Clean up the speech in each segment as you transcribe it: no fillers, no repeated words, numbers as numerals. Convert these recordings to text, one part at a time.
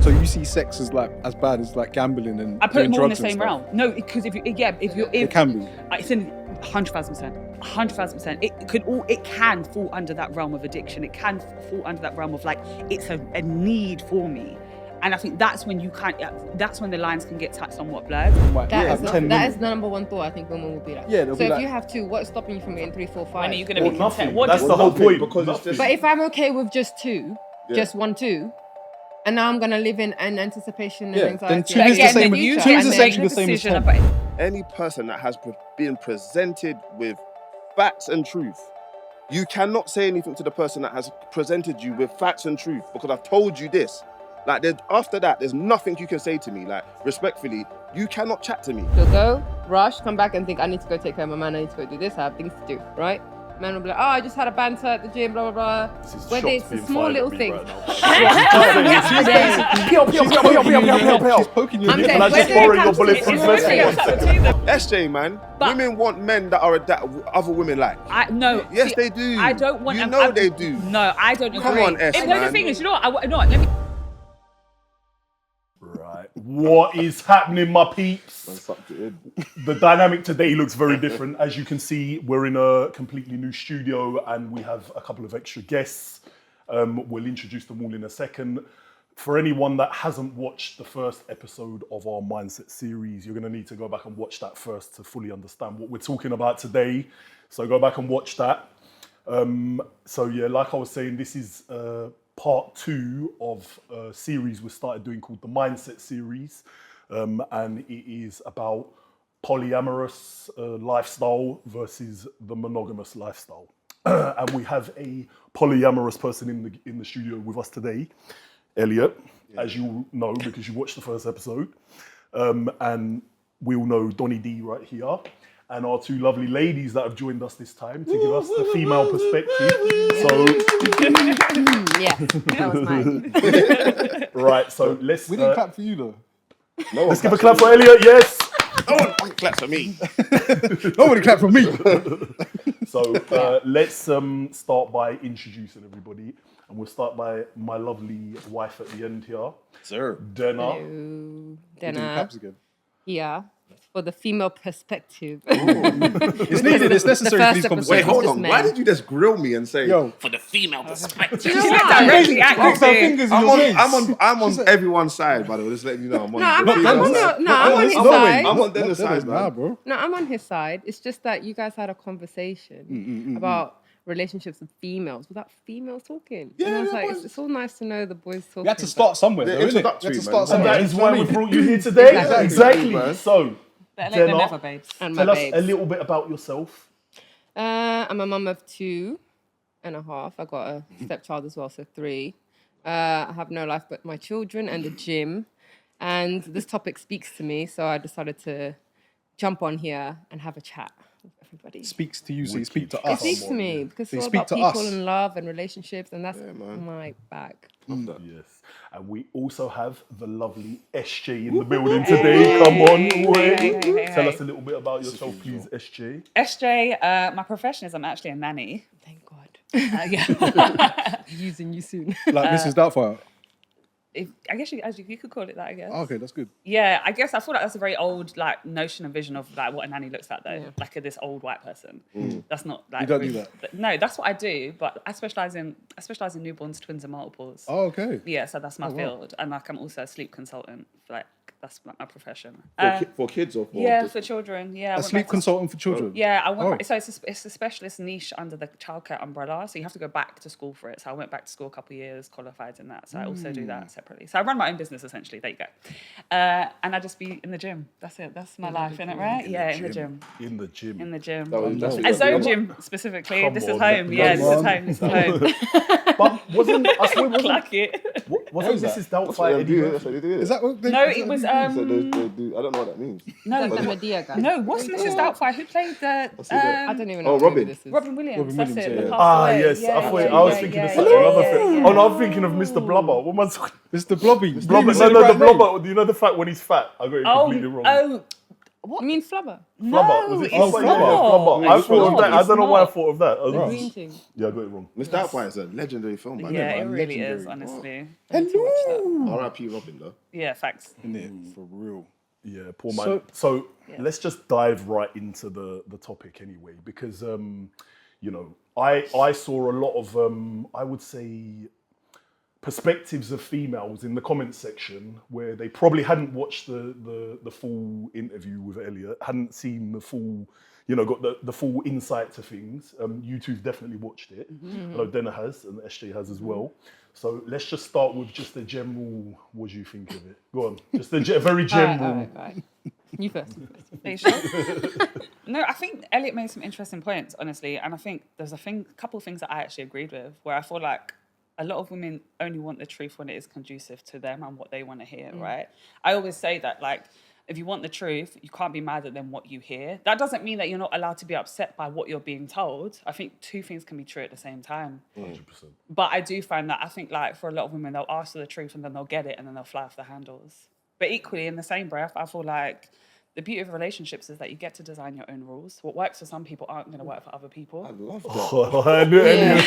So you see sex as bad as like gambling and I put it doing more in the drugs and same stuff? realm. No, because if It can be. It's in 100,000%. It can fall under that realm of addiction. It can fall under that realm of like it's a need for me. And I think that's when that's when the lines can get somewhat blurred. That is the number one thought I think women will be like. Yeah, so be if like, you have two, what's stopping you from getting 3, 4, 5? When are you going to be nothing. content? That's the whole point. Because it's just... But if I'm okay with just two, just 1, 2, and now I'm gonna live in anticipation and anxiety. Then two is the same. Two is essentially the same as 10. Any person that has been presented with facts and truth, you cannot say anything to the person that has presented you with facts and truth because I've told you this. Like, after that, there's nothing you can say to me. Like, respectfully, you cannot chat to me. You'll go, rush, come back and think, I need to go take care of my man, I need to go do this, I have things to do, right? Man will be like, oh, I just had a banter at the gym, blah, blah, blah. Whether it's a small little thing. She's poking you. Can I just borrow your bulletproof vest for 1 second? SJ, man, women want men that are that other women like. Yes, they do. I don't want. They do. No, I don't agree. Come on, S, man. The thing is, you know what? Let me. Right. What is happening, my peeps? The dynamic today looks very different. As you can see, we're in a completely new studio and we have a couple of extra guests. We'll introduce them all in a second. For anyone that hasn't watched the first episode of our Mindset series, you're going to need to go back and watch that first to fully understand what we're talking about today. So go back and watch that. Like I was saying, this is part 2 of a series we started doing called the Mindset series. And it is about polyamorous lifestyle versus the monogamous lifestyle. And we have a polyamorous person in the studio with us today, Elliot, as you know because you watched the first episode. And we all know Donny D right here. And our 2 lovely ladies that have joined us this time to give us the female perspective. Yes, that was mine. Right, so let's... We didn't clap for you though. Let's give a clap for Elliot, yes! No one claps for me. Nobody clap for me. So let's start by introducing everybody. And we'll start by my lovely wife at the end here. Sir. Dena. Hello, Dena. Claps again. Yeah, for the female perspective. It's needed. It's necessary for these conversations. Wait, hold on. men. Why did you just grill me and say, Yo, for the female perspective? You know what? I'm on everyone's side, by the way. Just letting you know. I'm on his side. I'm on Dena's side, nah, man. bro. No, I'm on his side. It's just that you guys had a conversation about relationships with females without females talking. Yeah, and I was yeah, like, boys. it's all nice to know the boys talking. We had to start somewhere, though, innit? We had introductory, to man. start And somewhere. that is why we brought you here today. Exactly. Exactly. So, Dena, Never, babes. And my tell us babes. a little bit about yourself. I'm a mum of 2 and a half. I got a stepchild as well, so 3. I have no life but my children and the gym. And this topic speaks to me, so I decided to jump on here and have a chat with everybody. Speaks to you, so you speak to It us. speaks to me because So it's you all speak about to people us. and love and relationships, and that's man. my bag. Yes. And we also have the lovely SJ in the building today. Come on, Hey. Tell us a little bit about yourself, please, SJ. SJ, my profession is I'm actually a nanny. Thank God. Yeah. Using you soon. Like Mrs. Doubtfire. I guess you could call it that, I guess. Oh, okay, that's good. Yeah, I guess I feel like that's a very old like notion and vision of like what a nanny looks like though, Yeah. like this old white person. That's not like You don't do that? No, that's what I do, but I specialize in newborns, twins, and multiples. Oh, okay. Yeah, so that's my wow. field, and like I'm also a sleep consultant. Like that's like my profession. For kids or for... Yeah, for children. Yeah, I A went sleep back to- consultant for children. Yeah, I went. Oh. Back, so it's a specialist niche under the childcare umbrella. So you have to go back to school for it. So I went back to school a couple of years, qualified in that. So I also do that separately. So I run my own business essentially. There you go. And I just be in the gym. That's it. That's my life, isn't it? Right? Yeah, in the gym. In the gym. In the gym. That's A zone gym specifically. Come This is on, home. Yeah, this is home. This is home. But wasn't Clock it. wasn't Mrs. Doubtfire Eddie That's Murphy? what they do. Is that what they No, is it that- was So they do. I don't know what that means. no, The Medea guy. no. What's Mrs. Doubtfire? Who played the? I don't even know Oh, what Robin. movie this is. Robin Williams. Robin That's Williams, it. yeah. that passed Ah, away. yes. Yeah, I thought yeah, I was yeah, thinking yeah, of yeah, something yeah, another yeah, thing. yeah. Oh no, I'm thinking of Mr. Blubber. What am I talking? It's the Blobby. Blubber. No, the Blubber. Do you know the fact when he's fat? I got it completely wrong. What? You mean flubber? Flubber. Was it it's flubber? not. Flubber. I It's thought of not. that. I It's don't know why I not. thought of that. The green thing. Yeah, I got it wrong. Mr. Doubtfire is a legendary film, man. Yeah, it man, really is, legendary. honestly. Hello. R.I.P. Robin, though. Yeah, facts. Innit? For real. Yeah, poor man. So let's just dive right into the topic anyway, because you know, I saw a lot of I would say perspectives of females in the comments section where they probably hadn't watched the full interview with Elliot, hadn't seen the full, you know, got the full insight to things. You two've definitely watched it. I know Dena has and SJ has as well. So let's just start with just a general, what do you think of it? Go on, just a very general. All right. You first. Are you sure? No, I think Elliot made some interesting points, honestly. And I think there's a couple of things that I actually agreed with, where I feel like a lot of women only want the truth when it is conducive to them and what they want to hear, right? I always say that, like, if you want the truth, you can't be mad at them what you hear. That doesn't mean that you're not allowed to be upset by what you're being told. I think two things can be true at the same time. 100%. But I do find that, I think, like, for a lot of women, they'll ask for the truth and then they'll get it and then they'll fly off the handles. But equally, in the same breath, I feel like the beauty of relationships is that you get to design your own rules. What works for some people aren't going to work for other people. I love that. Oh, I knew Elliot.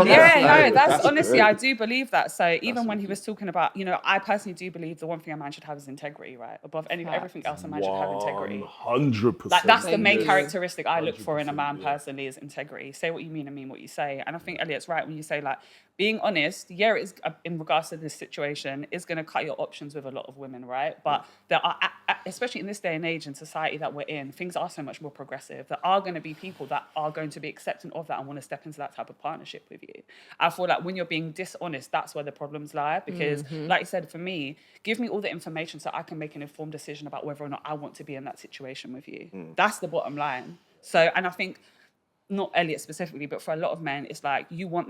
Yeah, no, that's honestly, great. I do believe that. So even when he was talking about, you know, I personally do believe the one thing a man should have is integrity, right? Above everything else, a man should have integrity. 100%. Like, that's the main Yes. characteristic I look for in a 100%, man yeah. personally, is integrity. Say what you mean and mean what you say. And I think Elliot's right when you say, like, being honest, yeah, it is, in regards to this situation, is going to cut your options with a lot of women, right? But there are, especially in this day and age and society that we're in, things are so much more progressive. There are going to be people that are going to be accepting of that and want to step into that type of partnership with you. I feel like when you're being dishonest, that's where the problems lie. Because, like you said, for me, give me all the information so I can make an informed decision about whether or not I want to be in that situation with you. That's the bottom line. So, and I think, not Elliot specifically, but for a lot of men, it's like, you want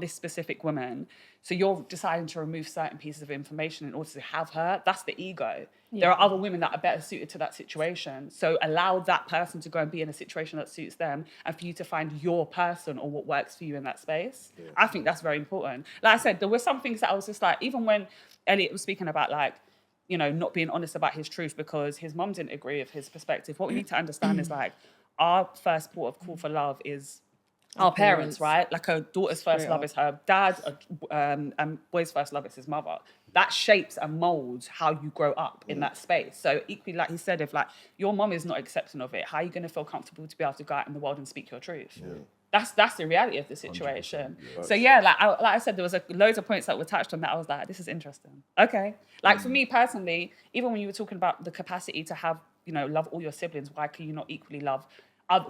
this specific woman, so you're deciding to remove certain pieces of information in order to have her. That's the ego. There are other women that are better suited to that situation. So allow that person to go and be in a situation that suits them, and for you to find your person or what works for you in that space. Yeah. I think that's very important. Like I said, there were some things that I was just like, even when Elliot was speaking about, like, you know, not being honest about his truth because his mum didn't agree with his perspective. What we need to understand is, like, our first port of call for love is our parents, right? Like, a daughter's first love is her dad, and boy's first love is his mother. That shapes and molds how you grow up in that space. So equally, like he said, if, like, your mom is not accepting of it, how are you going to feel comfortable to be able to go out in the world and speak your truth? Yeah. That's the reality of the situation. So yeah, like I said, there was loads of points that were touched on that I was like, this is interesting. Okay. Like, for me personally, even when you were talking about the capacity to have, you know, love all your siblings, why can you not equally love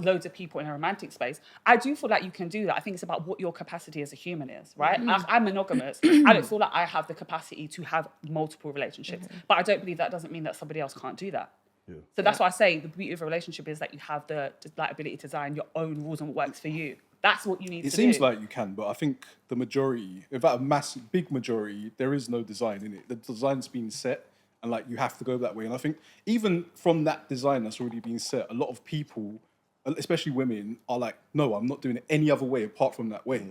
loads of people in a romantic space? I do feel like you can do that. I think it's about what your capacity as a human is, right? I'm monogamous. I don't feel like I have the capacity to have multiple relationships, but I don't believe that doesn't mean that somebody else can't do that. Yeah. So that's why I say the beauty of a relationship is that you have the ability to design your own rules and what works for you. That's what you need to do. It seems like you can, but I think the majority, in fact, a massive, big majority, there is no design in it. The design's been set, and, like, you have to go that way. And I think even from that design that's already been set, a lot of people, especially women, are like, no, I'm not doing it any other way apart from that way.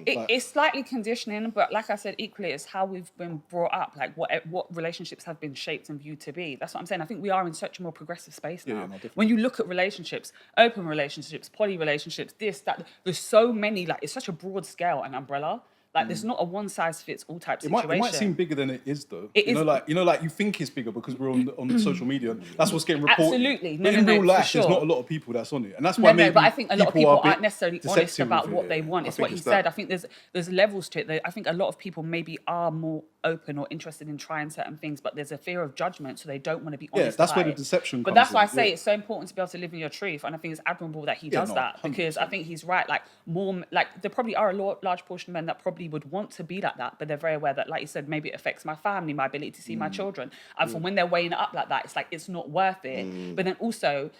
It's slightly conditioning, but like I said, equally, it's how we've been brought up, like what relationships have been shaped and viewed to be. That's what I'm saying. I think we are in such a more progressive space now. No, when you look at relationships, open relationships, poly relationships, this, that, there's so many, like, it's such a broad scale and umbrella. Like, there's not a one-size-fits-all type situation. It might seem bigger than it is, though. It is. Like you think it's bigger because we're on social media. That's what's getting reported. Absolutely. But in real life, there's not a lot of people that's on it, and that's why maybe. But I think a lot of people are a bit aren't necessarily honest deceptive about with what it. they want. It's I what think he it's said. that. I think there's levels to it. I think a lot of people maybe are more open or interested in trying certain things, but there's a fear of judgment, so they don't want to be honest. that's where about the it. deception But comes that's why I in, say yeah. it's so important to be able to live in your truth, and I think it's admirable that he does no, that, because I 100%. think he's right. Like, more, like, there probably are a large portion of men that probably would want to be like that, but they're very aware that, like you said, maybe it affects my family, my ability to see my children, and from when they're weighing it up like that, it's like, it's not worth it. But then also,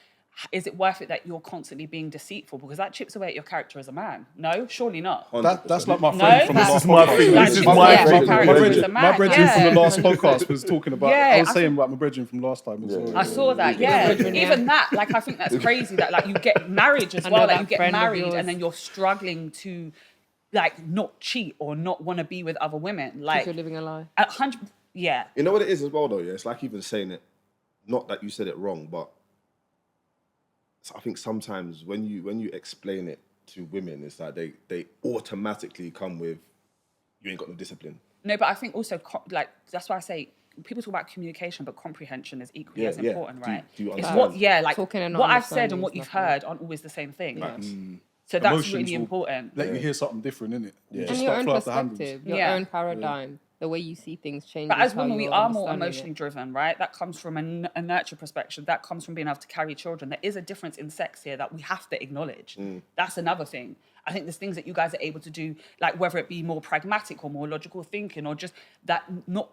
is it worth it that you're constantly being deceitful? Because that chips away at your character as a man. No, surely not. That's like my No, friend from the that's- last my podcast. thing. Like, This is chips my away at thing. your character as a man. My brethren from the Yeah. last podcast was talking about. Yeah, I was I saying about my brethren from last time as well. I saw that, yeah. Even that, like, I think that's crazy that, like, you get married as I know well. Like, that you get friend of married yours. and then you're struggling to, like, not cheat or not want to be with other women. Like, You're living a lie. 100, yeah. You know what it is as well, though, yeah? It's like even saying it. not that you said it wrong, but I think sometimes when you explain it to women, it's like they automatically come with, you ain't got no discipline. No, but I think also, like, that's why I say people talk about communication, but comprehension is equally as important, right? Do you It's understand? like Talking and not what I've said understanding and what is you've nothing. heard aren't always the same thing. Facts. So that's Emotions really will important. Let you hear something different, innit? You Yeah. just And your start own flying off the handles. perspective, your Yeah. own paradigm, the way you see things changes. But as how women, we you're are more understanding emotionally it. driven, right? That comes from a nurture perspective. That comes from being able to carry children. There is a difference in sex here that we have to acknowledge. That's another thing. I think there's things that you guys are able to do, like whether it be more pragmatic or more logical thinking, or just that not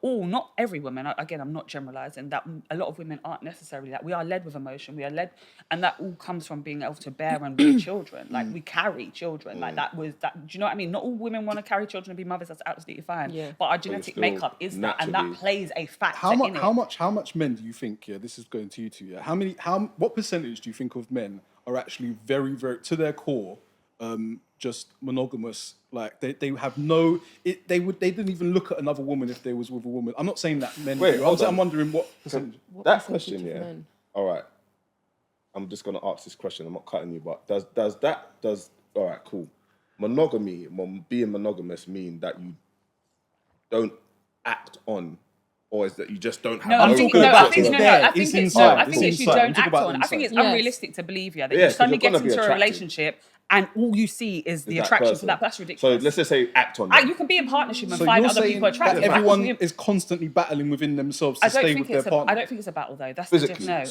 every woman, again, I'm not generalizing, that a lot of women aren't necessarily that. We are led with emotion, we are led, and that all comes from being able to bear and rear children. Like we carry children, like that, do you know what I mean? Not all women want to carry children and be mothers, that's absolutely fine. Yeah. But our genetic still makeup is that, and that naturally- plays a factor How in it. how much men do you think? Yeah, this is going to you two. Yeah, what percentage do you think of men are actually very, very to their core, just monogamous? Like they have no, they didn't even look at another woman if they was with a woman. I'm not saying that men. Wait, do. hold I'm on. wondering what percentage. That percentage question, of yeah. men? All right. I'm just gonna ask this question. I'm not cutting you, but does all right, cool. Monogamy, being monogamous, mean that you don't act on, or is that you just don't have? No, I'm I think talking no, about I think it's no, there, I think it's it's inside, no, I it's think it's you inside. I'm don't talking act about on. I think it's inside. Yes. unrealistic to believe that Yeah, you 'cause suddenly you're get gonna be into a attracted. relationship and all you see is the that attraction for person. that. That's So ridiculous. let's just say act on You that. can be in partnership and So find you're other saying people attractive. that everyone Actually, is constantly battling within themselves I to don't stay think with it's their a. partner. I don't think it's a battle though. That's Physically. the no.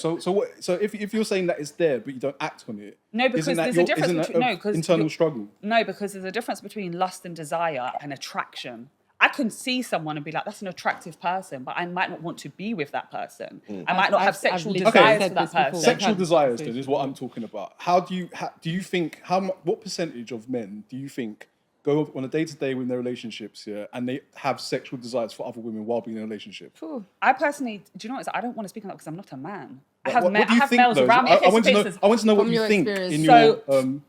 So if you're saying that it's there but you don't act on it, No, because isn't that there's your- a difference isn't that between a internal struggle. No, because there's a difference between lust and desire and attraction. I can see someone and be like, that's an attractive person, but I might not want to be with that person. I might not have I've sexual literally desires said for that this before. person. Sexual Sexual had this desires, then, is conversation, what yeah. I'm talking about. How do you think? What percentage of men do you think go on a day-to-day with their relationships, yeah, and they have sexual desires for other women while being in a relationship? I personally, do you know what? I don't want to speak on that because I'm not a man. I Like, have, what do you think, males though? around me. I want to know. I want to know what From you your think experience. in So, your.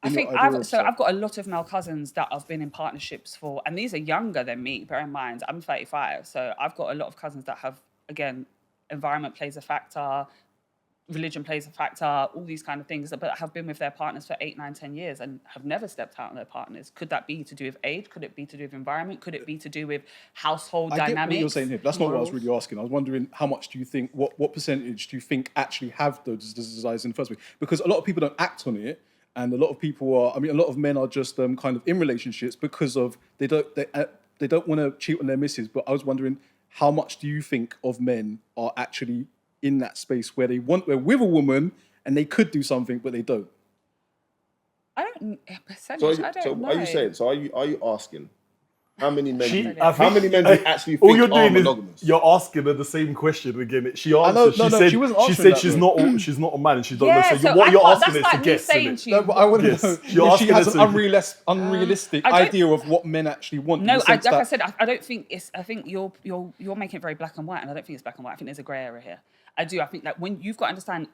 I in think your idea of stuff. I've got a lot of male cousins that I've been in partnerships for, and these are younger than me. Bear in mind, I'm 35, so I've got a lot of cousins that have, again, environment plays a factor, religion plays a factor, all these kind of things, but have been with their partners for 8, 9, 10 years and have never stepped out on their partners. Could that be to do with age? Could it be to do with environment? Could it be to do with household I dynamics? get what you're saying here, but that's not what I was morals? really asking. I was wondering how much do you think, what percentage do you think actually have those desires in the first place? Because a lot of people don't act on it, and a lot of people are. I mean, a lot of men are just kind of in relationships because of they don't want to cheat on their missus. But I was wondering how much do you think of men are actually in that space where they're with a woman and they could do something but they don't? I don't percentage. So, I don't so know. are you saying? So are you asking? How many men? I How think- many men do you actually think all you're are doing is monogamous? you're asking her the same question again. She answered. know, she no, said she wasn't she answering said that, she's though. not a man and she don't know. Yeah, So so what I you're thought asking that's is like to me guess. saying innit? to you, But I want to Yes. know You're if she asking has us an to- unrealistic I don't- idea of what men actually want. in No, the sense like I that- said, I don't think it's. I think you're making it very black and white, and I don't think it's black and white. I think there's a grey area here. I do. I think that when you've got to understand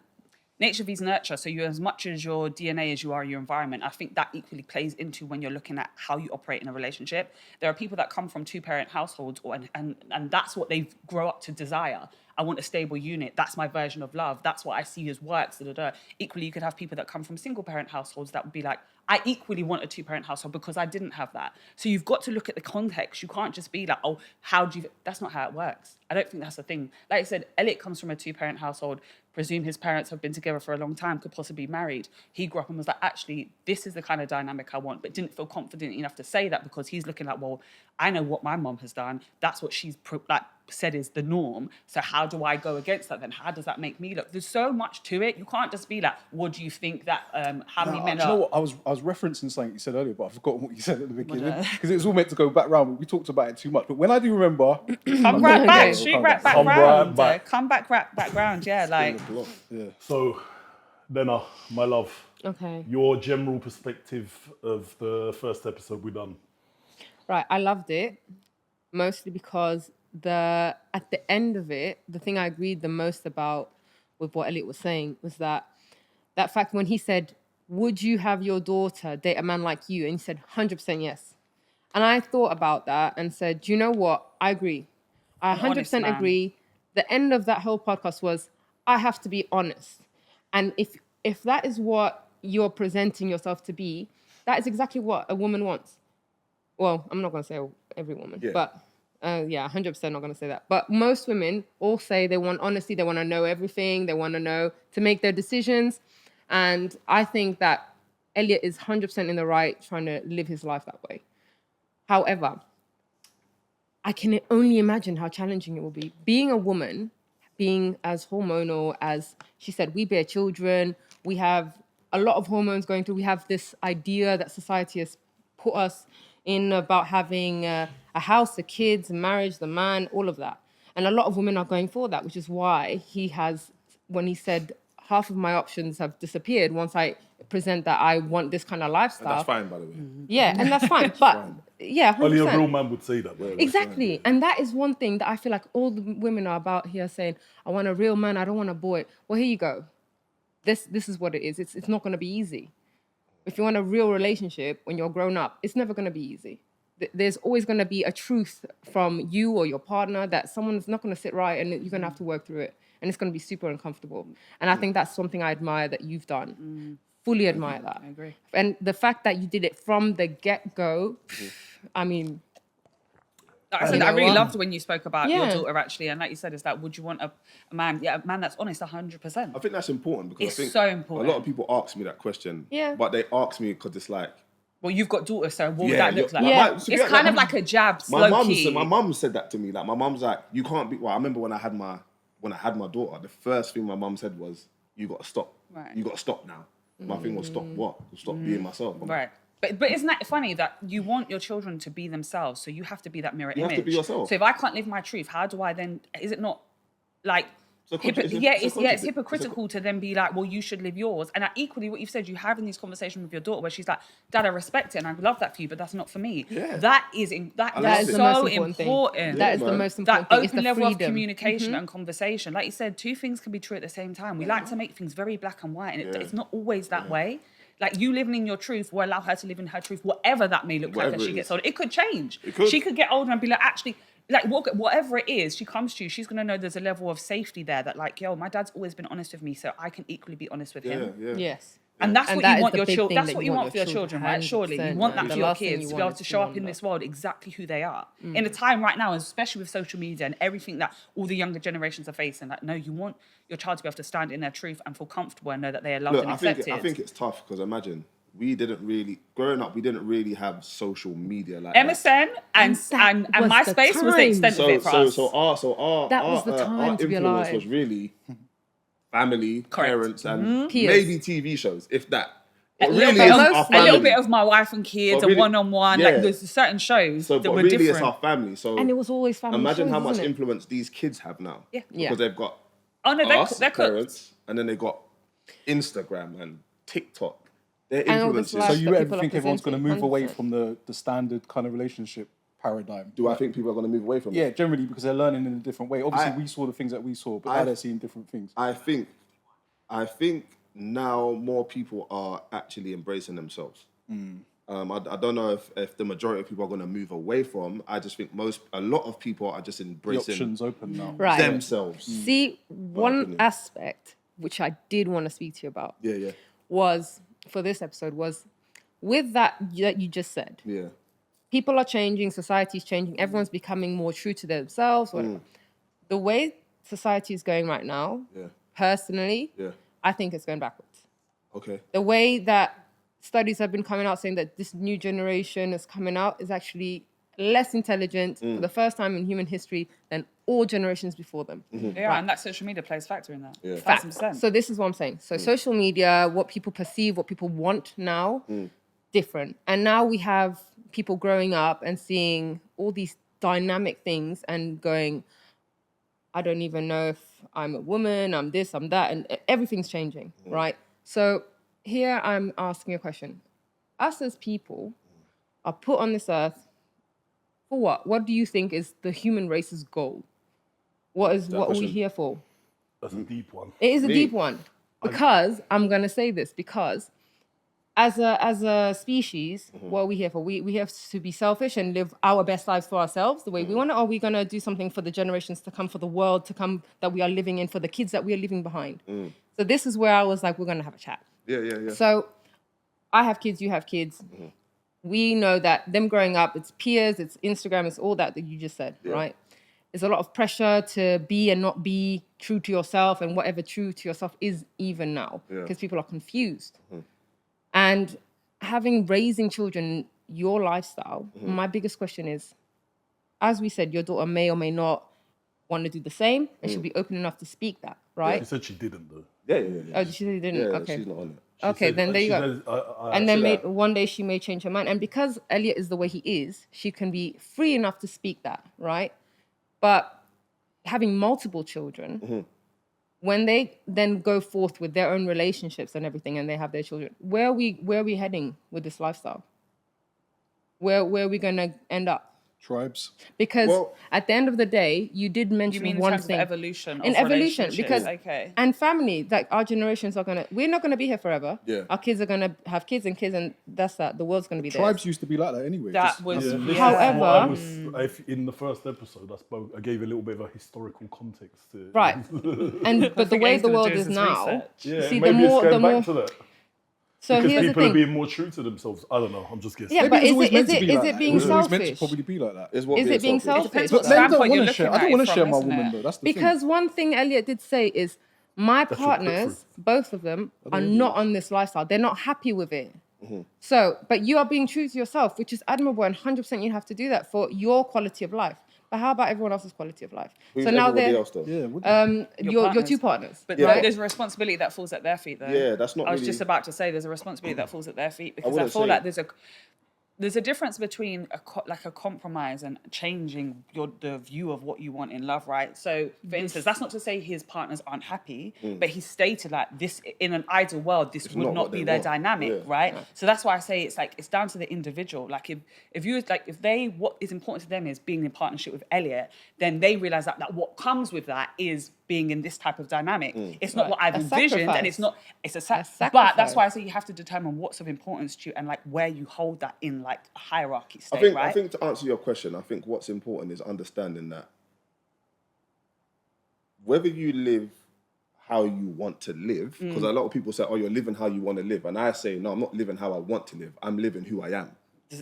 nature vs nurture, so you as much as your DNA as you are your environment, I think that equally plays into when you're looking at how you operate in a relationship. There are people that come from 2-parent households, and that's what they grow up to desire. I want a stable unit. That's my version of love. That's what I see as works. Equally, you could have people that come from single-parent households that would be like, I equally want a 2-parent household because I didn't have that. So you've got to look at the context. You can't just be like, oh, how do you... That's not how it works. I don't think that's the thing. Like I said, Elliot comes from a 2-parent household. Presume his parents have been together for a long time, could possibly be married. He grew up and was like, actually, this is the kind of dynamic I want, but didn't feel confident enough to say that because he's looking like, well, I know what my mom has done. That's what she's said is the norm. So how do I go against that then? How does that make me look? There's so much to it. You can't just be like, what do you think that, how many men do you are... know what? I was referencing something you said earlier, but I've forgotten what you said at the beginning because it was all meant to go back round, but we talked about it too much. But when I do remember, Come right back, I'll shoot come right back Come right round. back. Come back round, yeah, like... So, Dena, my love, Okay. your general perspective of the first episode we done. Right, I loved it, mostly because at the end of it, the thing I agreed the most about with what Elliot was saying was that fact when he said, would you have your daughter date a man like you? And he said, 100% yes. And I thought about that and said, do you know what? I agree. I An honest 100% man. agree. The end of that whole podcast was, I have to be honest. And if that is what you're presenting yourself to be, that is exactly what a woman wants. Well, I'm not going to say every woman, but 100% not going to say that. But most women all say they want honesty, they want to know everything, they want to know to make their decisions. And I think that Elliot is 100% in the right trying to live his life that way. However, I can only imagine how challenging it will be. Being a woman, being as hormonal as she said, we bear children, we have a lot of hormones going through, we have this idea that society has put us in about having a house, the kids, marriage, the man, all of that. And a lot of women are going for that, which is why he has, when he said, half of my options have disappeared once I present that I want this kind of lifestyle. And that's fine, by the way. Yeah, and that's fine. But yeah, 100%. Only a real man would say that. Exactly. And that is one thing that I feel like all the women are about here saying, I want a real man, I don't want a boy. Well, here you go. This is what it is. It's not going to be easy. If you want a real relationship when you're grown up, it's never going to be easy. There's always going to be a truth from you or your partner that someone's not going to sit right and you're going to have to work through it. And it's going to be super uncomfortable. And I think that's something I admire that you've done. Fully admire that. I agree. And the fact that you did it from the get-go, I mean... Like I said, I really loved when you spoke about your Yeah. daughter, actually. And like you said, is that, would you want a man that's honest 100%? I think that's important because It's I think so important. a lot of people ask me that question. Yeah. But they ask me because it's like, Well, you've got daughters, so what would Yeah, that look yeah. like? Yeah. It's kind of like a jab, my slow key. mum said that to me. Like my mum's like, you can't be. Well, I remember when I had my daughter, the first thing my mum said was, you got to stop. Right. You got to stop now. My thing was stop what? Stop being myself. I'm like, Right. But isn't that funny that you want your children to be themselves, so you have to be that mirror You image. have to be yourself. So if I can't live my truth, how do I then? Is it not like? It's a It's contradiction. hypocritical to then be like, well, you should live yours. And equally, what you've said, you have in these conversations with your daughter, where she's like, "Dad, I respect it, and I love that for you, but that's not for me." Yeah. That is that love is it. so the most important thing. important. That is the man. most That important thing. It's open the level of freedom. communication and conversation. Like you said, two things can be true at the same time. We like to make things very black and white, and it's not always that way. Like you living in your truth will allow her to live in her truth, whatever that may look like Whatever as she it gets is. older. It could change. It could. She could get older and be like, actually, like whatever it is, she comes to you, she's gonna know there's a level of safety there that like, yo, my dad's always been honest with me, so I can equally be honest with him. Yeah. Yes. And that's And what that you is want the your big children. thing That's that what you you want want for your your children, children, right? Surely you 100%, want that man. for The your last thing kids you to be able want to is show to up in want this world exactly who they are. In a time right now, especially with social media and everything that all the younger generations are facing, like no, you want your child to be able to stand in their truth and feel comfortable and know that they are loved Look, and I accepted. think it's tough because imagine growing up, we didn't really have social media like that. MSN and that was the MySpace was the time. extent of it for us. Our That was the time our to be influence alive. was really family, Correct. parents, and Peers. maybe TV shows, if that. A What little, really bit is of, our a family. little bit of My Wife and Kids But and really- one-on-one. yeah. Like there's certain shows So, that but were really, different. it's our family. So And it was always family imagine shows, how much isn't it? influence these kids have now. Yeah. Yeah. Because they've got Oh no, us, they're cooked. parents, and then they got Instagram and TikTok. Their And all influences. this So life you that ever people are think everyone's going to move presenting, away 100%. from the standard kind of relationship paradigm? Do I think people are going to move away from it? Yeah, generally because they're learning in a different way. Obviously, I- we saw the things that we saw, but I- now they're seeing different things. I think now more people are actually embracing themselves. I don't know if the majority of people are going to move away from. I just think a lot of people are just The embracing options open now. Right. themselves. See, one opinion. aspect which I did want to speak to you about Yeah. was, for this episode, was with that you just said. Yeah. People are changing, society's changing, everyone's becoming more true to themselves. Whatever. The way society is going right now, Yeah. personally, Yeah. I think it's going backwards. Okay. The way that studies have been coming out saying that this new generation is coming out is actually less intelligent for the first time in human history than all generations before them. Yeah, and that social media plays a factor in that. Yeah. Fact. 1,000%. So this is what I'm saying. So social media, what people perceive, what people want now, different. And now we have people growing up and seeing all these dynamic things and going, I don't even know if I'm a woman, I'm this, I'm that, and everything's changing, right? So here I'm asking a question. Us as people are put on this earth for what? What do you think is the human race's goal? What are we question. here for? That's a deep one. It is a Me? deep one. Because I'm going to say this, because as a species, what are we here for? We have to be selfish and live our best lives for ourselves the way we want it, or are we going to do something for the generations to come, for the world to come that we are living in, for the kids that we are leaving behind? So this is where I was like, we're going to have a chat. Yeah. So I have kids, you have kids. We know that them growing up, it's peers, it's Instagram, it's all that you just said, right? There's a lot of pressure to be and not be true to yourself, and whatever true to yourself is even now, because people are confused. And raising children, your lifestyle, my biggest question is, as we said, your daughter may or may not want to do the same, and she'll be open enough to speak that, right? She said she didn't though. Yeah. Oh, she didn't? Yeah, Okay. she's not on it. Okay, then there you go. And then one day she may change her mind. And because Elliot is the way he is, she can be free enough to speak that, right? But having multiple children, when they then go forth with their own relationships and everything, and they have their children, where are we heading with this lifestyle? Where are we going to end up? Tribes. Because at the end of the day, you did mention You mean in one terms thing. of evolution? In of evolution, relationships? because and family, like our generations we're not gonna be here forever. Yeah. Our kids are gonna have kids, and that's that. The world's gonna be there. Tribes used to be like that anyway. That Just- was However- in the first episode, I gave a little bit of a historical context to Right. But the way he's the gonna world do is his now, research. Yeah, see, maybe it's going back to that. So Because here's the people are thing. being more true to themselves. I don't know. I'm just guessing. Yeah, Maybe but it was is always it meant is to it be is like it that. being It was always meant to selfish? probably be like that. Is it being selfish? depends But what men don't standpoint want you're to share. I looking don't at want it to share from, my isn't woman it? though. That's the Because thing. one thing Elliot did say is my your partners, both of them, are not on this lifestyle. They're not happy with it. So, but you are being true to yourself, which is admirable, and 100% you have to do that for your quality of life. But how about everyone else's quality of life? Who's so now everybody they're else though? Yeah. wouldn't it? your two partners. But Yeah. there's a responsibility that falls at their feet, though. Yeah, that's not I was really- just about to say there's a responsibility that falls at their feet because I wouldn't feel say- like there's a difference between a compromise and changing the view of what you want in love, right? So, for instance, that's not to say his partners aren't happy, but he stated like this in an ideal world, this would not not what be they their want. dynamic, Yeah. right? So that's why I say it's down to the individual. Like if what is important to them is being in partnership with Elliot, then they realize that what comes with that is being in this type of dynamic. It's not what I've A envisioned, sacrifice. and it's not. It's a but sacrifice. that's why I say you have to determine what's of importance to you and like where you hold that in like a hierarchy state, I right? think to answer your question, I think what's important is understanding that whether you live how you want to live, because a lot of people say, "Oh, you're living how you want to live," and I say, "No, I'm not living how I want to live. I'm living who I am."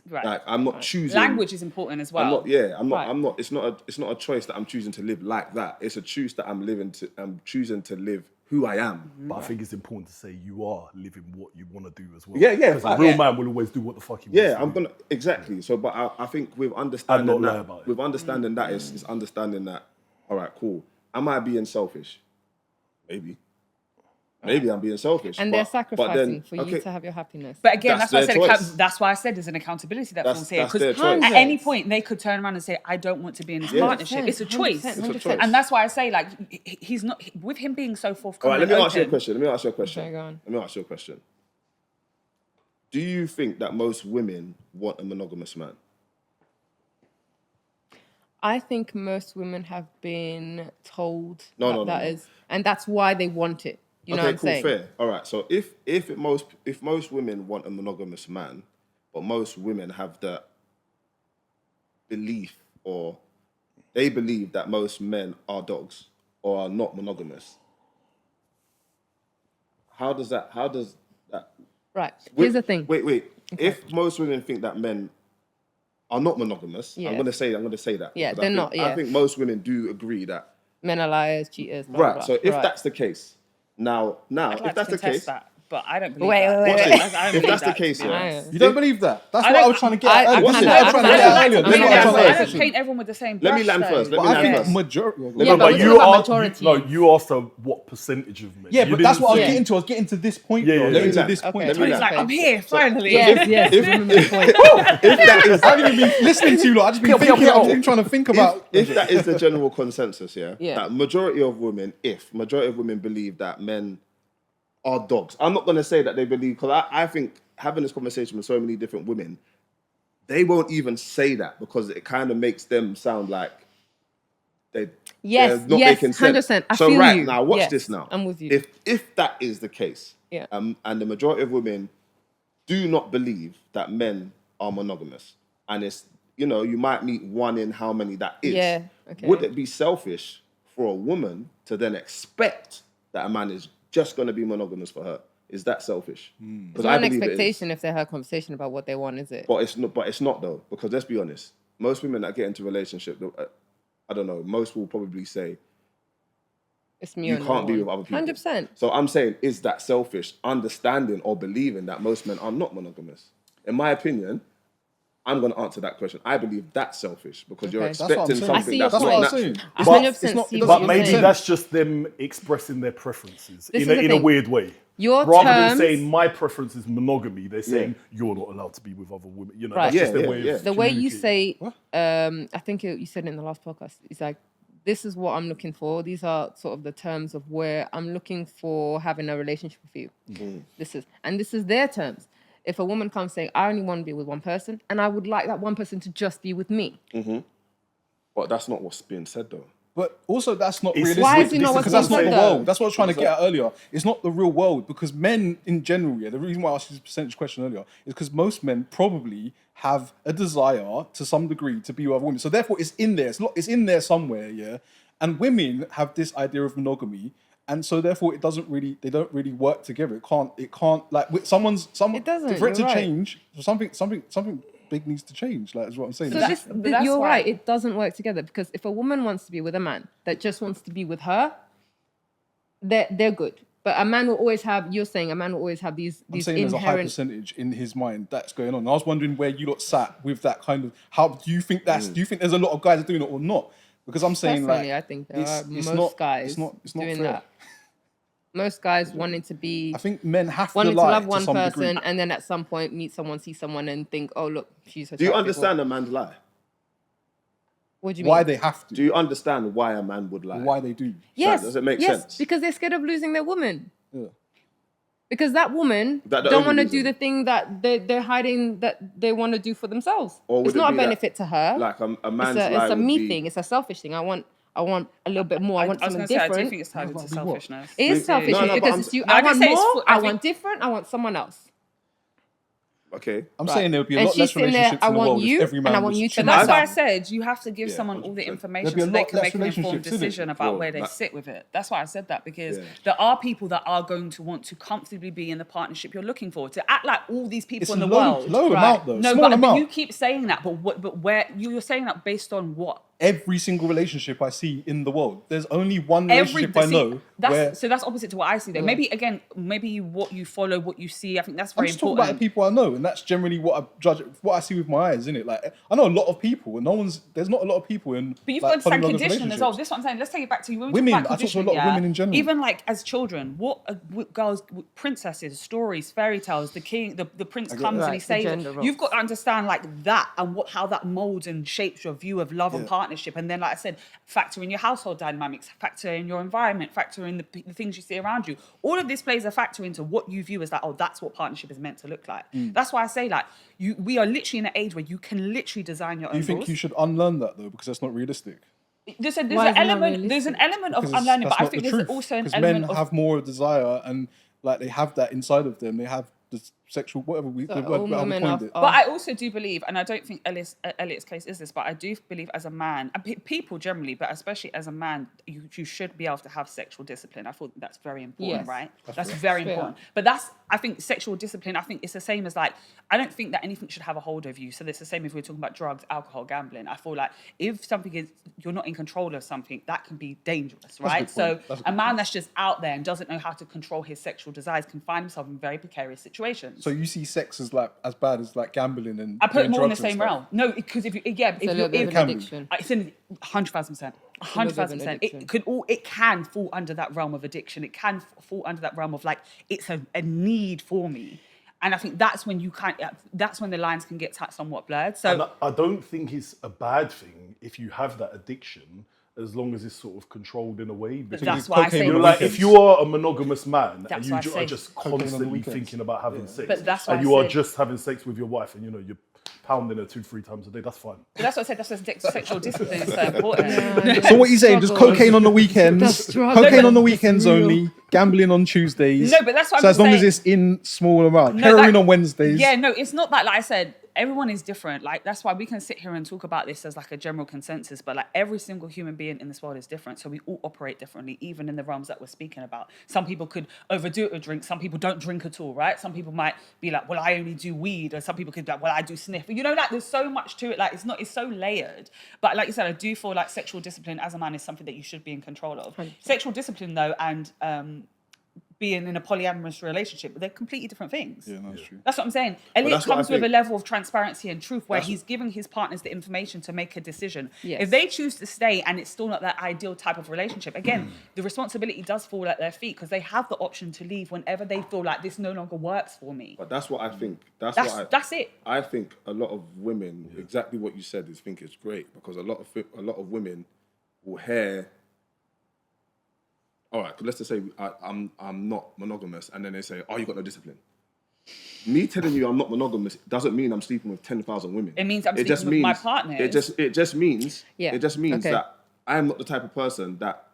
Right. Like I'm not choosing. Language is important as well. I'm not. Yeah, I'm not. Right. I'm not. It's not a choice that I'm choosing to live like that. It's a choice that I'm choosing to live who I am. But I think it's important to say you are living what you want to do as well. Yeah, Because a real man will always do what the fuck he wants Yeah, to I'm do. gonna exactly. So, but I think with understanding not lie that, about it. with understanding that is understanding that. All right, cool. Am I being selfish? Maybe I'm being selfish. And but- they're but sacrificing then- for you to have your happiness. But again, That's that's why I their said choice. that's why I said there's an accountability that That's- falls here that's their because choice. at any point they could turn around and say, "I don't want to be in this partnership." It's a choice, 100%. choice. and that's why I say like he's not with him being so All forthcoming. right, let me and ask you a open. question. Okay, go on. Let me ask you a question. Do you think that most women want a monogamous man? I think most women have been told No. that is, and that's why they want it. You know what I'm saying? Fair. All right. So if most women want a monogamous man, but most women have the belief or they believe that most men are dogs or are not monogamous. How does that? Right. Here's the thing. Wait. If most women think that men are not monogamous, Yeah. I'm gonna say that. Yeah, because they're not, yeah. I think most women do agree that. Men are liars, cheaters. Blah, Right. blah, So blah. if that's the case, now I'd like if that's to the contest case, that, but I don't believe Wait, that. wait, watch wait. this. I don't If believe that's the that, case, to be yeah. honest. You don't believe that? That's I what I don't- was trying to get I at. kinda- What's the- I I'm trying to kinda- get at I earlier. kinda- This is what I'm I trying to I say. don't paint everyone with the same Let me brush, land though. first. Let But me I land think first. majority. Yeah, No, but but we're you talking about asked. majority. No, you asked her what percentage of men. Yeah, You but that's didn't what I was say- getting to. I was getting to this point. Yeah, though. yeah, Getting yeah. to this Okay. point. Let me Tony's land. like, I'm here, finally. Yes. Remember the point. If that is I haven't even been listening to you. I've just been thinking. I've been trying to think about. if that is the general consensus, yeah, Yeah. that majority of women believe that men are dogs. I'm not going to say that they believe, because I think having this conversation with so many different women, they won't even say that because it kind of makes them sound like they're not making sense. 100%. I So feel right you. now, watch Yes, this now. I'm with you. If that is the case, Yeah. and the majority of women do not believe that men are monogamous. And it's, you know, you might meet one in how many that is. Yeah, okay. Would it be selfish for a woman to then expect that a man is just going to be monogamous for her? Is that selfish? It's not an expectation if they have a conversation about what they want, is it? But it's not though, because let's be honest. Most women that get into a relationship, I don't know, most will probably say, It's me you or no can't be one. with other people. 100%. So I'm saying, is that selfish, understanding or believing that most men are not monogamous? In my opinion, I'm going to answer that question. I believe that's selfish because you're Okay. That's what I'm expecting saying. I something see your that's That's what not I was natural. saying. I It's 100% not- it's not- see it what doesn't But you're maybe saying. that's just them expressing their preferences This in is the a thing. weird way. Your Rather terms, than saying my preference is monogamy, they're saying you're not allowed to be with other women. You know, Right. that's just Yeah, their way yeah, of the way you communicating. say, I think you said it in the last podcast, it's like, this is what I'm looking for. These are sort of the terms of where I'm looking for having a relationship with you. This is their terms. If a woman comes saying, I only want to be with one person, and I would like that one person to just be with me. But that's not what's being said though. But also, that's not It's- realistic. Why is it not because what's that's not being the said, though? world. That's what I was trying to get at earlier. It's not the real world because men in general, the reason why I asked you this percentage question earlier is because most men probably have a desire to some degree to be with other women. So therefore, it's in there. It's in there somewhere, yeah. And women have this idea of monogamy, and so therefore, they don't really work together. It can't like with someone. It doesn't, For it to you're right. change, something big needs to change. Like is what I'm saying. So that's you're why- right, it doesn't work together because if a woman wants to be with a man that just wants to be with her, they're good. But a man will always have, you're saying a man will always have these I'm saying there's a high inherent... percentage in his mind that's going on. And I was wondering where you lot sat with that kind of. How do you think that's? Do you think there's a lot of guys doing it or not? Because I'm saying Personally, like I think there it's are most not, guys it's not doing fair. that. Most guys wanting to be... I think men have to wanting to lie love one some person degree. and then at some point meet someone, see someone and think, oh, look, she's Do you attractive, understand a man's lie? What do you Why mean? they have to? Do you understand why a man would lie? Why they do? Yes. Does it make yes, sense? because they're scared of losing their woman. Yeah. Because that woman That the don't only want to reason? do the thing that they're hiding that they want to do for themselves. Or would It's it not a be that, benefit to her. Like a man's it's lie a would me be, thing. It's a selfish thing. I want a little bit more. I want I was something going to say, I different. do think it's tied into selfishness. It is selfish No, but because I'm- it's you. No, I I want didn't say it's more. I I think- want different. I want someone else. Okay. I'm Right. saying there would be a And lot she's less sitting there, relationships I in the want world you, if every and man I want was you to But That's that's why I how- said you have to give Yeah, someone all the 100%. information There'd be a so they lot can less make an informed relationships, innit? decision about Bro, where they like- sit with it. That's why I said that because Yeah. there are people that are going to want to comfortably be in the partnership you're looking for. To act like all these people It's in the low world. amount though. No, Small but amount. you keep saying that. But where you're saying that based on what? Every single relationship I see in the world, there's only one Every relationship I know where. so that's opposite to what I see there. Maybe again, maybe what you follow, what you see. I think that's I'm very just talking about important. the people I know, and that's generally what I judge, what I see with my eyes, isn't it? Like I know a lot of people, and there's not a lot of people in. But you've like, got to understand polyamorous conditioning as well. relationships. This is what I'm saying. Let's take it back to when we Women, talk about I talk to a conditioning, lot of women in general. Even like as children, what girls, princesses, stories, fairy tales, the king, the prince comes Right, and he the saves. gender roles. You've got to understand like that and how that molds and shapes your view of love and Yeah. partnership. And then, like I said, factor in your household dynamics, factor in your environment, factor in the things you see around you. All of this plays a factor into what you view as like, oh, that's what partnership is meant to look like. That's why I say like we are literally in an age where you can literally design your own Do you think rules. you should unlearn that though, because that's not realistic? There's Why an is it not element. There's an realistic? element of Because unlearning, that's but I not think the there's truth. also an Because men element of have more desire and like they have that inside of them. They have the sexual whatever the all word how we women coined are- it. are- But I also do believe, and I don't think Elliot's case is this, but I do believe as a man, and people generally, but especially as a man, you should be able to have sexual discipline. I thought that's very important, Yes. right? That's very Straight important. up. But I think sexual discipline, I think it's the same as like, I don't think that anything should have a hold of you. So it's the same if we're talking about drugs, alcohol, gambling. I feel like if something is, you're not in control of something, that can be dangerous, right? good So point. That's a a good man point. that's just out there and doesn't know how to control his sexual desires can find himself in very precarious situations. So you see sex as like as bad as like gambling and I put it doing more in the drugs and same stuff. realm. No, because if you, if It's a little you're bit in, of can an be. addiction. it's in 100,000%. 100,000%. addiction. It can fall under that realm of addiction. It can fall under that realm of like it's a need for me, and I think that's when that's when the lines can get somewhat blurred. So And I don't think it's a bad thing if you have that addiction, as long as it's sort of controlled in a way. Because that's why I cocaine say on the like, if you are a monogamous man and That's you why I are say just cocaine on the constantly weekends. thinking about having sex, But that's why and I you are said- just having sex with your wife, and you're pounding her 2-3 times a day. That's fine. But that's what I said. That's why sexual discipline is so important. So what are you saying? Just struggle. cocaine on the weekends, The struggle. cocaine on the weekends only, gambling on Tuesdays. No, but that's what so I'm as long as saying. it's in small amount, No, heroin that- on Wednesdays. Yeah, no, it's not that. Like I said, everyone is different. Like that's why we can sit here and talk about this as like a general consensus. But like every single human being in this world is different, so we all operate differently, even in the realms that we're speaking about. Some people could overdo it with drink. Some people don't drink at all, right? Some people might be like, well, I only do weed, or some people could be like, well, I do sniff. You know, like there's so much to it. Like it's so layered. But like you said, I do feel like sexual discipline as a man is something that you should be in control of. 100%. Sexual discipline though, and being in a polyamorous relationship, they're completely different things. Yeah, that's true. That's what I'm saying. Elliot that's what I comes with a think. level of transparency and truth where he's giving his partners the information to make a decision. Yes. If they choose to stay and it's still not that ideal type of relationship, again, the responsibility does fall at their feet because they have the option to leave whenever they feel like this no longer works for me. But that's what I think. That's That's it. I think a lot of women, exactly what you said, is think it's great because a lot of women will hear, all right, let's just say I'm not monogamous, and then they say, oh, you got no discipline. Me telling you I'm not monogamous doesn't mean I'm sleeping with 10,000 women. It means I'm sleeping with my partners. It just means Yeah, okay. that I am not the type of person that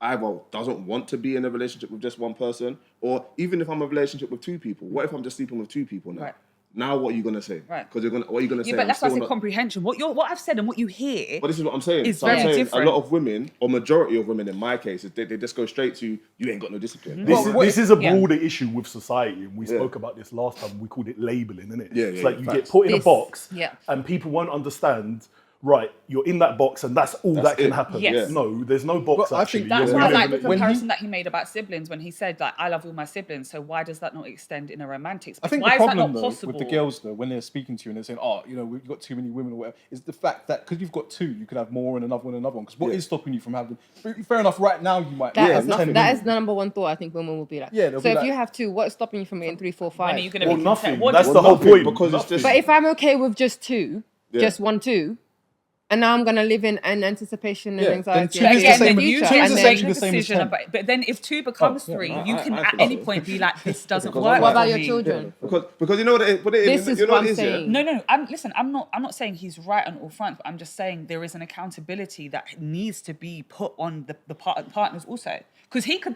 either doesn't want to be in a relationship with just one person, or even if I'm in a relationship with 2 people, what if I'm just sleeping with 2 people now? Right. Now what are you gonna say? Right. Because what are you gonna say? Yeah, but I'm that's why I still said not- comprehension. What I've said and what you hear. But this is what I'm saying. It's So I'm very saying different. a lot of women, or majority of women in my case, is they just go straight to, you ain't got no discipline. This is a yeah. broader issue with society, and we spoke about this last time. We called it labeling, innit? Yeah, It's yeah, like yeah, you facts. get put in a This- box, yeah. and people won't understand. Right, you're in that box, and that's all that can it. happen. Yes. No, there's no box. Well, I actually. think That's You're why I living like the it. comparison that he made about siblings when he said, like, I love all my siblings, so why does that not extend in a romantic space? I think Why the is that problem not though possible? with the girls though, when they're speaking to you and they're saying, "Oh, you know, we've got too many women or whatever," is the fact that because you've got 2, you could have more and another one. Because what is stopping you from having? Fair enough. Right now, you might That, have is, 10 that women. is the number one thought I think women will be like. Yeah, they'll so be if like- you have 2, what's stopping you from getting 3, 4, 5? When are you going to Well, be nothing. content? What That's does- the whole nothing, point. because it's just- But if I'm okay with just 2, just 1, 2, and now I'm gonna live in anticipation and Yeah, then anxiety. 2 and is the fear in same- the 2 is future, the and same- then actually the same as decision 10. but then if 2 becomes 3, you can I at think any so. point be like, this doesn't Because work. I'm what like- about for your me. children? Because you know what it This is. is You know what what I'm it is, yeah? saying. No. I'm not saying he's right on all fronts, but I'm just saying there is an accountability that needs to be put on the partners also. Because he could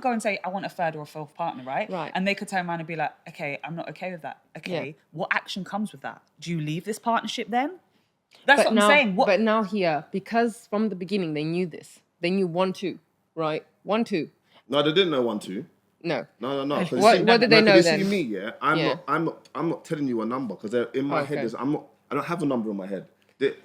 go and say, I want a 3rd or a 4th partner, right? Right. And they could turn around and be like, okay, I'm not okay with that. Okay, Yeah. what action comes with that? Do you leave this partnership then? That's what now, I'm saying. What? But now here, because from the beginning they knew this, they knew 1, 2, right? 1, 2. No, they didn't know 1, 2. No. No. 'cause you What- see- what did they no, know 'cause you then? see me, yeah. I'm not telling you a number because in my head Okay. I don't have a number in my head.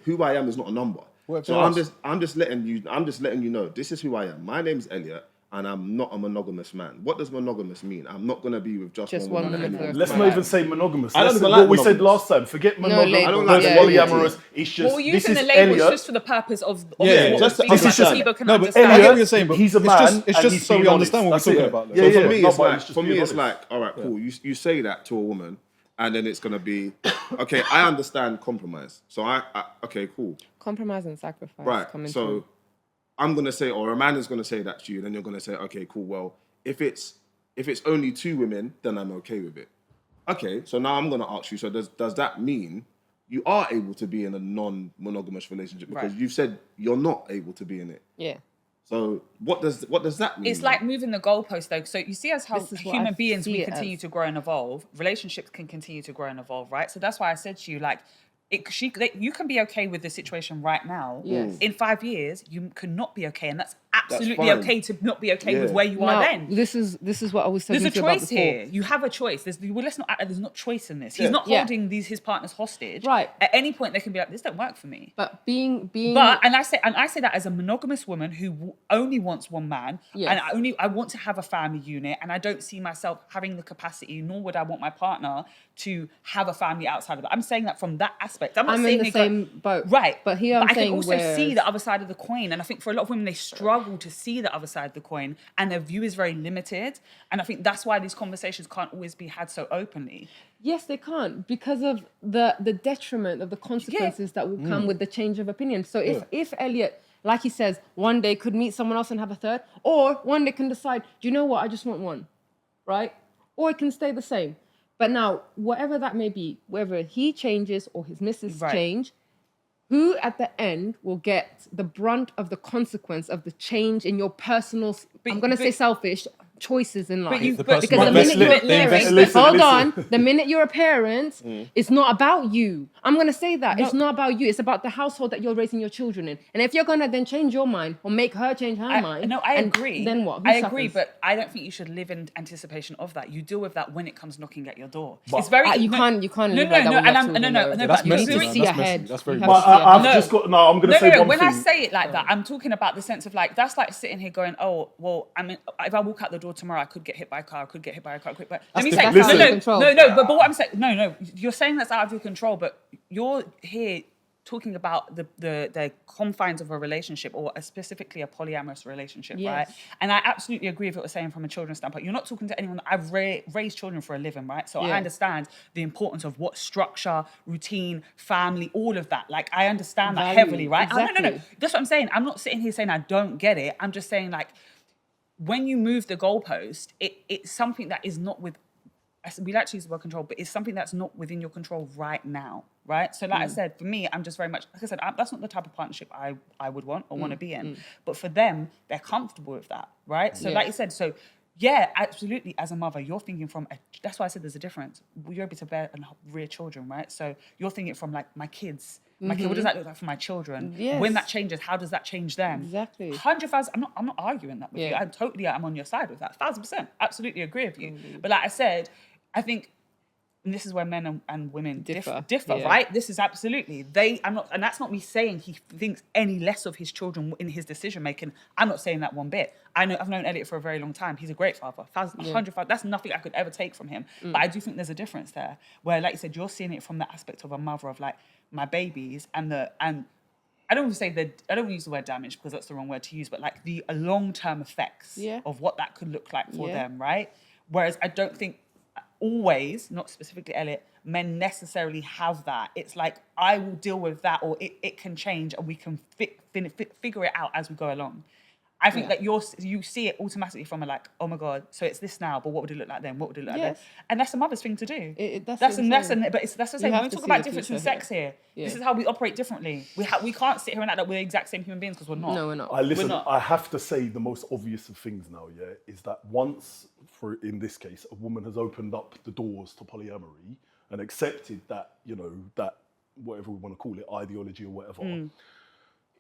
Who I am is not a number. What So else? I'm just letting you know this is who I am. My name's Elliot, and I'm not a monogamous man. What does monogamous mean? I'm not gonna be with just Just one one woman. woman for the Let's rest not of even say monogamous. I don't Let's even what like we said monogamous. last time. Forget monogamous. label. I don't like versus the polyamorous. It's just Well, we're this using is the labels Elliot. just for the purpose of Yeah, what just- we're this speaking is about, just- so people can no, but understand. I get what you're saying, but he's a it's man. just- it's and just he's so we being understand what honest. we're That's talking it. about. Yeah, So yeah. for me, No, it's but like just for me, being it's honest. like, all right, cool. You say that to a woman, and then it's gonna be, okay. I understand compromise. So I okay, cool, Compromise and sacrifice. right. coming So through. I'm gonna say, or a man is gonna say that to you, then you're gonna say, okay, cool. Well, if it's only 2 women, then I'm okay with it. Okay, so now I'm gonna ask you. So does that mean you are able to be in a non-monogamous relationship because Right. you've said you're not able to be in it? Yeah. So what does that mean? It's like moving the goalpost though. So you see as how This is what human I beings see we it continue as. to grow and evolve. Relationships can continue to grow and evolve, right? So that's why I said to you, like, you can be okay with the situation right now. Yes. In 5 years, you cannot be okay, and that's absolutely fine. okay to not be okay with Yeah. where you are Now, then. this is what I was talking There's a to you about choice before. here. You have a choice. Let's not act like there's not choice in this. He's not Yeah. holding his partners hostage. Right. At any point, they can be like, "This don't work for me." But being But and I say that as a monogamous woman who only wants one man, Yes. and I want to have a family unit, and I don't see myself having the capacity, nor would I want my partner to have a family outside of that. I'm saying that from that aspect. I'm not I'm saying in the they go- same boat. right? But here I'm I can saying also see whereas- the other side of the coin, and I think for a lot of women they struggle to see the other side of the coin, and their view is very limited, and I think that's why these conversations can't always be had so openly. Yes, they can't because of the detriment of the consequences that will come with the change of opinion. So if Elliot, like he says, one day could meet someone else and have a 3rd, or one day can decide, do you know what, I just want 1, right? Or it can stay the same. But now, whatever that may be, whether he changes or his missus Right. change, who at the end will get the brunt of the consequence of the change in your personal, I'm going to say selfish, choices in life? you- The but- person Because the who minute invested you're a it, they parent, invested it. hold on, the minute you're a parent, it's not about you. I'm going to say that. It's not about you. It's about the household that you're raising your children in. And if you're going to then change your mind or make her change her mind. No, I and agree. Then what? Who I agree, suffers? but I don't think you should live in anticipation of that. You deal with that when it comes knocking at your door. But- It's very You can't live like that when you have children, though. That's You messy, need to man. see That's ahead. messy. That's very You have messy. to see I've ahead. just got. No, I'm going to say one when thing. I say it like that, I'm talking about the sense of like, that's like sitting here going, oh, well, I mean, if I walk out the door tomorrow, I could get hit by a car, I could get hit by a car. But let me say, different. That's out of control. but what I'm saying, no, you're saying that's out of your control, but you're here talking about the confines of a relationship or specifically a polyamorous relationship, right? Yes. And I absolutely agree with what you're saying from a children's standpoint. You're not talking to anyone. I've raised children for a living, right? So I Yeah. understand the importance of what structure, routine, family, all of that. Like I understand that Value, heavily, right? No. exactly. That's what I'm saying. I'm not sitting here saying I don't get it. I'm just saying like when you move the goalpost, it's something that is not with. We like to use the word control, but it's something that's not within your control right now, right? So like I said, for me, I'm just very much, like I said, that's not the type of partnership I would want or want to be in. But for them, they're comfortable with that, right? So like you said, so yeah, absolutely, as a mother, you're thinking from, that's why I said there's a difference. You're able to bear and rear children, right? So you're thinking from like my kids. My kid, what does that look like for my children? Yes. When that changes, how does that change them? Exactly. 100,000. I'm not arguing that with you. I'm on your side with that. 1,000%. Absolutely agree with you. But like I said, I think and this is where men and women differ, Yeah. right? This is absolutely and that's not me saying he thinks any less of his children in his decision making. I'm not saying that one bit. I've known Elliot for a very long time. He's a great father. 100. That's nothing I could ever take from him. But I do think there's a difference there, where, like you said, you're seeing it from the aspect of a mother of like my babies and I don't want to use the word damage because that's the wrong word to use, but like the long-term effects of what that could look like for them, right? Whereas I don't think always, not specifically Elliot, men necessarily have that. It's like, I will deal with that, or it can change and we can figure it out as we go along. I think that you see it automatically from a like, oh my God, so it's this now, but what would it look like then? What would it look like then? And that's a mother's thing to do. That's what I'm saying. But that's what I'm saying. When we talk about difference in sex here, Yeah. this is how we operate differently. We can't sit here and act like we're the exact same human beings because we're not. No, we're not. Listen, We're not. I have to say the most obvious of things now, is that once, in this case, a woman has opened up the doors to polyamory and accepted that, that whatever we want to call it, ideology or whatever,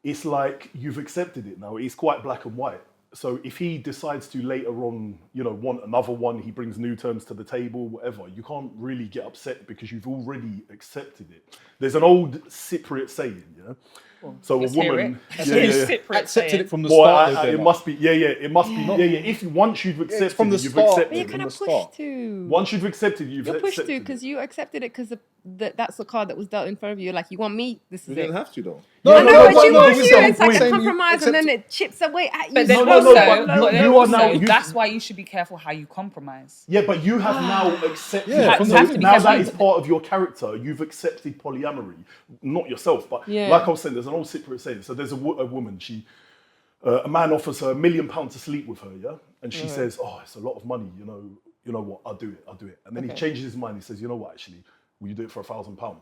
it's like you've accepted it now. It's quite black and white. So if he decides to later on, want another one, he brings new terms to the table, whatever, you can't really get upset because you've already accepted it. There's an old Cypriot saying, So Let's a hear woman, it. Accepted it from the start. it must be, it must be, If once you've accepted from the it, you've start. accepted But you're it. kind of from the start. pushed to. Once you've accepted, you've You're pushed to accepted because it. you accepted it because that's the card that was dealt in front of you. You're like, you want me? This You is didn't it. have to though. I know, but you no, want this is you. the It's whole like a point. compromise, and then Accept it chips away at you. But then No, but you are now- you- that's why you should be careful how you compromise. Yeah, but you have now accepted. Yeah, you have to be now careful. that is part of your character. You've accepted polyamory, not yourself, but Yeah. like I was saying, there's an old Cypriot saying. So there's a woman. A man offers her £1 million to sleep with her, and she says, "Oh, it's a lot of money. You know what? I'll do it." And then he changes his mind. He says, "You know what? Actually, will you do it for £1,000?"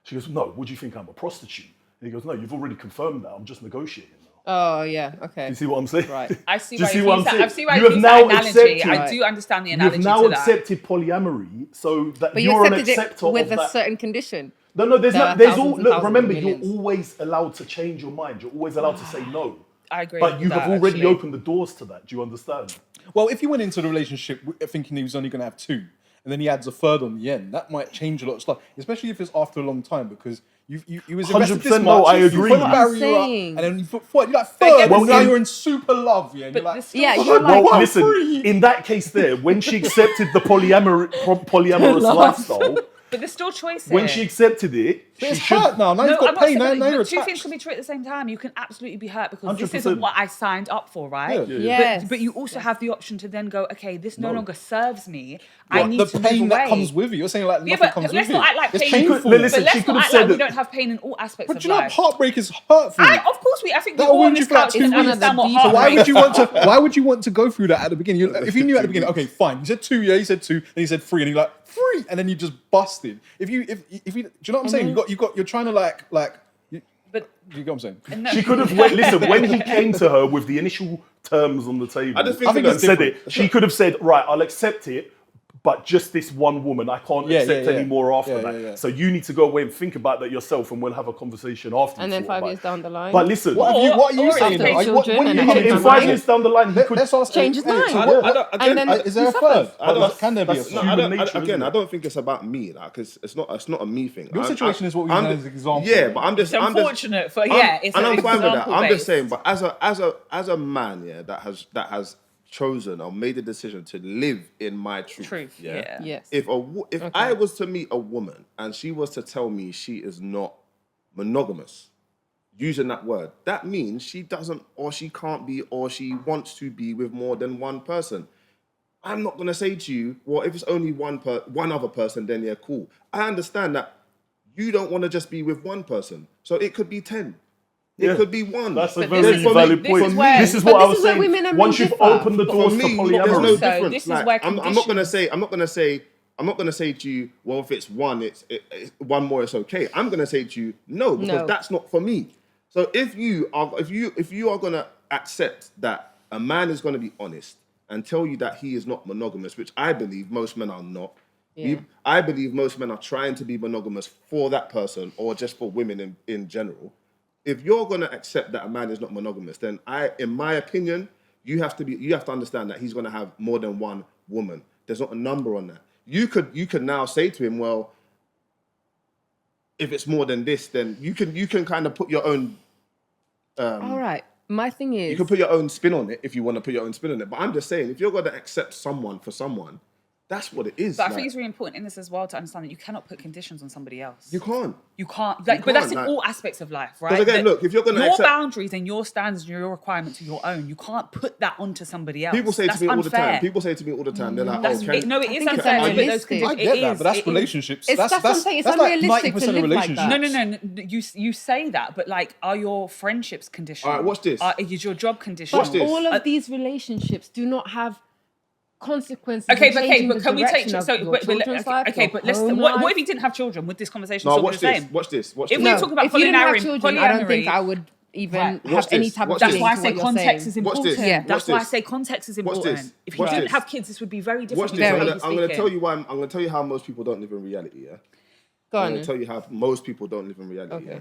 She goes, "No. Would you think I'm a prostitute?" And he goes, "No. You've already confirmed that. I'm just negotiating now." Oh yeah, okay. You see what I'm saying? Right. I see Do you why see you what use I'm that. I saying? see why You you have use now that analogy. accepted- I do understand the You analogy have now to that. accepted polyamory, so that But you you're an accepted acceptor it with of a that. certain condition. No, there's There are there's thousands all. and Look, thousands remember, of you're millions. always allowed to change your mind. You're always allowed to say no. I agree. But with you that, have already actually. opened the doors to that. Do you understand? Well, if he went into the relationship thinking he was only going to have two, and then he adds a third on the end, that might change a lot of stuff, especially if it's after a long time, because you was invested this 100% much. no, I you agree. put the I'm barrier up, saying. and then you put you're like But third, again, and now in- you're in super love, yeah. And But you're like, this- Yeah, "Oh, you're well, like, I'm listen, free." in that case there, when she accepted the polyamorous lifestyle, But there's still choice when here. she accepted it, But it's hurt now. Now you've I'm got not pain. saying- Now you're two things attached. can be true at the same time. You can absolutely be hurt because this 100%. isn't what I signed up for, right? Yeah. Yes. But you also have the option to then go, okay, this no longer serves me. I What, need the to pain move that away. comes with it. You're saying like Yeah, nothing but comes let's with it. not act like It's pain. painful. Listen, But she let's could not have act said like we that- don't have pain in all aspects But of do you know life. heartbreak is hurtful? Of course, I think we That'll all on wound you this for like couch 2 can years. understand what So So why heartbreak would you is. want to? Why would you want to go through that at the beginning? If you knew at the beginning, okay, fine. You said 2, yeah. You said 2, and he said 3, and you're like 3, and then you just busted. If you, do you know what I'm saying? You're trying to like. But Do you get what I'm saying? She could have listen, when he came to her with the initial terms on the table I just think and it's said different. it, she could have said, right, I'll accept it, but just this one woman. I can't Yeah, accept yeah, yeah. any more after Yeah, that. yeah, yeah. So you need to go away and think about that yourself, and we'll have a conversation after. And you then thought 5 about years it. down the line. But listen, What are you or saying? after though? his What children do and you then mean? in change 5 years down the line, he could Let's ask. Change his mind. I don't- and then Is there a he suffers. third? Can there be a that's third? human nature, isn't Again, it? I don't think it's about me, like, because it's not a me thing. Your situation is what we I'm use as an example. Yeah, but I'm just. it's I'm just- unfortunate for I'm- it's and an I'm fine with that. example I'm just based. saying, but as a man, yeah, that has chosen or made a decision to live in my truth. Yeah. Yes. If I was to meet a woman and she was to tell me she is not monogamous, using that word, that means she doesn't or she can't be or she wants to be with more than one person. I'm not gonna say to you, well, if it's only one other person, then yeah, cool. I understand that you don't want to just be with one person, so it could be 10. Yeah. It could be one. That's a But very this is- valid this point. is where- This is but what I this was is where saying. women and Once men you've differ. opened the For doors to me, there's no polyamory, So difference. this is Like, where I'm not gonna say. I'm not gonna say to you, well, if it's one, it's one more, it's okay. I'm gonna say to you, no, because No. that's not for me. So if you are gonna accept that a man is gonna be honest and tell you that he is not monogamous, which I believe most men are not. Yeah. I believe most men are trying to be monogamous for that person or just for women in general. If you're gonna accept that a man is not monogamous, then in my opinion, you have to understand that he's gonna have more than one woman. There's not a number on that. You could now say to him, well, if it's more than this, then you can kind of put your own. All right. My thing is, You can put your own spin on it if you want to put your own spin on it. But I'm just saying, if you're gonna accept someone for someone, that's what it is. But I like, think it's really important in this as well to understand that you cannot put conditions on somebody else. you can't. You can't. Like, but that's in can't, like- all aspects of life, right? Because again, That look, if you're gonna your accept- boundaries and your standards and your requirements are your own. You can't put that onto somebody else. People say that's to me all the unfair. time. People say to me all the time. They're like, That's "Oh, Ken, no, it I is think it's unfair. But those unrealistic. conditions, I get it that, is, but that's it is. relationships. It's- that's what I'm saying, it's unrealistic to 90% of live like relationships. that. No. You say that, but like, are your friendships conditional? All right, watch this. Is your job conditional? but this. all of these relationships do not have consequences. Okay, in but changing but the can we take direction of so? your But, children's life, okay, your but let's. home What life? if he didn't have children? Would this conversation no, still be watch the this. same? Watch this. Watch If this. we No, talk about if you didn't have polyamory- children, I don't think polyamory- I would even Right. have Watch any this, type watch of That's this. why I feelings say for what you're context saying. is Watch important. this. Yeah. That's Watch why I this. say context is Watch important. this. If you Watch didn't this. have kids, this would be very different. Watch this. Very. I'm gonna tell you why. I'm gonna tell you how most people don't live in reality. Yeah. Go I'm on. gonna tell you how most people don't live in reality. Okay. Yeah?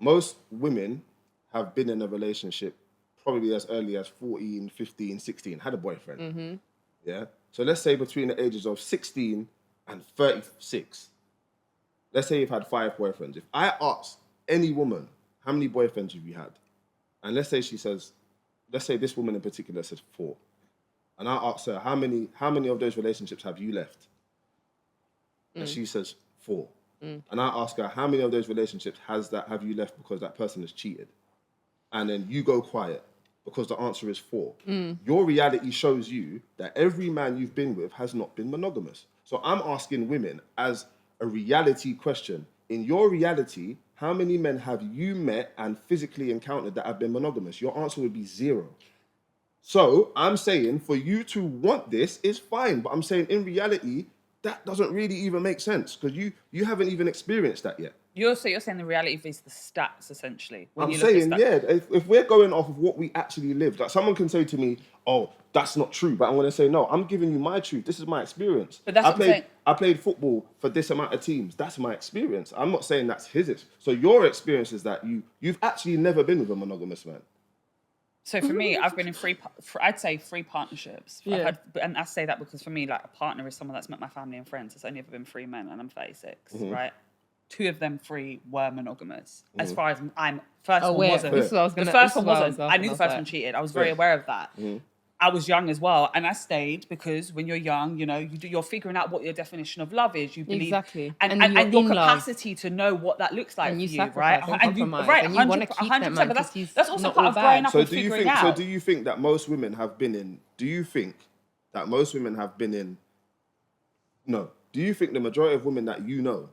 Most women have been in a relationship probably as early as 14, 15, 16, had a boyfriend. Mm-hmm. Yeah. So let's say between the ages of 16 and 36, let's say you've had 5 boyfriends. If I asked any woman, how many boyfriends have you had? And let's say let's say this woman in particular says 4. And I ask her, how many of those relationships have you left? And she says 4. And I ask her, how many of those relationships have you left because that person has cheated? And then you go quiet because the answer is 4. Your reality shows you that every man you've been with has not been monogamous. So I'm asking women as a reality question. In your reality, how many men have you met and physically encountered that have been monogamous? Your answer would be 0. So I'm saying for you to want this is fine, but I'm saying in reality, that doesn't really even make sense because you haven't even experienced that yet. You're saying the reality is the stats essentially. When I'm you look at saying, stats. yeah, if we're going off of what we actually lived, like someone can say to me, oh, that's not true, but I'm going to say, no, I'm giving you my truth. This is my experience. But that's what I'm saying. I played football for this amount of teams. That's my experience. I'm not saying that's his. So your experience is that you've actually never been with a monogamous man. So for me, I've been in I'd say 3 partnerships. Yeah. And I say that because for me, like a partner is someone that's met my family and friends. It's only ever been 3 men, and I'm 36, right? 2 of them 3 were monogamous. As far as I'm, first one Aware. wasn't. This is what I was The gonna- first this one is what I wasn't. was I knew the asking, first I one was cheated. I was very aware of that. I was young as well, and I stayed because when you're young, you know, you're figuring out what your definition of love is. You believe Exactly. and And you're your in love. capacity to know what that looks like And you for you, right? sacrifice and compromise, and you wanna keep that man but 'cause he's that's also not part all of growing bad. up So and do you figuring think? out. So do you think that most women have been in? Do you think that most women have been in? No. Do you think the majority of women that you know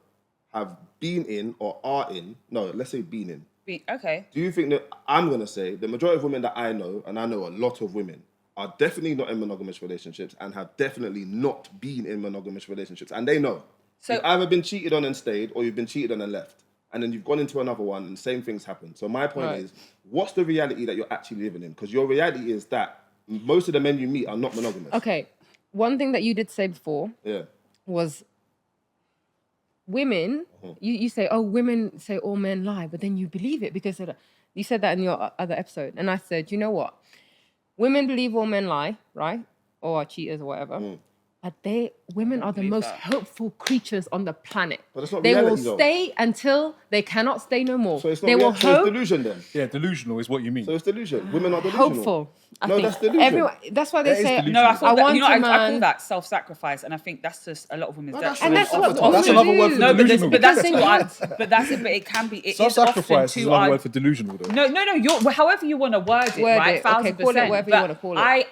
have been in or are in? No, let's say been in. Okay. Do you think that I'm gonna say the majority of women that I know, and I know a lot of women, are definitely not in monogamous relationships and have definitely not been in monogamous relationships, and they know. So- You've either been cheated on and stayed, or you've been cheated on and left, and then you've gone into another one, and the same things happen. So my point Right. is, what's the reality that you're actually living in? Because your reality is that most of the men you meet are not monogamous. Okay, one thing that you did say before Yeah. was women. You say, oh, women say all men lie, but then you believe it because of you said that in your other episode, and I said, you know what? Women believe all men lie, right? Or are cheaters or whatever. But women are the believe most that. hopeful creatures on the planet. But that's not they reality, will though. stay until they cannot stay no more. So it's not they will so it's hope. delusion then. Yeah, delusional is what you mean. So it's delusion. Women are delusional. Hopeful. I No, think that's delusion. everyone. That's why they That is say. delusion. No, I call I that, want you know, a I man. call that self-sacrifice, and I think that's just a lot of women's. that's And that's what often- That's women another word for do. No, delusional. but that's Because too they hard. want- But that's it. But it can be. It is often Self-sacrifice is too another hard. word for delusional, though. No. You're however you want to word it, Word right? it. Okay, call it 1000%. whatever you But wanna call it.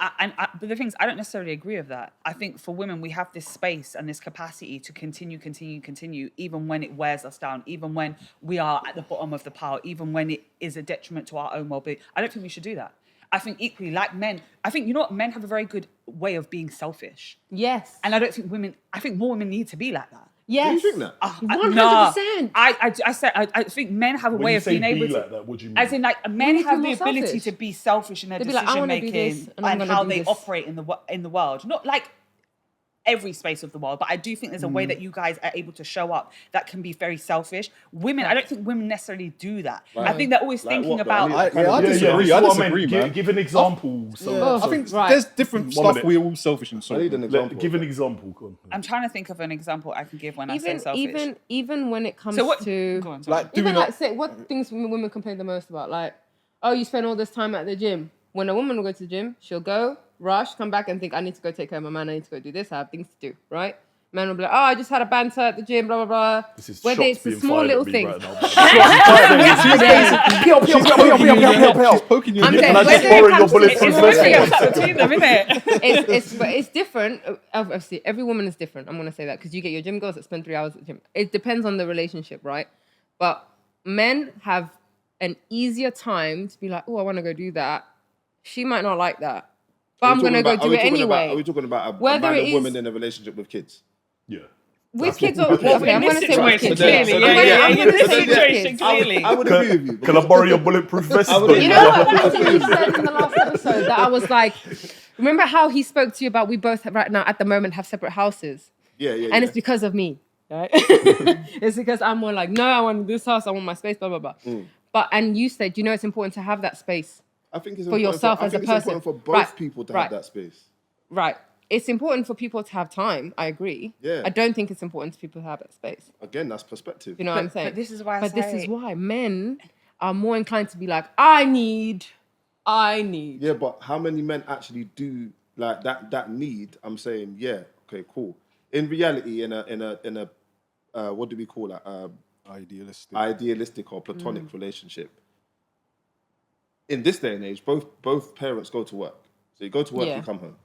But the thing is, I don't necessarily agree with that. I think for women, we have this space and this capacity to continue, even when it wears us down, even when we are at the bottom of the pile, even when it is a detriment to our own well-being. I don't think we should do that. I think equally, like men, I think, you know what, men have a very good way of being selfish. Yes. And I don't think I think more women need to be like that. Yes. Do you think that? 100%. I think men have a When way you of say being able be to. like that, what do you mean? As in, like, men need to have be the more ability selfish. to be selfish in their They'd be like, I decision wanna do making this, and I'm and gonna how do they this. operate in the world. Not like every space of the world, but I do think there's a way that you guys are able to show up that can be very selfish. Women, I don't think women necessarily do that. I think they're always Like thinking what, though? I about. need- I this disagree. is I what disagree, meant. man. Give an example. So, Oh, I think right. there's different One stuff minute. we're all selfish in. I need an example. give an example. Go on. I'm trying to think of an example I can give when I say selfish. Even when it comes So what? to Go on, sorry. Like doing even a, like say what things women complain the most about, like, oh, you spend all this time at the gym. When a woman will go to the gym, she'll go, rush, come back and think, I need to go take care of my man, I need to go do this, I have things to do, right? Men will be like, oh, I just had a banter at the gym, blah, blah, blah. This is Whether shots it's the being small fired little at me things. right now. poking you. I'm in the saying, nose. whether borrow it your comes to- bulletproof It's vest? really up between them, isn't it? but it's different. Obviously, every woman is different. I'm going to say that because you get your gym girls that spend 3 hours at the gym. It depends on the relationship, right? But men have an easier time to be like, oh, I want to go do that. She might not like that, but I'm going to go do it anyway. Are we talking about a Whether man it and is- woman in a relationship with kids? Yeah. With kids or Well, okay, I'm in going this to say with situation, kids. clearly, So yeah, then- yeah, I'm in gonna this say with situation, kids. clearly. I would agree with you. Can I borrow your bulletproof vest? I would- though? You know what? That's what you said in the last episode that I was like, remember how he spoke to you about we both right now at the moment have separate houses, Yeah. and it's because of me, right? It's because I'm more like, no, I want this house, I want my space, blah blah blah. But and you said, you know, it's important to have that space, I think it's for important yourself I as a think it's person. important for both Right, people to right. have that space. right? It's important for people to have time. I agree. Yeah. I don't think it's important for people to have that space. Again, that's perspective. You know what I'm saying? But this is why I But this say- is why men are more inclined to be like, I need. Yeah, but how many men actually do like that need? I'm saying, yeah, okay, cool. In reality, in a what do we call that? Idealistic or platonic relationship. In this day and age, both parents go to work. So you go to work, Yeah. you come home.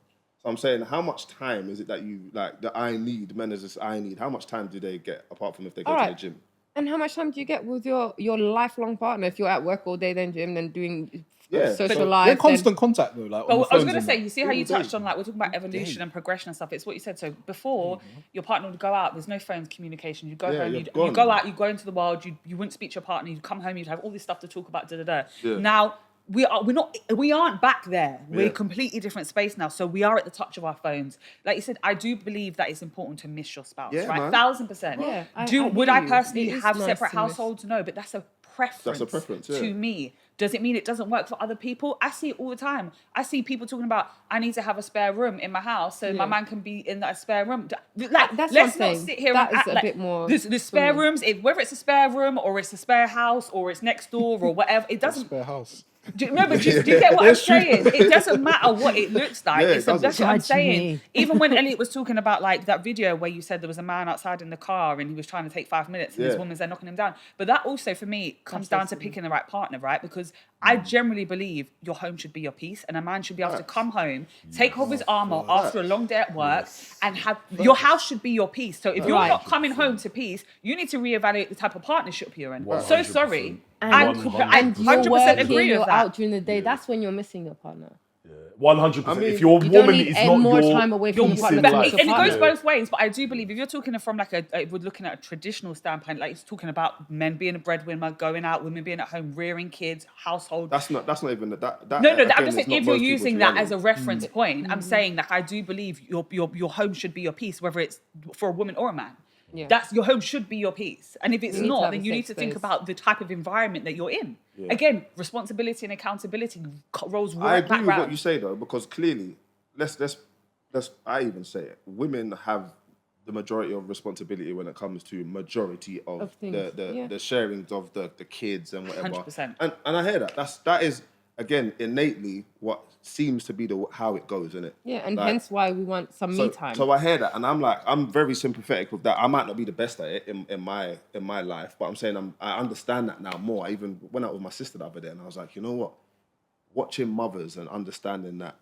So I'm saying, how much time is it that you like the I need men as this I need? How much time do they get apart from if they go to the gym? And how much time do you get with your lifelong partner? If you're at work all day, then gym, then doing Yeah, social but life. They're constant contact though. Like, on But the I was phones going to and say, that. you see how you day. touched on, like, we're talking about evolution and progression and stuff. It's what you said. So before, your partner would go out, there's no phone communication. You go Yeah, home, you're you gone. go out, you go into the world, you wouldn't speak to your partner, you'd come home, you'd have all this stuff to talk about, Yeah. Now, we aren't back there. We're Yeah. completely different space now. So we are at the touch of our phones. Like you said, I do believe that it's important to miss your spouse, Yeah, right? man. 1000%. Yeah, I Would hear I you. personally It is have nice separate to miss. households? No, but that's a preference. yeah. To me. Does it mean it doesn't work for other people? I see it all the time. I see people talking about, I need to have a spare room in my house so my man can be in that spare room. Like, That's what I'm let's not saying. sit here That and is act a like bit more the spare for me. rooms, whether it's a spare room or it's a spare house or it's next door or whatever, it doesn't. Spare house. Do you get what I'm saying? It doesn't matter what it looks like. Yeah, it That's doesn't. what I'm Judge saying. me. Even when Elliot was talking about like that video where you said there was a man outside in the car and he was trying to take 5 minutes and this Yeah. woman's there knocking him down. But that also for me comes down to picking the right partner, right? Because I generally believe your home should be your peace, and a man should be able to come home, take off his armor after a long day at work, and have your house should be your peace. So if you're Right. not coming home to peace, you need to reevaluate the type of partnership you're in. So 100%. sorry. And, I and 100% you're working, agree you're with that. out during the day. That's when you're missing your partner. 100%. I mean, if your You don't woman need is any not more your time away from You're, your partner. but than life. your and it goes partner. both ways. But I do believe if you're talking from like we're looking at a traditional standpoint, like it's talking about men being a breadwinner, going out, women being at home, rearing kids, household. That's not even that. No, again, I'm just saying is not if you're most people's using that as reality. a reference point, I'm saying that I do believe your home should be your peace, whether it's for a woman or a man. Yeah. That's your home should be your peace. And if it's You need to not, have then a you need safe to think space. about the type of environment that you're in. Again, responsibility and accountability rolls I right agree back with round. what you say though, because clearly, let's I even say it. Women have the majority of responsibility when it comes to majority of Of things, the yeah. sharings of the kids and whatever. 100%. And I hear that. That is again innately what seems to be how it goes, isn't it? Yeah, and Like, hence why we want some me time. So I hear that, and I'm very sympathetic with that. I might not be the best at it in my life, but I'm saying I understand that now more. I even went out with my sister the other day, and I was like, you know what? Watching mothers and understanding that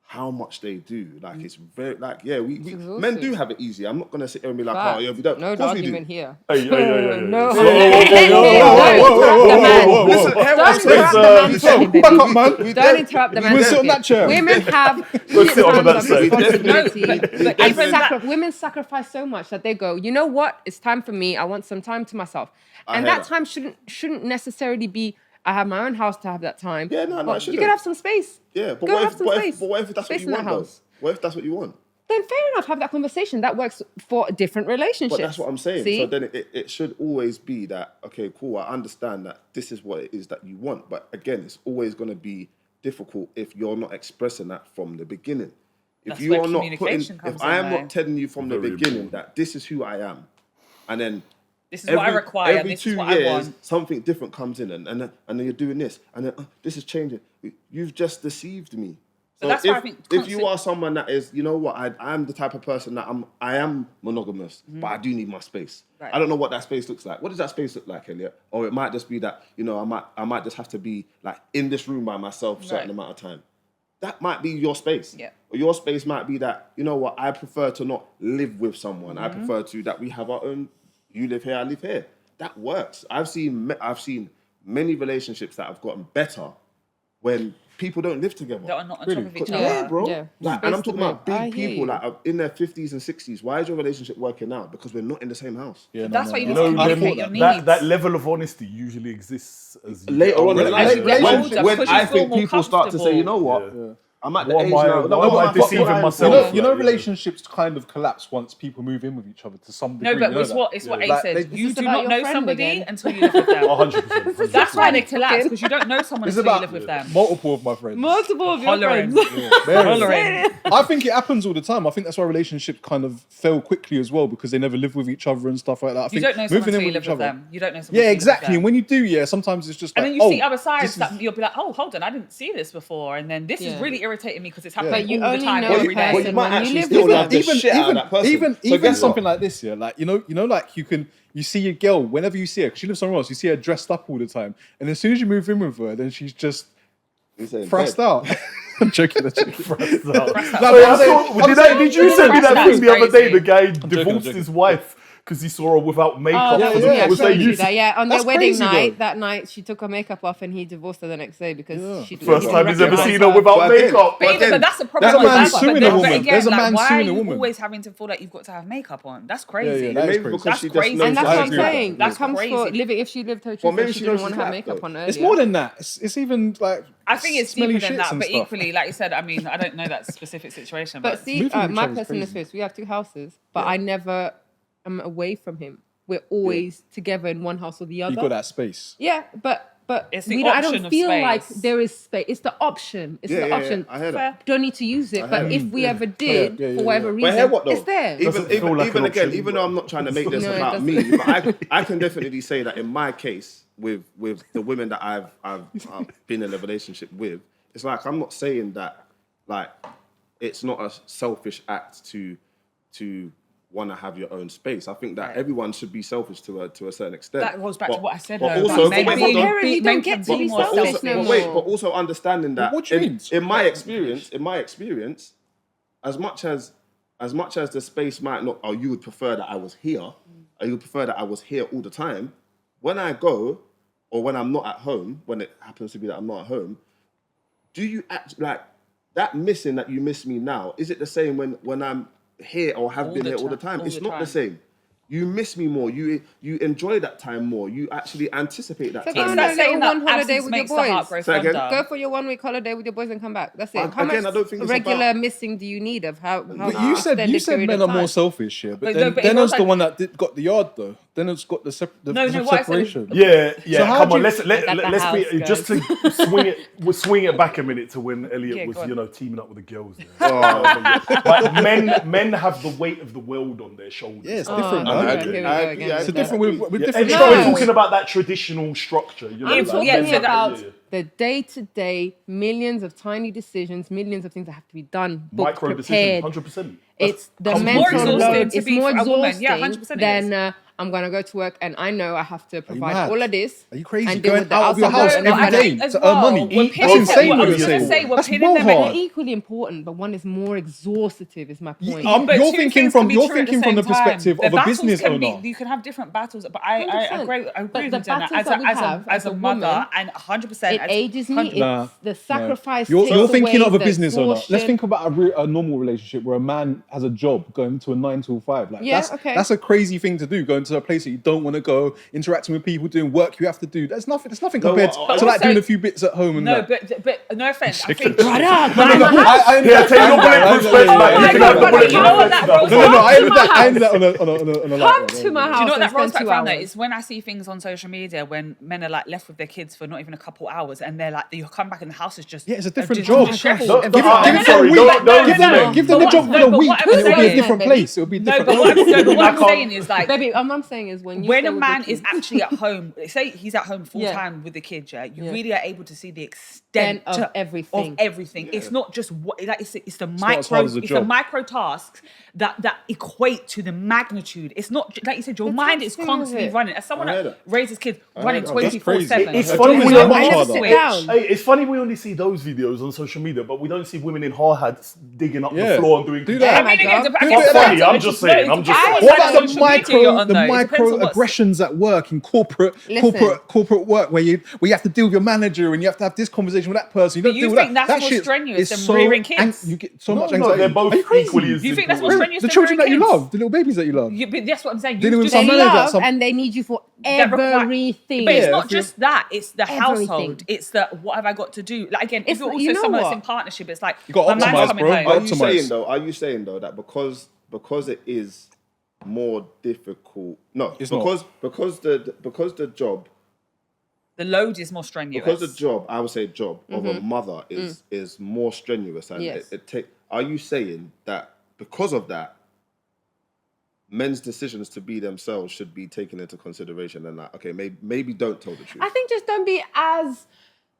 how much they do, like it's very like we exhausting. men do have it easy. I'm not gonna sit here and be like, Fact. oh yeah, we don't. No Of course we do. argument here. Hey. No. Whoa, whoa, whoa, Listen, hear what I'm Don't saying. interrupt the man. Back up, man. Don't interrupt the man. We'll sit on that chair. Women have We'll sit on that tons chair. of responsibility. but And even that- women sacrifice so much that they go, you know what? It's time for me. I want some time to myself. And hear that that. time shouldn't necessarily be, I have my own house to have that time. Yeah, no, But it you shouldn't. can have some space. Yeah, but Go what have if some space. what if that's what Space you in that want though? house. What if that's what you want? Then fair enough, have that conversation. That works for different relationships. But that's what I'm saying. See? So then it should always be that, okay, cool, I understand that this is what it is that you want. But again, it's always going to be difficult if you're not expressing that from the beginning. If That's you where are not communication putting, if comes I in, am though. not telling you from the Very beginning important. that this is who I am, and then This is what I require. every This 2 is what years, I want. something different comes in, and then you're doing this, and then this is changing. You've just deceived me. But that's why I think if you are someone that is, you know what, I'm the type of person that I am monogamous, but I do need my space. Right. I don't know what that space looks like. What does that space look like, Elliot? Or it might just be that, you know, I might just have to be like in this room by myself a certain Right. amount of time. That might be your space. Yeah. Or your space might be that, you know what, I prefer to not live with someone. I prefer to that we have our own, you live here, I live here. That works. I've seen many relationships that have gotten better when people don't live together. That are not on Really? top of each Yeah, other. bro. Yeah. Like, Space and I'm to talking about live. I big hear people you. that are in their 50s and 60s. Why is your relationship working out? Because we're not in the same house. Yeah, no, That's no, why you no. need to No, communicate your that, needs. that level of honesty usually exists as you Later on in As life, you get older, when because you I feel think more people start to say, you know what, Yeah. I'm at the What age am I- now. why am I deceiving myself? You know, Like, yeah. relationships kind of collapse once people move in with each other to some degree. No, but you know it's that? what Ace Like, said. they- You this do about not your know friend somebody again? until you live with them. 100%. That's why they Talking. collapse, because you don't know someone It's until you about live with them. multiple of my friends. Multiple of your Hollering. friends. Hollering. I think it happens all the time. I think that's why relationships kind of fail quickly as well because they never live with each other and stuff like that. I You think don't know someone moving until in you live each with other- them. You don't know someone Yeah, until you live with exactly. them. And when you do, yeah, sometimes it's just And like, then you see oh, other sides this that is- you'll be like, oh, hold on, I didn't see this before. And then this is Yeah. really irritating me because it's Yeah. happening But you all the only time, know every the day. But you person might when you actually live still with love them. the shit out of that person. even So guess something what? like this, yeah, like you know, like you see a girl whenever you see her, 'cause she lives somewhere else, you see her dressed up all the time, and as soon as you move in with her, then she's just He's saying thrust bed. out. I'm joking. I'm joking. So, That's wait, how- I saw- did you send me that That's thing the other day? crazy. The guy joking, divorced I'm his wife because he saw her without makeup. Oh, that was yeah, me. I Was showed they you used- that. Yeah, on their That's wedding crazy, night, though. that night she took her makeup off and he divorced her the next day because Yeah. she First he time he's ever recognised seen her without But again- makeup. But, even, but that's the problem. That's a with man that. suing But a then- woman. But again, There's a like, man why suing are a you woman. always having to feel like you've got to have makeup on? That's crazy. Yeah, that is Maybe crazy. because That's she just crazy. knows And that's I what I'm agree with saying. that. That That's comes for crazy. living. If she lived her Well, truth, maybe then she she knows didn't want she's to have black, makeup though. on earlier. It's more than that. It's even like I think it's smelly deeper than shits that, and but stuff. equally, like you said, I mean, I don't know that specific situation, But but see, moving with each my other is personal crazy. experience, we have 2 houses, but I never am away from him. We're always together in one house or the other. you got that space. Yeah, but It's the I option don't of feel like space. there is space. It's the option. It's Yeah, the yeah, option. I hear that. Don't need to use it, but if we ever did, Yeah, for whatever But reason, hear what though? it's there. Doesn't feel like an Even again, option, even but- though I'm not trying to make this No, it about doesn't. me, but I can definitely say that in my case, with the women that I've been in a relationship with, it's like I'm not saying that like it's not a selfish act to want to have your own space. I think that everyone should be selfish to a certain extent. That goes back to what I said. But though, also, about men but being- hold on. You men don't can get to be more selfish selfish. no but more. wait, but also understanding that what do you mean? in my experience, as much as the space might not, or you would prefer that I was here, or you would prefer that I was here all the time, when I go, or when I'm not at home, when it happens to be that I'm not at home, do you act like that missing that you miss me now? Is it the same when I'm here or have been here all the time? It's not the same. You miss me more. You enjoy that time more. You actually anticipate that So time. go on more. that little one holiday absence with your makes the heart boys. grow Say again? fonder. Go for your 1 week holiday with your boys and come back. That's it. But How again, much I don't think it's regular about- missing do you need of how But you said extended period men of are more time? selfish here, but But then no, but it Dena's was the like- one that got the yard though. Dena's got the No, what I said is- separation. Yeah. So how Come do on, you- let's the house, be guys. just to swing it. We'll swing it back a minute to when Elliot Yeah, was, go on. teaming up with the girls. There. But men have the weight of the world on their shoulders. Yeah, it's different, Oh, man. I okay, agree. here we I go agree. again. It's a Yeah. different with Yeah, different and we're No. talking about that traditional structure. You know, I'm like, talking yeah, so about yeah. the day-to-day millions of tiny decisions, millions of things that have to be done, booked, Micro decisions, prepared. 100%. It's the It's mental more exhausting load. to It's be more for a woman. exhausting Yeah, 100% it than I'm gonna go to work and I know I have to provide mad? all of this. Are you crazy? And deal Going with the out of your outside house world and No, every I everything. day think as to well, earn money. we're That's pinning insane them- what I you're was gonna saying. say, we're That's pinning well them in- They're hard. equally important, but one is more exhaustive. Is my point. But You're two thinking things from can be you're true at thinking from the same time. perspective The of a battles business can be- owner. You can have different battles, but I 100%. agree But with the you, Jenna. battles As that we have a as a mother, woman, and 100%. It ages me. It's Nah, the no. sacrifice. You're takes thinking away of a the business owner. Let's exhaustion. think about a normal relationship where a man has a job going to a 9 to 5. Like Yeah, that's okay. that's a crazy thing to do. Going to a place that you don't want to go, interacting with people, doing work you have to do. There's nothing. There's nothing No, compared but to like also- doing a few bits at home and No, that. but no offense. I think No, I Yeah, take your bulletproof vest back. my You can God, have the but bulletproof you know what vest that back. rolls no, I to ended my that. I house. ended that on a light Come note. to my Do you house. know what and that rolls spend back 2 around though? hours. Is when I see things on social media when men are like left with their kids for not even a couple hours and they're like, you come back and the house is just Yeah, it's a different just job. disheveled. Don't- Give I'm it a sorry, week. don't- don't Give them do the But job what- for a but week, what I'm and it'll be a saying- different place. It'll be No, different. but what I'm can't- saying is like, Baby, what I'm saying is when you when stay a with man the is kids- actually at home, say he's at home full Yeah. time with the kids, yeah, you Yeah. really are able to see the extent Of everything. Of everything. It's not just what like it's the not as micro. hard as a It's the job. micro tasks that equate to the magnitude. It's not like you said. Your The mind is taxing of constantly it. running. As someone I heard that that. raises kids running heard that. That's 24/7. It's Her funny job we is don't- much I never harder. sit Switch. down. Hey, it's funny we only see those videos on social media, but we don't see women in hard hats digging up the Yeah. floor and doing Do construction. that. I mean, again, Do it it depends funny, on I'm what- just no, saying, it I'm just depends saying. on What about social media you're on, the though. It depends on what's- microaggressions at work in corporate work where you have to deal with your manager and you have to have this conversation with that person. You But don't you deal with think that. that's That more shit strenuous is than rearing kids? You get so No, much no, anxiety. they're both Are you crazy? equally as You think that's more important. strenuous The than children that rearing you kids? love, the little babies that you love. But that's what I'm saying. Dealing with They some manager, love and they need you for that require- everything. But it's Yeah, not if you- just that. It's the Everything. household. It's the what have I got to do? Like again, if It's- you're also you know someone that's what? in partnership, it's like You got my optimised, man's coming bro. home. Got Are you optimised. saying though that because it is more difficult? No, It's because the job The load is more strenuous. because the job I would say job of a mother is more strenuous and Yes. it take. Are you saying that because of that, men's decisions to be themselves should be taken into consideration and that okay maybe don't tell the truth? I think just don't be as.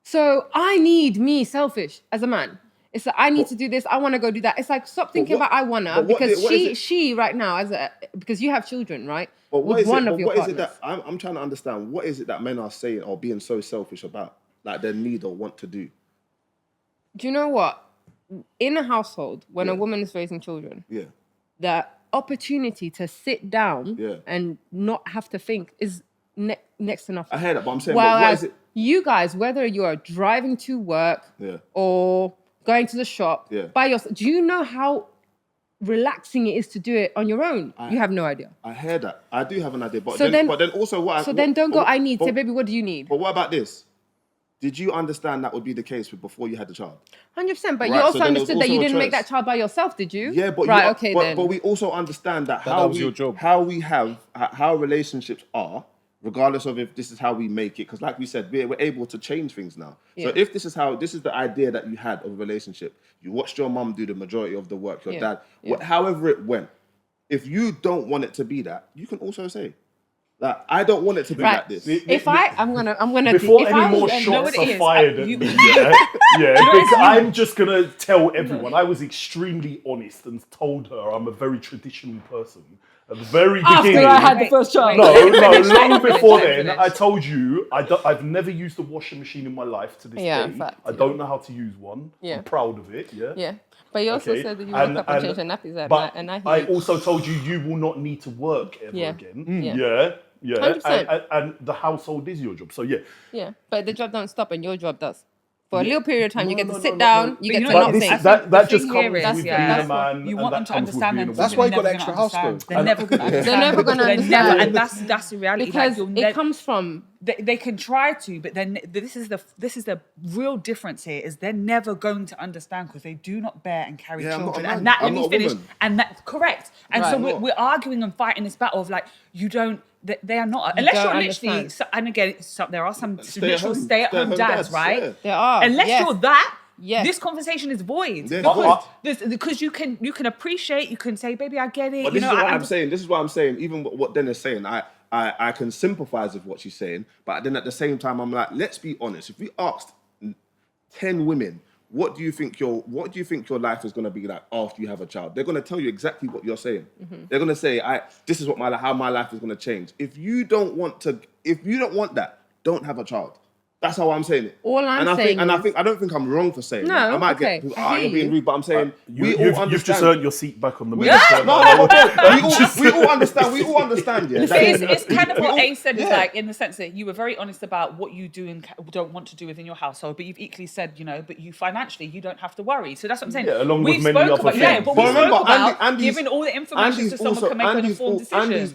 So I need me selfish as a man. It's like I need to do this. I want to go do that. It's like stop thinking what- about I wanna but what because what is she it- right now because you have children, right? But what With is one it? of But your what is it partners. that I'm trying to understand? What is it that men are saying or being so selfish about, like their need or want to do? Do you know what? In a household, when a Yeah. woman is raising children, Yeah, the opportunity to sit down Yeah. and not have to think is next to nothing. I hear that, but I'm saying, but what Whereas is it? you guys, whether you are driving to work Yeah. or going to the shop Yeah. by yourself, do you know how relaxing it is to do it on your own? You have no idea. I hear that. I do have an idea, but So then, then- also what? So then don't go, I need. But, Say, baby, what do you need? but what about this? Did you understand that would be the case before you had the child? 100%. But you Right, so also then there was understood that you also a didn't make choice. that child by yourself, did you? Yeah, but right, you, okay but, then. But we also understand that that was your job. how we have how relationships are, regardless of if this is how we make it. Because like we said, we're able to change things now. Yeah. So if this is the idea that you had of a relationship, you watched your mum do the majority of the work, your Yeah. dad, Yeah. however it went. If you don't want it to be that, you can also say, Like, I don't want it to be Right. like this. I'm gonna Before if any I was more a- know shots what it are is? fired at You- me, because I'm just gonna tell everyone I was extremely honest and told her I'm a very traditional person at the very beginning. After I had the first child. No, Finish long it, before finish it, then, finish. I told you I've never used a washing machine in my life to this Yeah, day. in fact, I don't know how to use one. Yeah. I'm proud of it. Yeah. Yeah. But you also Okay, said that you woke up and changed your nappies at night, but and I hear also told you will not need to work ever Yeah. again. Yeah. Yeah, 100%. and the household is your job. So yeah, Yeah, but the job don't stop, and your job does. For a little period of time, you get to No, sit no, down, no. you But get you to know not what, this, think. I think that the just thing comes here with is, being yeah, a man. you and want that them to comes with understand being a them. That's woman. why you they're got never the extra gonna house, understand. though. They're never going to understand. never gonna They're understand. never, and that's the reality. Because like, you'll it comes from they can try to, but then this is the real difference here is they're never going to understand because they do not bear and carry Yeah, I'm not a children. man. And that I'm let not me a finish. woman. And that's correct. And so Right. we're arguing and fighting this battle of like you don't. They are not unless don't you're literally. understand. And again, there are some Stay-at-home- literal stay-at-home dads, stay-at-home dads, right? yeah. there are Unless yes. you're that, Yes. this conversation is void. Yeah, Because you can appreciate, you can say, baby, I get it. But you this know, is what I- I'm saying. This is what I'm saying. Even what Dennis is saying, I can sympathise with what she's saying. But then at the same time, I'm like, let's be honest. If we asked 10 women, what do you think your life is going to be like after you have a child? They're going to tell you exactly what you're saying. They're going to say, this is what how my life is going to change. If you don't want that, don't have a child. That's how I'm saying it. All I'm saying I don't think I'm wrong for saying No, that. I might okay, get, I hear you're being you. rude, but I'm saying we all You've understand. just earned your seat back on the main. we all understand. We all understand. Yeah, that- It's kind of we what all- Ace said is yeah. like in the sense that you were very honest about what you do and don't want to do within your household, but you've equally said, but you financially you don't have to worry. So that's what I'm saying. Yeah, along with We've many spoke other about, yeah, things. but But we remember, spoke about Andy's- giving all the information so someone can make an informed decision. Andy's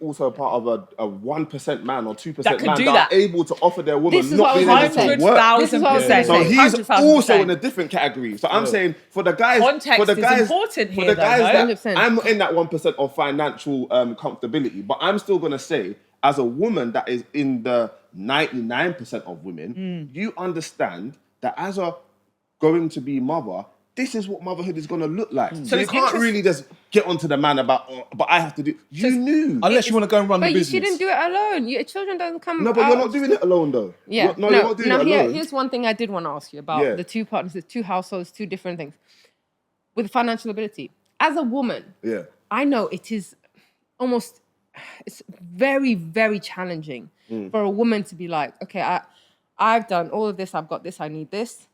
also part of a 1% man or 2% That could man do that that. are able to offer their woman This is not what I being was able gonna to say. work. This is what I was gonna 100%. So say. he's 100,000%. also in a different category. So I'm saying for the guys, Context for the is guys, important for here, the guys though, no? that 100%. I'm not in that 1% of financial comfortability, but I'm still gonna say, as a woman that is in the 99% of women, you understand that as a going to be mother, this is what motherhood is going to look like. So you it's can't interest- really just get onto the man about, but I have to do. You knew. Unless you want to go and run the But you business. shouldn't do it alone. Your children don't come. No, but out you're not doing it alone though. Yeah. You're not doing it alone. Here's one thing I did want to ask you about Yeah. the two partners, the two households, two different things. With financial ability, as a woman, Yeah. I know it is almost, it's very, very challenging for a woman to be like, okay, I've done all of this, I've got this, I need this.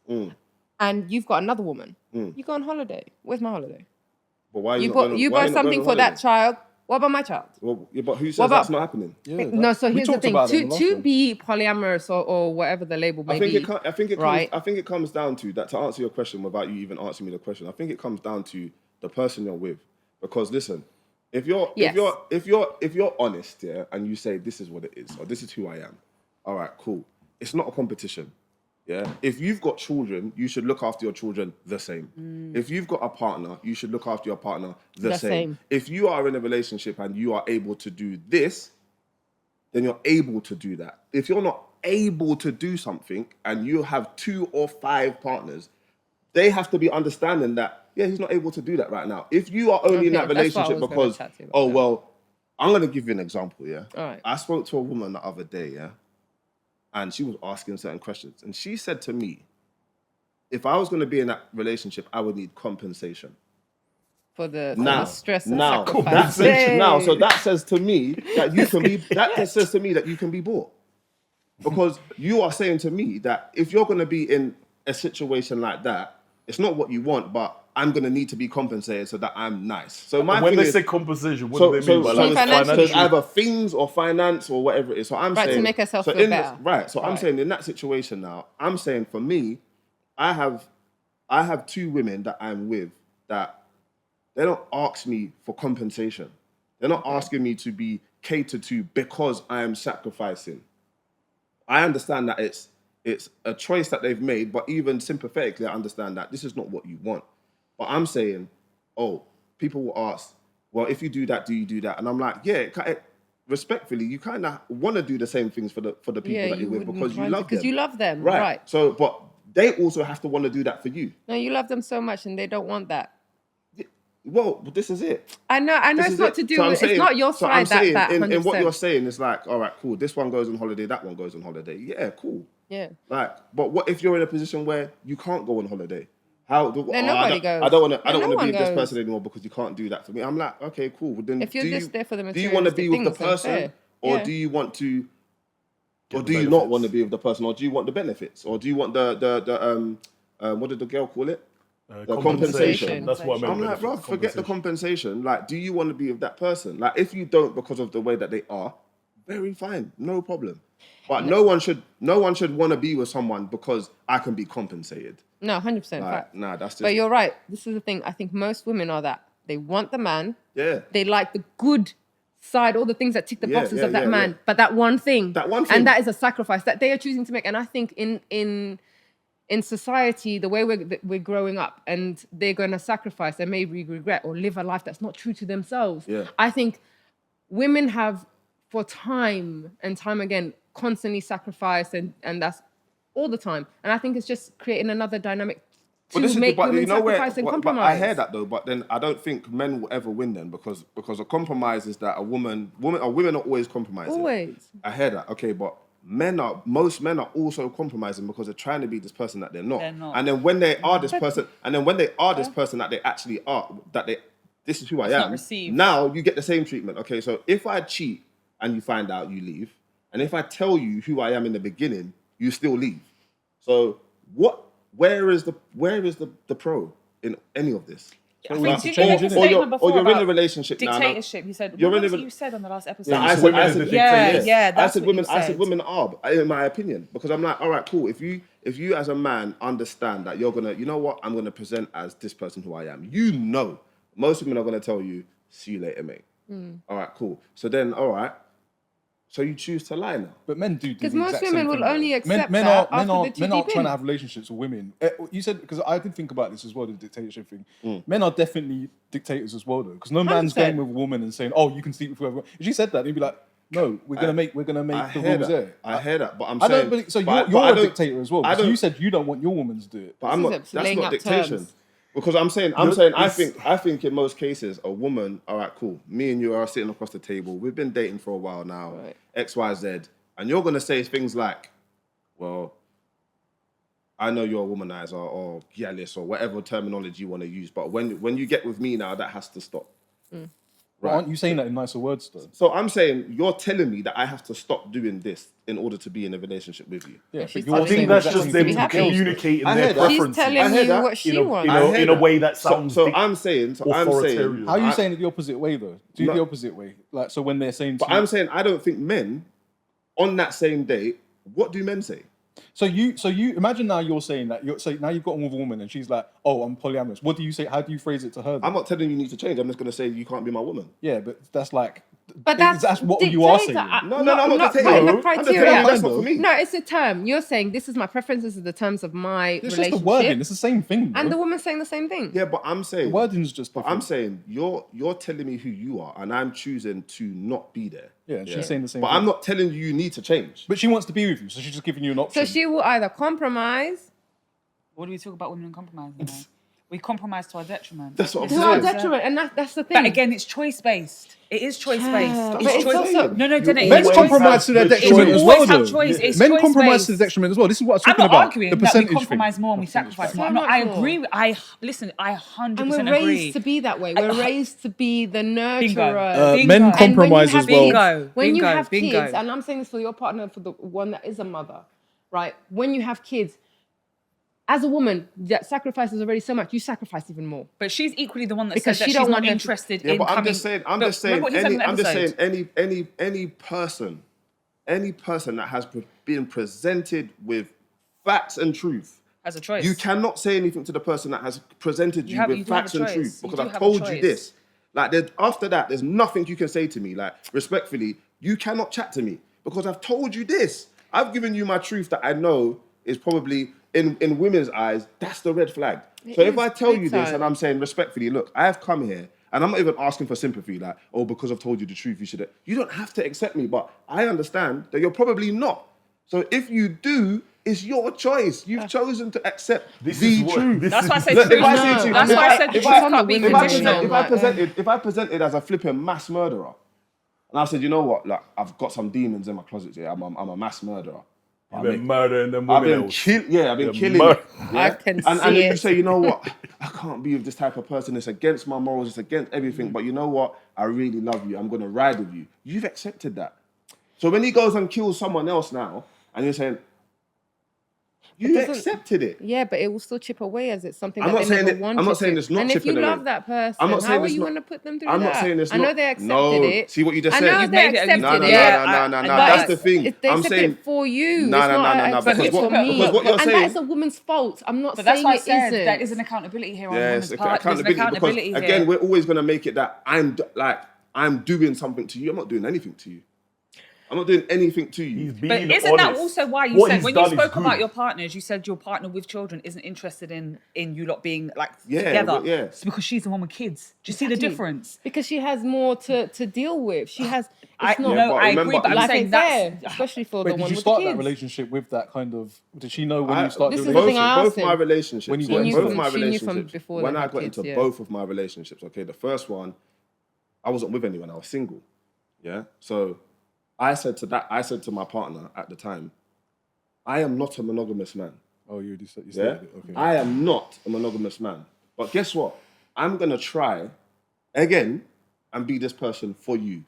And you've got another woman. You go on holiday. Where's my holiday? But why are You not bought going- you why are bought not going something on for that holiday? child. What about my child? Well, yeah, but who says What about- that's not happening? Yeah, No, so we here's the talked thing. about it in the To last one. be polyamorous or whatever the label may I think be, it right? comes down to that. To answer your question without you even answering me the question, I think it comes down to the person you're with. Because listen, if you're honest, yeah, and you say this is what it is or this is who I am, all right, cool. It's not a competition. Yeah. If you've got children, you should look after your children the same. If you've got a partner, you should look after your partner the same. If you are in a relationship and you are able to do this, then you're able to do that. If you're not able to do something and you have 2 or 5 partners, they have to be understanding that, yeah, he's not able to do that right now. If you are only in Okay, that that's what I relationship was gonna because, chat to you about, yeah. well, I'm going to give you an example, yeah? All right. I spoke to a woman the other day, yeah? And she was asking certain questions. And she said to me, if I was going to be in that relationship, I would need compensation. For the Now, stress and now, sacrifice. so that says to me that you can be. That says to me that you can be bought, because you are saying to me that if you're going to be in a situation like that, it's not what you want, but I'm going to need to be compensated so that I'm nice. So my When thing they is, say compensation, what so do they mean by so that? financial- so it's either things or finance or whatever it is. So I'm Right, to saying make herself so feel in this- better. right. So I'm Right. saying in that situation now, I'm saying for me, I have 2 women that I'm with that they don't ask me for compensation. They're not asking me to be catered to because I am sacrificing. I understand that it's a choice that they've made, but even sympathetically, I understand that this is not what you want. But I'm saying, people will ask, well, if you do that, do you do that? And I'm like, yeah, respectfully, you kind of want to do the same things for the people that you're with because you love them. Because you love them, Right. right? So, but they also have to want to do that for you. No, you love them so much and they don't want that. Well, this is it. I know This it's is not it. to do So I'm with, saying- it's not your so I'm side saying that in what 100%. you're saying is like, all right, cool. This one goes on holiday, that one goes on holiday. Yeah, cool. Yeah. Like, but what if you're in a position where you can't go on holiday? How? Then nobody goes. I don't want to. I Then don't no want to be one with this goes. person anymore because you can't do that for me. I'm like, okay, cool. But then, If you're do just you, there for the do you want to be with the materialistic things, then person, fair. or Yeah. do you want to, or the do you not benefits. want to be with the person, or do you want the benefits, or do you want the what did the girl call it? The compensation. That's what I meant. I'm like, bro, benefits, forget the compensation. compensation. Like, do you want to be with that person? Like, if you don't because of the way that they are, very fine, no problem. But no one should want to be with someone because I can be compensated. No, 100%. Like, fact. nah, that's just But you're right. This is the thing. I think most women are that. They want the man. yeah. They like the good side, all the things that tick the Yeah, boxes yeah, of that yeah, man. yeah. But that one thing. And that is a sacrifice that they are choosing to make. And I think in society, the way we're growing up, and they're going to sacrifice and maybe regret or live a life that's not true to themselves. Yeah. I think women have, for time and time again, constantly sacrificed, and that's all the time. And I think it's just creating another dynamic to make women sacrifice and compromise. But I hear that though, but then I don't think men will ever win then because a compromise is that women are always compromising. Always. I hear that, okay, but most men are also compromising because they're trying to be this person that they're not. They're not. And then when they are this person, this person that they actually are, this is who I It's am. not received. Now you get the same treatment. Okay, so if I cheat and you find out, you leave. And if I tell you who I am in the beginning, you still leave. So where is the pro in any of this? I we think, have to did change you make it, a innit? statement before Or you're in about a relationship now. dictatorship? You said, You're what in a was it re- you said on the last episode? I women said as the women. dictators. Yeah, I that's said what women. you I said said. women are, in my opinion, because I'm like, all right, cool. If you as a man understand that you're gonna, you know what, I'm gonna present as this person who I am. You know, most women are gonna tell you, see you later, mate. All right, cool. So then, all right. So you choose to lie now. But men do. 'Cause the most exact women same will thing, though. only accept men that are, men after are, they're too men aren't deep trying in. to have relationships with women. You said, because I did think about this as well, the dictatorship thing. Mm. Men are definitely dictators as well, though, because no man's 100%. going with a woman and saying, "Oh, you can sleep with whoever." If she said that, he'd be like, "No, we're gonna make I the hear rules that. there." I hear that, but I'm I saying. don't believe. So but you're I a don't- dictator as well. I Because don't. you said you don't want your woman to do it. But I'm This not. is That's laying not up dictation. terms. Because I'm saying, I think in most cases, a woman, all right, cool. Me and you are sitting across the table. We've been dating for a while now, Right. X, Y, Z, and you're gonna say things like, "Well, I know you're a womanizer or jealous or whatever terminology you want to use, but when you get with me now, that has to stop." But aren't you saying that in nicer words, though? So I'm saying you're telling me that I have to stop doing this in order to be in a relationship with you. Yeah, she's but you're telling I think saying that's the just exact them same be thing happy. to girls, though. communicating I their hear that. She's preferences telling I hear you that. what she in wants. a, in a way that sounds So I'm saying, authoritarian. How are you I- saying it the opposite way, though? Do No. the opposite way. Like, so when they're saying to But you, I'm saying I don't think men on that same date. What do men say? So you imagine now you're saying that now you've got on with a woman and she's like, "Oh, I'm polyamorous." What do you say? How do you phrase it to her? then? I'm not telling you need to change. I'm just gonna say you can't be my woman. Yeah, but that's like, But that's what you are dictator. saying. No, I'm not dictating. putting the I'm just telling criteria. you that's not for me. No, it's a term. You're saying this is my preference. This is the terms of my It's just relationship. the wording. It's the same thing. And the Bro. woman's saying the same thing. Yeah, but I'm saying The wording's just. But I'm different. saying you're telling me who you are, and I'm choosing to not be there. Yeah, and she's saying the same But thing. I'm not telling you need to change. But she wants to be with you, so she's just giving you an option. So she will either compromise What do we talk about women and compromise now? We compromise to our detriment. That's what I'm to saying. her detriment, and that's the thing. But again, it's choice-based. It is choice-based. But It's it's choice. also- No, Dena, You it's Men always compromise to their have the detriment choice. as You well, always have though. choice. It's Men choice-based. compromise to the detriment as well. This is what I was I'm talking not about. arguing the that we percentage compromise thing. more and we sacrifice more. So No, I much agree. more. I 100% and we're agree. raised to be that way. We're raised to be the nurturer. Bingo. Men And compromise as well. Bingo. When you Bingo. have Bingo. kids, and I'm saying this for your partner, for the one that is a mother, right? When you have kids, as a woman that sacrifices already so much, you sacrifice even more. But she's equally the one that Because says that she she's don't not want them to- interested Yeah, in but coming. I'm just saying. I'm But just saying. remember what you said in the I'm just saying. episode? Any person that has been presented with facts and truth. As a choice. You cannot say anything to the person that has presented you, You with do have a facts and choice. truth You because do I've have a told you choice. this. Like after that, there's nothing you can say to me. Like respectfully, you cannot chat to me because I've told you this. I've given you my truth that I know is probably in women's eyes. That's the red flag. So if is I tell big you this time. and I'm saying respectfully, look, I have come here. And I'm not even asking for sympathy, like, oh, because I've told you the truth, you should. You don't have to accept me, but I understand that you're probably not. So if you do, It's your choice. You've chosen to accept This the is what- truth. this That's why I is- say Look, truth. if I say to you, That's why I said if truth can't be women conditional. if I presented as a flipping mass murderer, and I said, you know what, like I've got some demons in my closet. Yeah, I'm a mass murderer. You've been murdering them I've women been else. I've been killing. mur- Yeah? I can and see then you it. say, you know what, I can't be with this type of person. It's against my morals. It's against everything. But you know what, I really love you. I'm gonna ride with you. You've accepted that. So when he goes and kills someone else now, and you're saying, you doesn't- accepted it. Yeah, but it will still chip away as it's something I'm that not they saying never it- wanted I'm not saying to. it's not And if you chipping love away. that person, I'm not saying how are it's you not- going to put them through I'm that? not saying it's I know not- they accepted No. it. See what you just I said? know You've they made it- accepted No, no, it. no. But That's the it's- thing. They I'm accepted saying it for you. No, It's no, not no, no, accepted because for what- me. because what you're And saying- that's a woman's fault. I'm not But that's saying why I it said isn't. there is an accountability here on Yes, women's part. There's an accountability. accountability Because here. again, we're always going to make it that I'm doing something to you. I'm not doing anything to you. I'm not doing anything to you. He's being But isn't that honest. also why you What said he's when you done is spoke about good. your partners, you said your partner with children isn't interested in you lot being like Yeah, together? well, yeah. It's because she's the one with kids. Do you see the Exactly. difference? Because she has more to deal with. She has. I It's not no, but I remember- agree, but I'm life saying ain't fair, that's especially for Wait, the did one you with start the that kids. relationship with that kind of? Did she know when you started This doing is the it? thing I asked both him. my relationships. When you yeah, got into both them. my She knew from relationships. before When they I had got kids, into yeah. both of my relationships, okay, the first one, I wasn't with anyone. I was single. Yeah. So I said to my partner at the time, I am not a monogamous man. Oh, you stated Yeah. it. Okay. I am not a monogamous man. But guess what? I'm gonna try again and be this person for you.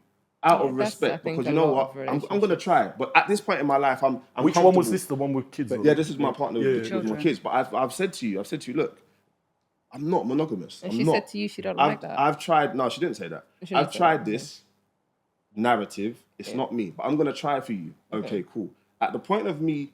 Out Yeah, of that's, I respect, think, because a you know lot what? of I'm gonna try. But at this point in my life, I'm Which one was comfortable. this? The one with kids? Yeah, this is my partner Yeah, with, yeah. with my Children. kids. But I've said to you, look, I'm not monogamous. And I'm she not. said to you she don't I've, like that. I've tried. No, she didn't say that. She didn't I've say tried that, this narrative. It's not me, but I'm gonna try for you. Okay, cool. At the point of me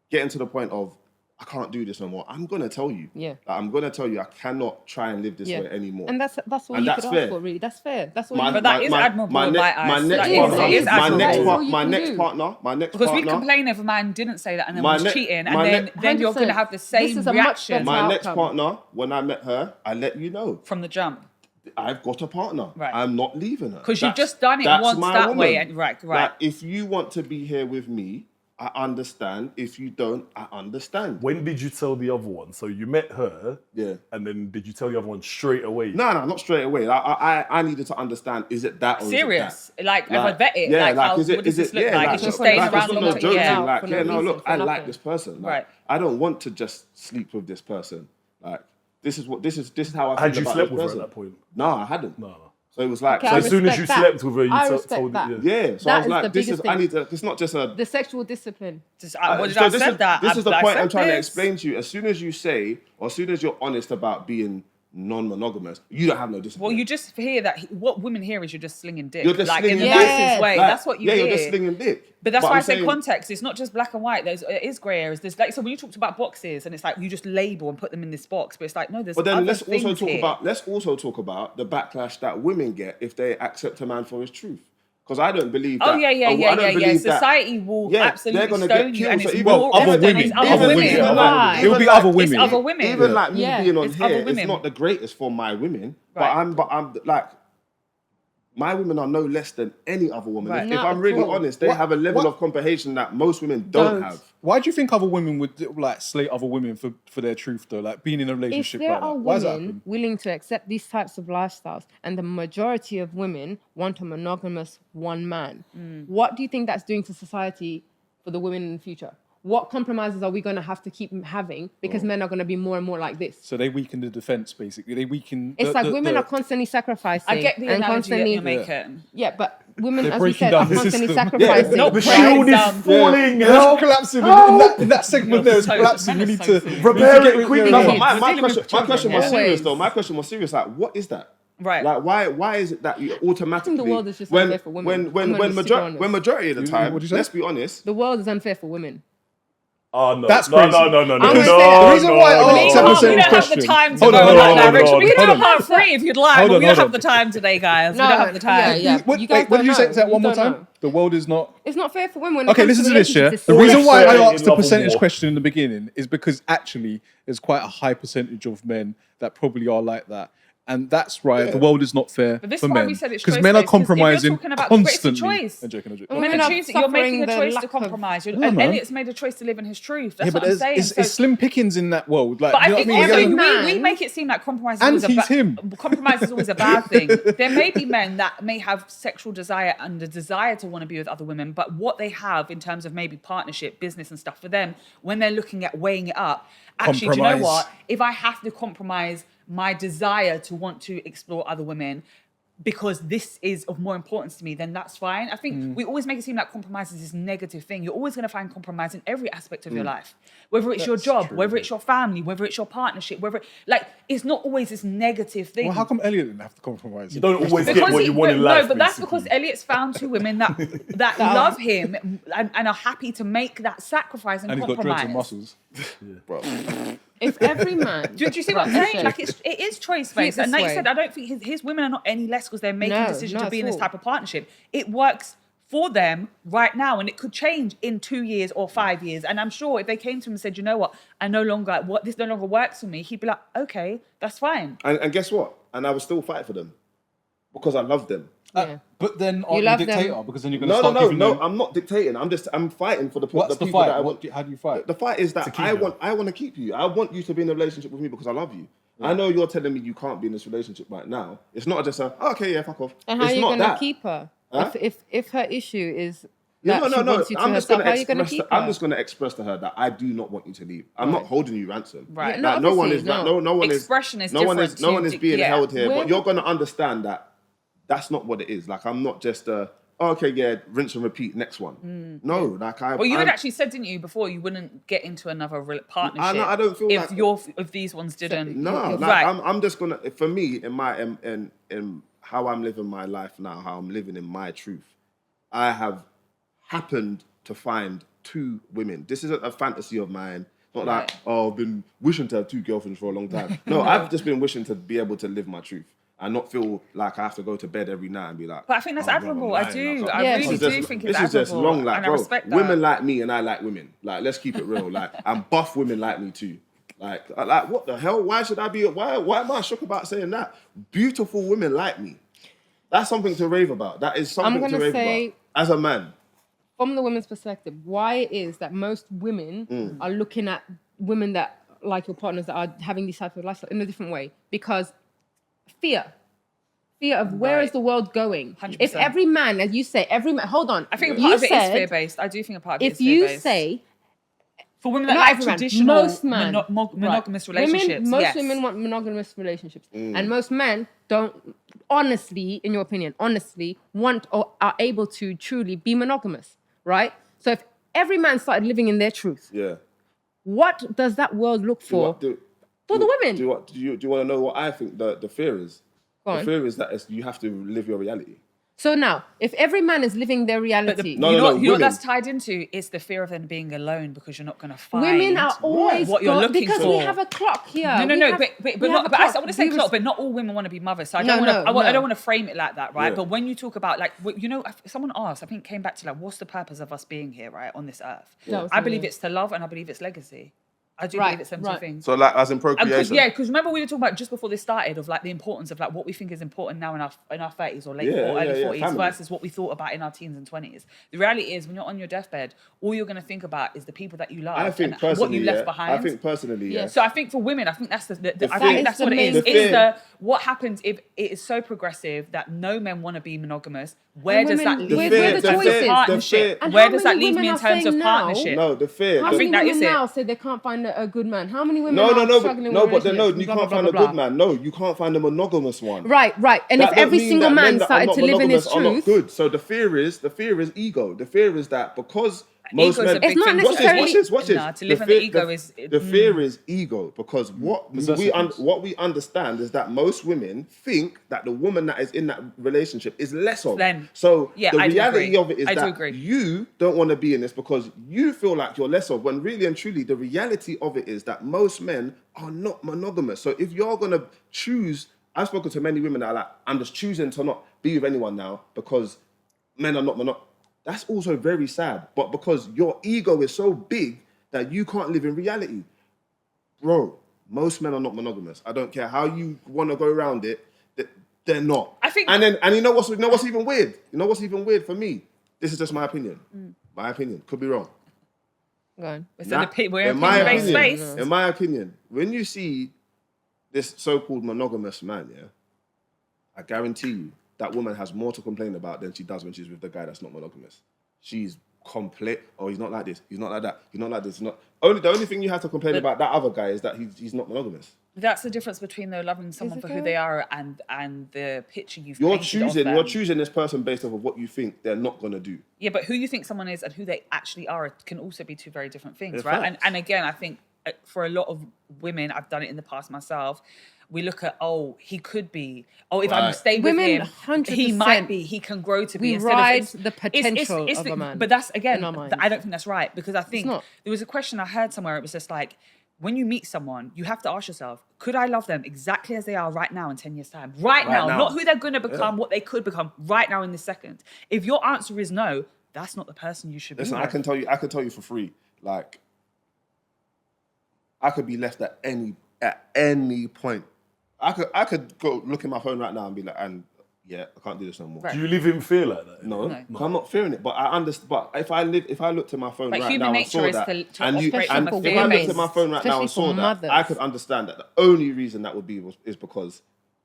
getting to the point of I can't do this no more, I'm gonna tell you. Yeah. Like, I'm gonna tell you I cannot try and live this Yeah. way anymore. And that's all And you that's could fair. ask for, really. That's fair. That's all My- you But that is admirable in my eyes. my next That is- partner, it is my admirable. next, That is all you my can next do. partner, my next Because we partner, complain if a man didn't say that and then My was ne- cheating, and my then, ne- then you're going to 100%. have the This same is a much reaction better my next outcome. partner, when I met her, I let you know. from the jump. I've got a partner. Right. I'm not leaving her. 'Cause you've That's- just done it that's once my that woman. way and- right. Like, if you want to be here with me, I understand. If you don't, I understand. When did you tell the other one? So you met her, Yeah. and then did you tell the other one straight away? No, not straight away. I needed to understand, is it that or Serious. is it Like, that? if I vet it, yeah, like, how, is it, what does is this it, look yeah, like? It's just like, staying like, around it's long not term. joking, Yeah. like, Like, for yeah, no no, look, reason, for I like nothing. this person. Like, Right. I don't want to just sleep with this person. Like, this is how I feel Had you about slept this with her person. at that point? No, I hadn't. No. So it was like, Okay, So I as soon as you respect that. slept with her, you I told respect that. it. yeah. So I That was is the like, biggest thing. it's not just a. The sexual discipline. Just, what did So I this said is, that? This is the I point said I'm trying to this. explain to you. As soon as you say, or as soon as you're honest about being non-monogamous, you don't have no discipline. Well, you just hear that what women hear is you're just slinging dick. You're just like slinging in the dick. nicest way. Like, That's what you yeah, hear. you're just slinging dick. But that's why I I'm say saying- context. It's not just black and white. It is grey areas. There's like, so when you talked about boxes and it's like you just label and put them in this box, but it's like, no, there's But then other let's also things talk here. about the backlash that women get if they accept a man for his truth. Because I don't believe that. Oh yeah. I don't believe that- Society will Yeah, absolutely they're gonna stone get you, and killed. it's So even more other evident women, it's other other women, women. yeah, Why? It will be Even other like- women. It's other women. Even like me Yeah. being on It's here, other it's women. not the greatest for my women. Right. But I'm like, my women are no less than any other woman. Right. If Not I'm at really all. honest, they What- have a level what- of comprehension that most women don't have. Why do you think other women would like slate other women for their truth though? Like being in a If relationship there like are that. Why does that women happen? willing to accept these types of lifestyles, and the majority of women want a monogamous one man, what do you think that's doing to society for the women in the future? What compromises are we going to have to keep having because men are going to be more and more like this? So they weaken the defense basically. They weaken. It's like women are constantly sacrificing. I get the and analogy that constantly, you're making. Yeah, but women, They're as we breaking said, down are the constantly system. sacrificing. Not The breaking shield is down. falling. It's Help! collapsing in that segment there. It's so- collapsing. We men are need so to serious. Repair get it rid- quickly. No, Kids. but my We're dealing question, with my question was children, serious yeah. though. My question was serious. Like, what is that? Right. Like, why is it that you automatically? world is just unfair for women. I'm gonna be super honest. when majority of the time, what'd you say? let's be honest. The world is unfair for women. Oh no, That's no, crazy. no, no, no, no, I'm no, gonna say that. The reason why I We asked don't that have the question. time to Hold go on, in hold that on, hold direction. on, We can hold do on. part three if you'd like, Hold but on, we don't hold have on. the time today, guys. We don't have the time. Yeah. What, You guys wait, what did you don't say? know. Say that You one more don't time. know. The world is not. It's not fair for women. When it Okay, comes listen to to this, yeah. relationships, The it's reason why falling I in asked the love with percentage war. question in the beginning is because actually there's quite a high percentage of men that probably are like that. And that's right. The world is not fair But this for is why men we said it's because men are choice-based, 'cause if you're compromising talking about- but it's a constantly. choice. I'm joking. I'm joking. Well, Men Women are are choosing, you're making suffering a the choice lack to of- compromise. Yeah, man. Elliot's made a choice to live in his truth. That's Yeah, but what I'm saying. it's So- slim pickings in that world. Like, But you know I what think I mean? every we man- make it seem like compromise is And always a he's him. compromise is always a bad thing. There may be men that may have sexual desire and a desire to want to be with other women, but what they have in terms of maybe partnership, business and stuff for them, when they're looking at weighing it up, actually, do you know Compromise. what? If I have to compromise my desire to want to explore other women because this is of more importance to me, then that's fine. I think we always make it seem like compromise is this negative thing. You're always going to find compromise in every aspect of your life, whether it's your That's job, true. whether it's your family, whether it's your partnership, it's not always this negative thing. Well, how come Elliot didn't have to compromise? You don't always get what you want in no, life. but that's basically. because Elliot's found two women that love him and are happy to make that sacrifice and And he's got compromise. dreads and muscles. Bro. If every man... Do you see what I'm Right, saying? okay. Like it is choice See it based. And this like you way. said, I don't think his women are not any less because they're making No, a decision not to be at in this all. type of partnership. It works for them right now, and it could change in 2 years or 5 years. And I'm sure if they came to him and said, you know what, this no longer works for me, he'd be like, okay, that's fine. And guess what? And I would still fight for them because I love them. Yeah. But then aren't you love a them. dictator? Because then you're going to No, start giving them... I'm not dictating. I'm fighting for the What's the the people fight? that I want. How do you fight? The fight is that keep I them. want to keep you. I want you to be in a relationship with me because I love you. I know you're telling me you can't be in this relationship right now. It's not just okay, yeah, fuck off. And how it's are you not going to that. keep her? Huh? If her issue is Yeah, that she wants you to I'm just going herself, how are you going to keep her? I'm just going to express to her that I do not want you to leave. I'm not holding you ransom. Right. Yeah, Like, no, no one is obviously, like, no one is Expression is no one is different no to one is being yeah. held here. When- But you're going to understand that that's not what it is. Like I'm not just okay, yeah, rinse and repeat, next one. No, like Well, you had actually said, didn't you, before you wouldn't get into another partnership I don't feel if like- if these ones didn't. No, like right. I'm just gonna. For me, in my in how I'm living my life now, how I'm living in my truth, I have happened to find two women. This isn't a fantasy of mine. Not like Right. I've been wishing to have two girlfriends for a long time. No, I've just been wishing to be able to live my truth and not feel like I have to go to bed every night and be like. But I think that's "Oh, bro, admirable. I'm I lying, do. like, I Yeah. really this do is just- think it's this is just admirable, long, like and bro. I respect that. Women like me and I like women. Like, let's keep it real. Like, and buff women like me too. Like, what the hell? Why should I be? Why am I shook about saying that? Beautiful women like me. That's something to rave about. That is something to gonna rave say- about. As a man, From the women's perspective, why it is that most women are looking at women that like your partners that are having these types of lifestyle in a different way because fear of where is Right. the world going. 100%. If every man, as you say, every man, hold on. I think a you part of it is said fear-based. I do think a part of it is if you fear-based. say For women that not like every man, traditional most men, monogamous right. relationships, most yes. women want monogamous relationships, and most men don't. Honestly, in your opinion, want or are able to truly be monogamous, right? So if every man started living in their truth, yeah. what does that world look for? For the women. Do you want to know what I think the fear is? Go The on. fear is that you have to live your reality. So now, if every man is living their reality, No, you know no, what women. that's tied into? It's the fear of them being alone because you're not going to find women are always what you're looking because for. we have a clock here. No, We have- but we have not. a But I clock. want to say We clock, but not all women want to be mothers. So I No, don't want to. no, I no. don't want to frame it like that, right? Yeah. But when you talk about like, you know, someone asked, I think came back to like, what's the purpose of us being here, right, on this earth? That was I believe me. it's to love, and I believe it's legacy. I do Right, believe it's them two right. things. So like as in procreation. Because remember we were talking about just before this started of like the importance of like what we think is important now in our 30s or late Yeah, or early yeah, 40s family. versus what we thought about in our teens and 20s. The reality is when you're on your deathbed, all you're going to think about is the people that you love I think and personally, what you left yeah, behind. I think personally, yeah. So I think for women, I think that's I fear- think that's the what it main is. thing. It's the what happens if it is so progressive that no men want to be monogamous. Where And does that women- leave where- me where in the terms choices? of The partnership? And Where how does that many leave me women in are terms of saying now- partnership? No, the fear. How I many think that women is it. now say they can't find a good man? How many women No, are no, struggling no, with but then no, relationships? you Blah, can't blah, find a blah, good blah. man. No, you can't find a monogamous one. Right. And That if don't every mean single that men man that are started not to live in his monogamous are not truth, good. So the fear is ego. The fear is that because most Ego's men. a big It's not thing. necessarily- Watch this. Nah, to live in the ego is- the fear is ego because what Possessiveness. what we understand is that most women think that the woman that is in that relationship is less of. Then- So yeah, the I do reality agree. of it is I do that agree. you don't want to be in this because you feel like you're less of. When really and truly, the reality of it is that most men are not monogamous. So if you're gonna choose, I've spoken to many women that are like, I'm just choosing to not be with anyone now because men are not monogamous. That's also very sad. But because your ego is so big that you can't live in reality. Bro, most men are not monogamous. I don't care how you want to go around it. They're not. I think- And you know what's even weird? You know what's even weird for me? This is just my opinion. My opinion. Could be wrong. Go on. We're Nah, in in my opinion-based opinion, space. in my opinion, when you see this so-called monogamous man, yeah, I guarantee you that woman has more to complain about than she does when she's with the guy that's not monogamous. She's complete. Oh, he's not like this. He's not like that. He's not like this. The only thing you have to complain about that other guy is that he's not monogamous. That's the difference between though loving someone it for who though? they are and the picture you've You're painted of them. choosing this person based off of what you think they're not gonna do. Yeah, but who you think someone is and who they actually are can also be two very different things, Yeah, right? facts. And again, I think for a lot of women, I've done it in the past myself. We look at, he could be. Oh, if I Right. stay with Women, him, 100%. he might be. He can grow to be. We instead of ride it's- the potential of a man But that's again, in our minds. I don't think that's right because I think not. there was a question I heard somewhere. It was just like, when you meet someone, you have to ask yourself, could I love them exactly as they are right now in 10 years' time? Right now, now. not who they're going to become, what they could become right now in this second. If your answer is no, that's not the person you should be Listen, with. I can tell you for free. Like, I could be left at any point. I could go look at my phone right now and be like, I can't do this no more. Right. Do you live in fear like that? No, I'm not fearing it, but I understand. But if I looked at my phone But right human now and saw nature is that, to and operate from if a I fear looked base, at my phone right now and especially saw for that, mothers. I could understand that. The only reason that would be is because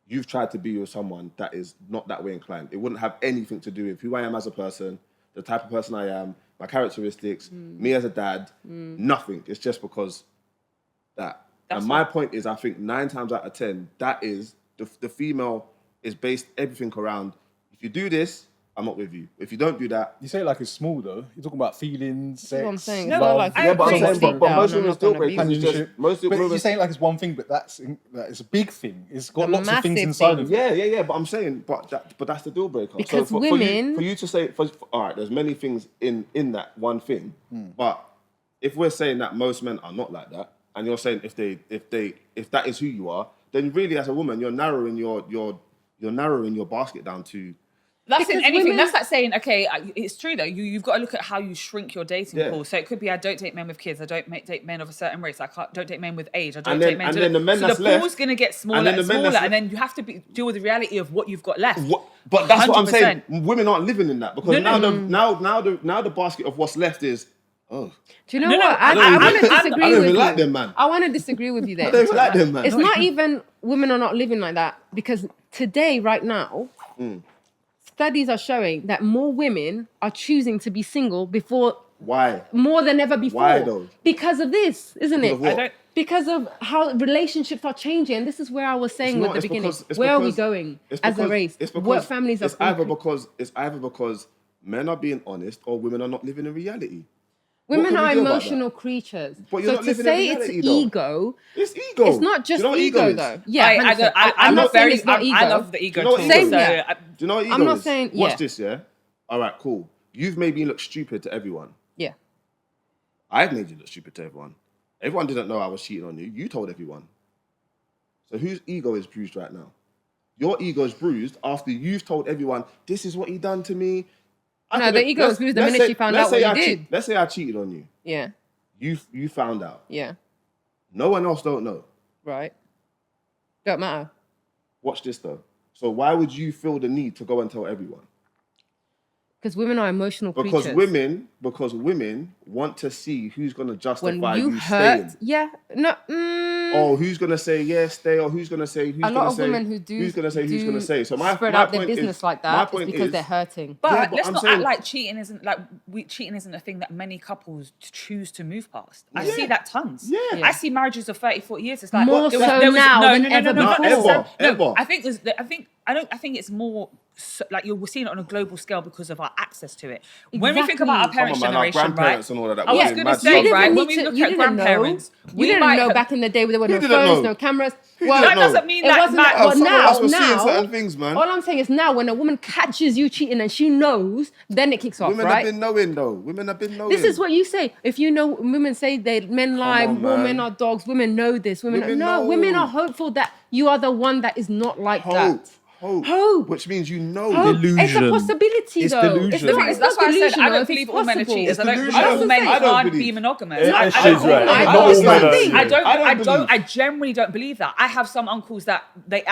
you've tried to be with someone that is not that way inclined. It wouldn't have anything to do with who I am as a person, the type of person I am, my characteristics, me as a dad. Nothing. It's just because that. And my point is, I think 9 times out of 10, that is the female is based everything around. If you do this, I'm not with you. If you don't do that, You say it like it's small though. You're talking about feelings, sex, That's what I'm saying. No, It's not like I you agree. put your But feet but down, most I'm women's not gonna deal breakers be is with you. just most But women. you're saying it like it's one thing, but that is a big thing. It's got A lots of things massive inside thing. of it. Yeah. But I'm saying, but that's the deal breaker. Because for women- you to say, all right, there's many things in that one thing, but if we're saying that most men are not like that, and you're saying if that is who you are, then really as a woman, you're narrowing your basket down to. That's in Because anything. women- That's like saying, okay, it's true though. You've got to look at how you shrink your dating Yeah. pool. So it could be I don't date men with kids. I don't date men of a certain race. Don't date men with age. I don't And then- date men. and then the men so that's the left- pool's going to get smaller and then and the men smaller, that's and then you have to deal with the reality of what you've got left. But that's what I'm saying. 100%. Women aren't living in that because No, now the basket of what's left is. Oh, Do you know No, no, what? I I don't want even- to I disagree don't with even you. like them, man. I want to disagree with you there. I don't even like them, man. It's not even women are not living like that because today, right now, studies are showing that more women are choosing to be single before Why? more than ever before. Why though? Because of this, isn't Because it? of what? I don't- Because of how relationships are changing. And this is where I was saying It's with not, the it's beginning. because- it's Where are we because- going it's as a because- race? it's because What families are it's either because men are being honest or women are not living in reality. Women can we are do about emotional creatures. But you're So not to living in say reality, it's though. ego, It's ego. it's not Do you just know what ego, is? though. Yeah, I'm 100%. not not very. saying it's not ego. I love the ego. Do you know what too, ego Same so here. I- Do you know what ego I'm not is? saying- Watch yeah. this, yeah? All right, cool. You've made me look stupid to everyone. Yeah. I've made you look stupid to everyone. Everyone didn't know I was cheating on you. You told everyone. So whose ego is bruised right now? Your ego is bruised after you've told everyone, this is what he done to me. No, the ego is bruised the minute she found out what you did. Let's say I cheated on you. Yeah. You found out. Yeah. No one else don't know. Right. Don't matter. Watch this though. So why would you feel the need to go and tell everyone? Because women are emotional Because creatures. women want to see who's gonna When justify you you hurt, staying. yeah, no. Or who's gonna say yes, stay, or who's gonna say who's A lot gonna of say women who do who's gonna say who's do gonna say. So my spread my out their point business is, like my that is point because is, they're hurting. But Yeah, but let's I'm not saying- act like cheating isn't cheating isn't a thing that many couples choose to move past. I see that tons. Yeah. I see marriages of 30, 40 years. It's like More there was- so there was- now no, than no, no, ever no, no, before. not necessarily. Ever. No, I think it's more so, like we're seeing it on a global scale because of our access to it. When we think about our Exactly. parents' Come on, man, our generation, right? grandparents and all of that I were was doing going to mad say, stuff. You right, didn't when need we to- look you at didn't know. grandparents, You we didn't might know have- back in the day there were no didn't phones, know? no cameras. didn't Well, That know? doesn't mean it that. wasn't that. Well, Well, some of us were seeing now, certain things, man. all I'm saying is now, when a woman catches you cheating and she knows, then it kicks off, Women right? have been knowing though. Women have been knowing. This is what you say. If you know, women say that men lie, on, women man. are dogs, women know this. Women Women no, know. women are hopeful that you are the one that is not like that. Hope. which means you know. Hope. It's a Delusion. possibility, It's though. delusion. It's not, That's it's not why I said I delusional don't if believe it's all men are possible. cheaters. I don't delusion. believe all men I don't can't believe. be monogamous. Yeah, I she's don't- right. I Not don't all men are. believe. I generally don't believe that. I have some uncles that they've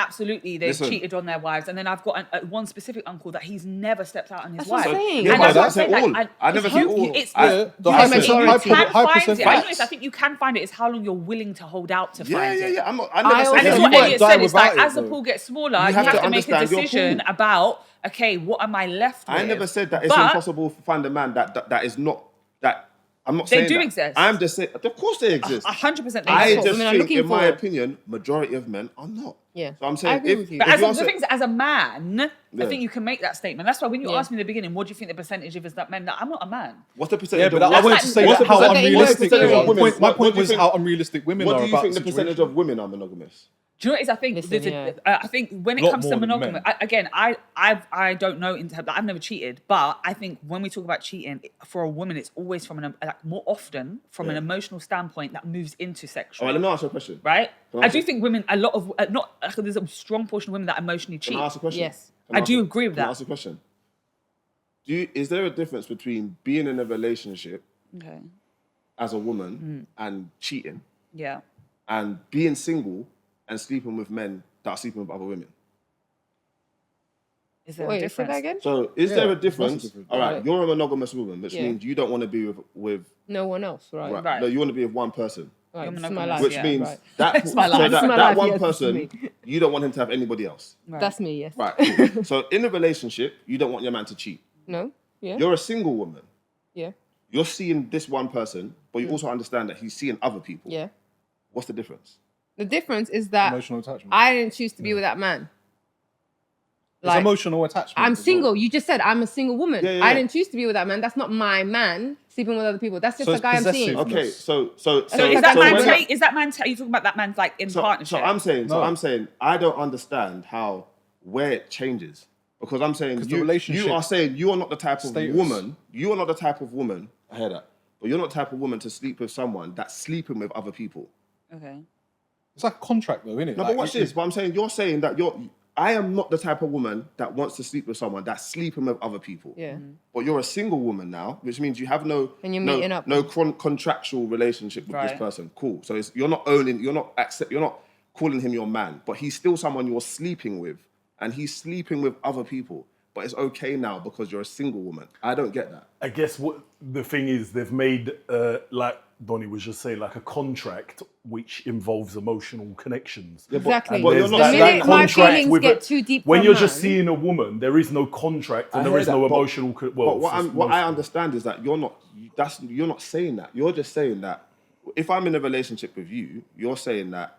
Listen. cheated on their wives, and then I've got one specific uncle that he's never stepped out on his That's what wife. I'm saying. Yeah, And but that's I what never I'm said saying, all. I never said all. It's The you high can percent- high find percent it. I facts. honestly, I think you can find it. It's how long you're willing to hold out to find it. Yeah. I I never also- said And it's You what won't Elliot die said. It's like without it, as the though. pool gets smaller, you have have to to make a understand your decision pool. about, okay, what am I left with? I never said that it's But impossible to find a man that is not that. I'm not They saying do that. exist. I'm just saying, of course they exist. 100% they I exist. just women are think, looking in my for. opinion, majority of men are not. Yeah. So I'm I saying, agree with you. But if as you're the saying- thing is, as a man, I Yeah. think you can make that statement. That's why when you Yeah. asked me in the beginning, what do you think the percentage of is that men? I'm not a man. what's the Yeah, percentage? but of I wanted like- to say what's that the how percentage- unrealistic. what's the percentage of My women? point What do was you how think- unrealistic women What are do you about think the the percentage situation. of women are monogamous? Do you know what it is? I think Listen, yeah. I think when it Lot comes to more than monogamy, men. I don't know in terms. I've never cheated, but I think when we talk about cheating for a woman, it's always from more often from an Yeah. emotional standpoint that moves into sexual. All right, let me ask you a question. Right? Can I I ask do you- think women, there's a strong portion of women that emotionally cheat. Can I ask a question? Yes. Can I ask do a- agree with Can I that. ask a question? Is there a difference between being in a relationship Okay. as a woman Mm. and cheating, Yeah. and being single and sleeping with men that are sleeping with other women? Is there a Wait, say difference? that again? So is Yeah, there a what's the difference? difference? All right, Right. you're a monogamous woman, which Yeah. means you don't want to be with No one else, right? right. Right. No, you want to be with one person, Right, You're this is my monogamous, life. which yeah. means Right. that It's my so life. that, It's my that life, one yes, this is person me. you don't want him to have anybody else. Right. That's me, yes. Right. Cool. So in a relationship, you don't want your man to cheat. No? Yeah? You're a single woman. Yeah. You're seeing this one person, but you also understand that he's seeing other people. Yeah. What's the difference? The difference is that Emotional attachment. I didn't choose to be with that man. It's emotional attachment. I'm as well. single. You just said I'm a single woman. Yeah, yeah, I yeah. didn't choose to be with that man. That's not my man sleeping with other people. That's just So a it's guy I'm seeing. possessive. Okay, so So is So that man? when- Are you talking about that man's like in partnership? So I'm saying, No. I don't understand how where it changes, because I'm saying 'Cause the you relationship are saying you are not the type of status. woman. You are not the type of woman. I hear that, but you're not the type of woman to sleep with someone that's sleeping with other people. Okay. It's like a contract, though, isn't it? No, but watch this. But I'm saying you're saying that I am not the type of woman that wants to sleep with someone that's sleeping with other people. Yeah. But you're a single woman now, which means you have no And you're meeting up. no contractual relationship with this Right. person. Cool. So you're not calling him your man, but he's still someone you're sleeping with, and he's sleeping with other people. But it's okay now because you're a single woman. I don't get that. I guess what the thing is, they've made, like Donny was just saying, like a contract which involves emotional connections. Exactly. But you're There's not the saying minute that my contract feelings with get a- too deep when for you're a just man- seeing a woman, there is no contract and I there hear is no that, but- emotional. Well, But for what most I people. understand is that you're not saying that. You're just saying that if I'm in a relationship with you, you're saying that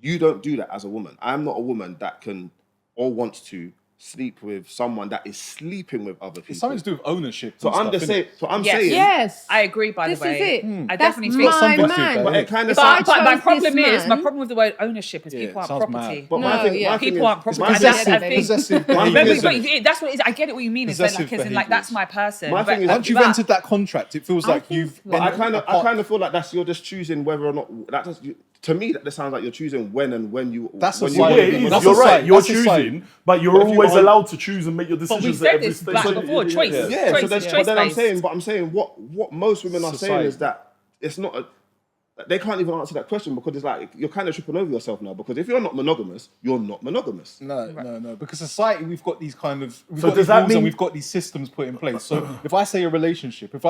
you don't do that as a woman. I'm not a woman that can or wants to sleep with someone that is sleeping with other people. It's something to do with ownership. So and I'm stuff, just innit? saying. So I'm Yes. saying. Yes. I agree. By This the way, is it. I That's definitely think my something to man. that. But it kind of If I sounds. But my chose problem this is, my man- problem with the word ownership is Yeah, people it aren't sounds property. mad. But No, my thing, yeah. my thing People is, aren't property. my I thing just- is- I think- Possessive My thing behaviours. is- That's what it is. I get it. What you mean is that, Possessive like, as in, like, behaviours. that's my person. My thing is- Once you've but- entered that contract, it feels like think you've. so. But I entered kind of feel like you're just choosing whether or not to me that sounds like you're choosing when you. That's when a you side Yeah, want of it to be is. That's You're a right. side. You're That's a side. choosing, but you're But if you always are- allowed to choose and make your But decisions we at said every this stage. back before. Choice. Yeah, Choice. so then Choice I'm based. saying what most women are saying is that it's not they can't even answer that question because it's like you're kind of tripping over yourself now, because if you're not monogamous, you're not monogamous. No. Because society, we've got these kind of So got does these that rules mean- and we've got these systems put in place. So if I say a relationship, if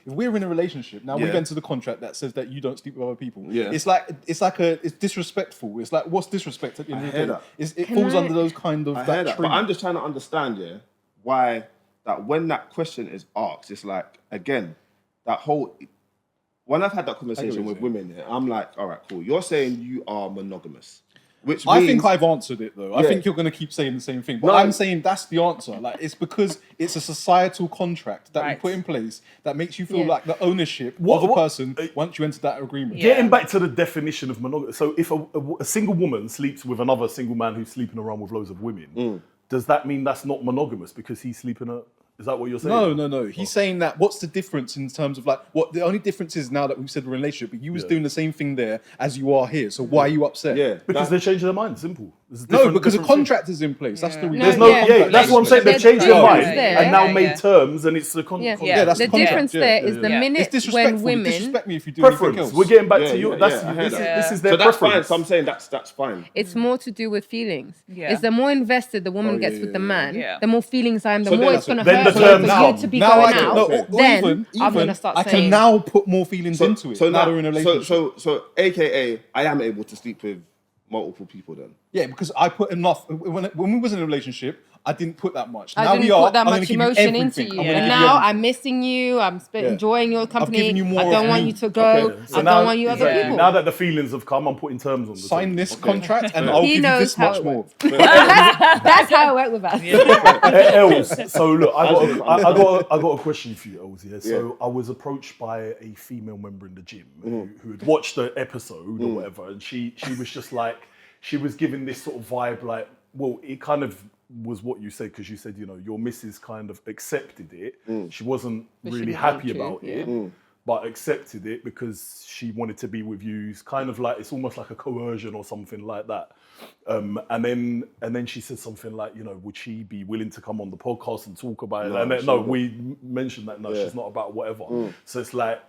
we're in a relationship now, we've Yeah. entered the contract that says that you don't sleep with other people. Yeah. It's disrespectful. It's like, what's disrespect at the end of the hear day? that. It falls under those kind of I hear that, tree. but I'm just trying to understand, why that when that question is asked, it's like again that whole. When I've had that conversation with women, I'm like, all right, cool. You're saying you are monogamous, which I means think I've answered it though. I Yeah. think you're going to keep saying the same thing. But No. I'm saying that's the answer. Like, it's because it's a societal contract that we Right. put in place that makes you feel Yeah. like the ownership What- of a what- person once you enter that agreement. Yeah. Getting back to the definition of monogamy, so if a single woman sleeps with another single man who's sleeping around with loads of women, does that mean that's not monogamous because he's sleeping Is that what you're saying? No. He's saying that what's the difference in terms of like what the only difference is now that we've said we're in a relationship, but you was doing the same thing there as you are here. So why are you upset? Yeah. Because they changed their mind. Simple. No, because a contract is in place. That's the reason. There's that's what I'm saying. They've changed their mind and now yeah. made terms, and it's the contract. Yeah, that's the the contract, difference there is the minute It's disrespectful. when women Disrespect me if you do anything Preference. else. We're getting back to Yeah, you. I heard This is their So that's fine. preference. So I'm saying that's fine. it's more to do with feelings. Yeah. It's the more invested the woman gets with the man, Yeah. the more feelings I am, the So more then it's going to then hurt the me terms for now. you to be Now going I can, out. no, or Then even I'm going to start I saying, can now put more feelings into it. So now now, we're in a relationship. so AKA, I am able to sleep with multiple people then. Yeah, because I put enough when we was in a relationship. I didn't put that much. I Now didn't we are. put that I'm gonna much give you emotion into everything. you. I'm gonna And give you now everything. I'm missing you. I'm enjoying your company. given you more I don't of want me. you to go. Okay, so I now- don't want you other exactly. people. Now that the feelings have come, I'm putting terms on the Sign table. this contract, and I'll He give you knows this how much it more. works. That's how it went with us. Els, so look, I got a question for you, Els. Yeah. So I was approached by a female member in the gym who had watched the episode or whatever, and she was just like, she was giving this sort of vibe, like, well, it kind of was what you said, because you said, you know, your missus kind of accepted it. She wasn't But she really didn't happy want to, about it. But accepted it because she wanted to be with you. It's kind of like, it's almost like a coercion or something like that. And then she said something like, you know, would she be willing to come on the podcast and talk about it? And then, we mentioned that she's not about whatever. So it's like,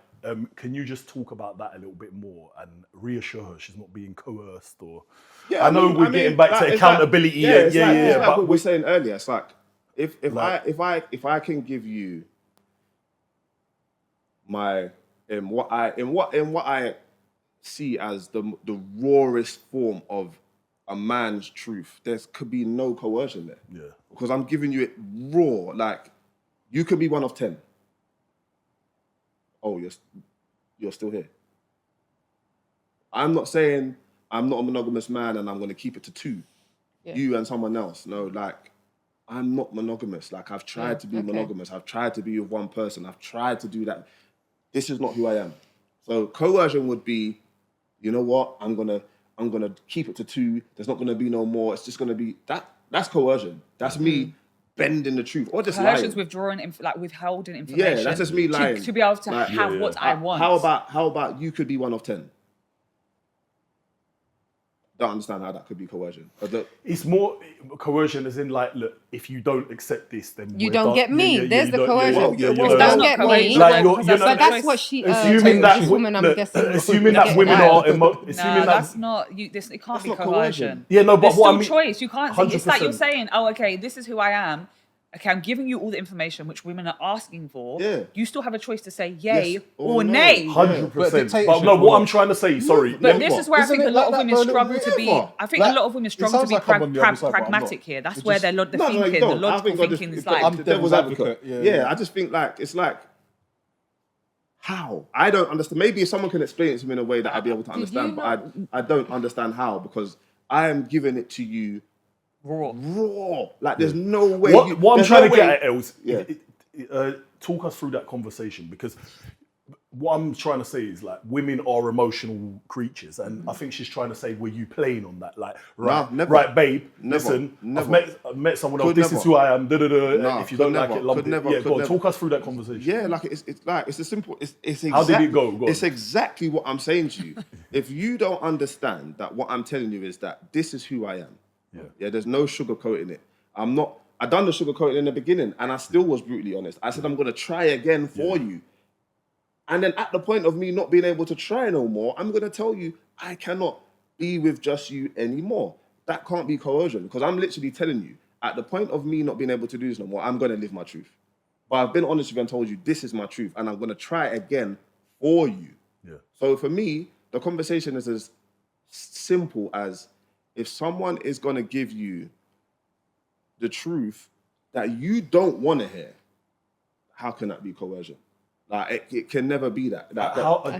can you just talk about that a little bit more and reassure her she's not being coerced? Or Yeah, I know we're getting back to accountability. It's like But what we were saying earlier. It's like if I can give you my in what I see as the rawest form of a man's truth, there could be no coercion there. Yeah. Because I'm giving you it raw. Like, you could be one of 10. Oh, you're still here. I'm not saying I'm not a monogamous man and I'm going to keep it to 2. Yeah. You and someone else. No, like, I'm not monogamous. Like, I've tried to be monogamous. I've tried to be with one person. I've tried to do that. This is not who I am. So coercion would be, you know what? I'm gonna keep it to 2. There's not gonna be no more. It's just gonna be that. That's coercion. That's me bending the truth, or just Coercion's lying. withholding information. Yeah, that's just me lying. To be able to Like, have what I want. How about you could be one of 10? Don't understand how that could be coercion. it's more coercion as in like, look, if you don't accept this, then You we're don't done. get me. There's you the don't- coercion. you Well, that's don't not get me. coercion. Like, you're- Because you're that's not- But not that's what she. assuming that this woman, I'm guessing. assuming that Yeah. women are assuming No, that that's not you. This it can't That's be not coercion. coercion. Yeah, no, but There's what still I mean, choice. You can't. It's like you're 100%. saying, oh, okay, this is who I am. Okay, I'm giving you all the information which women are asking for. Yeah. You still have a choice to say yay Yes or or no. nay. 100%. But But dictatorship no, what or- I'm trying to say, sorry. But this is where I Isn't think a it lot like of that, women though? struggle to be. Never. I think Like, a lot of women it struggle to sounds be like I'm on the other side, but I'm pragmatic not. here. That's It where just- the No, thinking, you the don't. I logical think thinking is like. I'm devil's advocate. Yeah, I just think like it's like, how? I don't understand. Maybe if someone can explain it to me in a way that I'd be able to understand, but I don't understand how, because I am giving it to you Raw. Like, there's no way. What I'm there's trying no to get way- at, Els, Yeah. talk us through that conversation, because what I'm trying to say is, like, women are emotional creatures, and I think she's trying to say, were you playing on that? Like, right, never. right, babe, Never. listen, Never. I've met someone else, Could this never. is who I am, Nah, if you could don't like never, it, love could it. never, Yeah, could go on, never. talk us through that conversation. Yeah, like it's a simple. It's How did it go? Go on. It's exactly what I'm saying to you. If you don't understand that, what I'm telling you is that this is who I am. Yeah. There's no sugarcoating it. I done the sugarcoating in the beginning, and I still was brutally honest. I said I'm gonna try again for you. And then at the point of me not being able to try no more, I'm gonna tell you I cannot be with just you anymore. That can't be coercion, because I'm literally telling you, at the point of me not being able to do this no more, I'm gonna live my truth. But I've been honest with you and told you this is my truth, and I'm gonna try again for you. Yeah. So for me, the conversation is as simple as, if someone is gonna give you the truth that you don't want to hear, how can that be coercion? Like, it can never be that.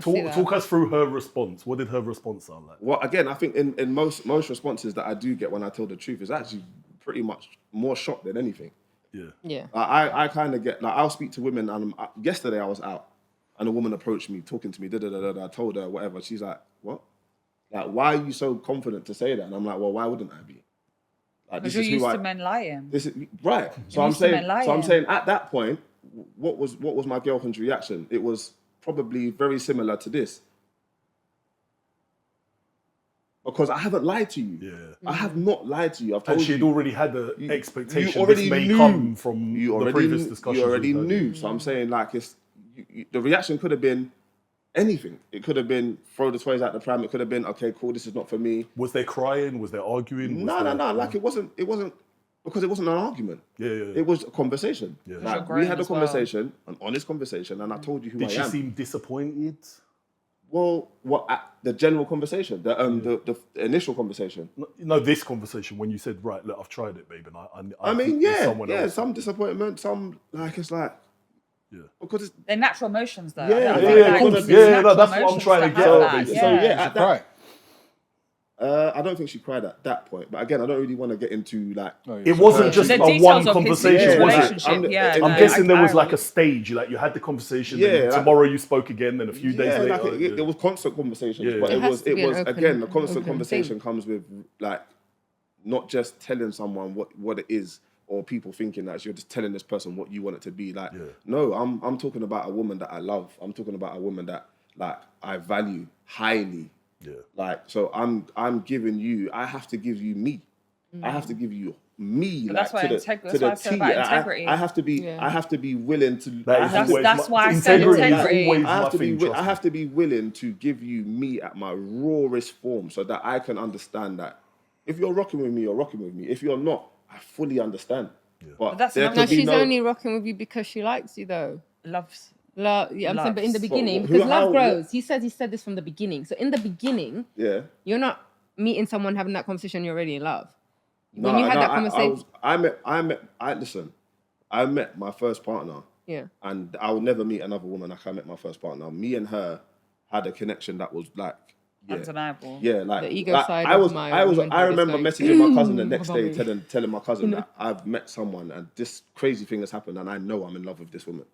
Talk us through her response. What did her response sound like? Well, again, I think in most responses that I do get when I tell the truth is actually pretty much more shock than anything. Yeah. I kind of get, like, I'll speak to women, and yesterday I was out and a woman approached me, talking to me, I told her whatever. She's like, what? Like, why are you so confident to say that? And I'm like, well, why wouldn't I be? Like, Because you're used to men lying. This is right. So You're I'm used to men saying. So I'm lying. saying at that point, what was my girlfriend's reaction? It was probably very similar to this. Because I haven't lied to you. Yeah. I have not lied to you. I've told And she'd you. already had the expectation already this may knew. come from You the already previous kn- discussions. You already we've had. knew. So I'm saying, like, the reaction could have been anything. It could have been throw the toys out the pram. It could have been, okay, cool, this is not for me. Was there crying? Was there arguing? Was No. there- Like, it wasn't because it wasn't an argument. Yeah. It was a conversation. Yeah. Like, You're growing we had a as well. conversation, an honest conversation, and I told you who Did I she am. seem disappointed? Well, the general conversation, the initial conversation. No, this conversation when you said, right, look, I've tried it, babe, and I mean, think there's yeah, someone else. some disappointment, some like it's like, Yeah. because it's They're natural emotions, though. Yeah, I yeah, think, of like, course. it's Yeah, no, natural that's what I'm emotions trying to have get at, that, basically. so yeah. yeah, at that, Right. I don't think she cried at that point. But again, I don't really want to get into like. Oh, yeah. It wasn't just The a details one of his conversation, Yeah, was it? relationship, yeah. I'm I'm no, guessing there was I- like a stage. Like you had the conversation, Yeah, then like- tomorrow you spoke again, then a few days Yeah, later. like it was constant conversations, Yeah, but yeah. It it has was to be an open- again the constant open conversation thing. comes with like not just telling someone what it is or people thinking that you're just telling this person what you want it to be. Like, Yeah. no, I'm talking about a woman that I love. I'm talking about a woman that like I value highly. Yeah. Like, so I'm giving you. I have to give you me. I have to give you me. But like, that's why to the, integ- to that's the why I said T. about I- integrity. I have to be. Yeah. I have to be willing to. That I is have to- always that's my- why I said integrity is integrity. always I have my to be. thing. I trust have to be willing to give you me at my rawest form, so that I can understand that if you're rocking with me, you're rocking with me. If you're not, I fully understand. But that's there not- could No, be she's no. only rocking with you because she likes you, though. Loves. Love, yeah, I'm saying, but in the Loves. beginning, But because how- love grows. He said this from the beginning. So in the beginning, Yeah. you're not meeting someone, having that conversation, you're already in love. No, When you had no, that conversation, listen. I met my first partner. yeah. And I will never meet another woman like I met my first partner. Me and her had a connection that was like, yeah, Undeniable. yeah, like The ego like, side I of was, my I was, womanhood I is remember going, messaging my cousin the next about day, me. telling my cousin that I've met someone and this crazy thing has happened, and I know I'm in love with this woman.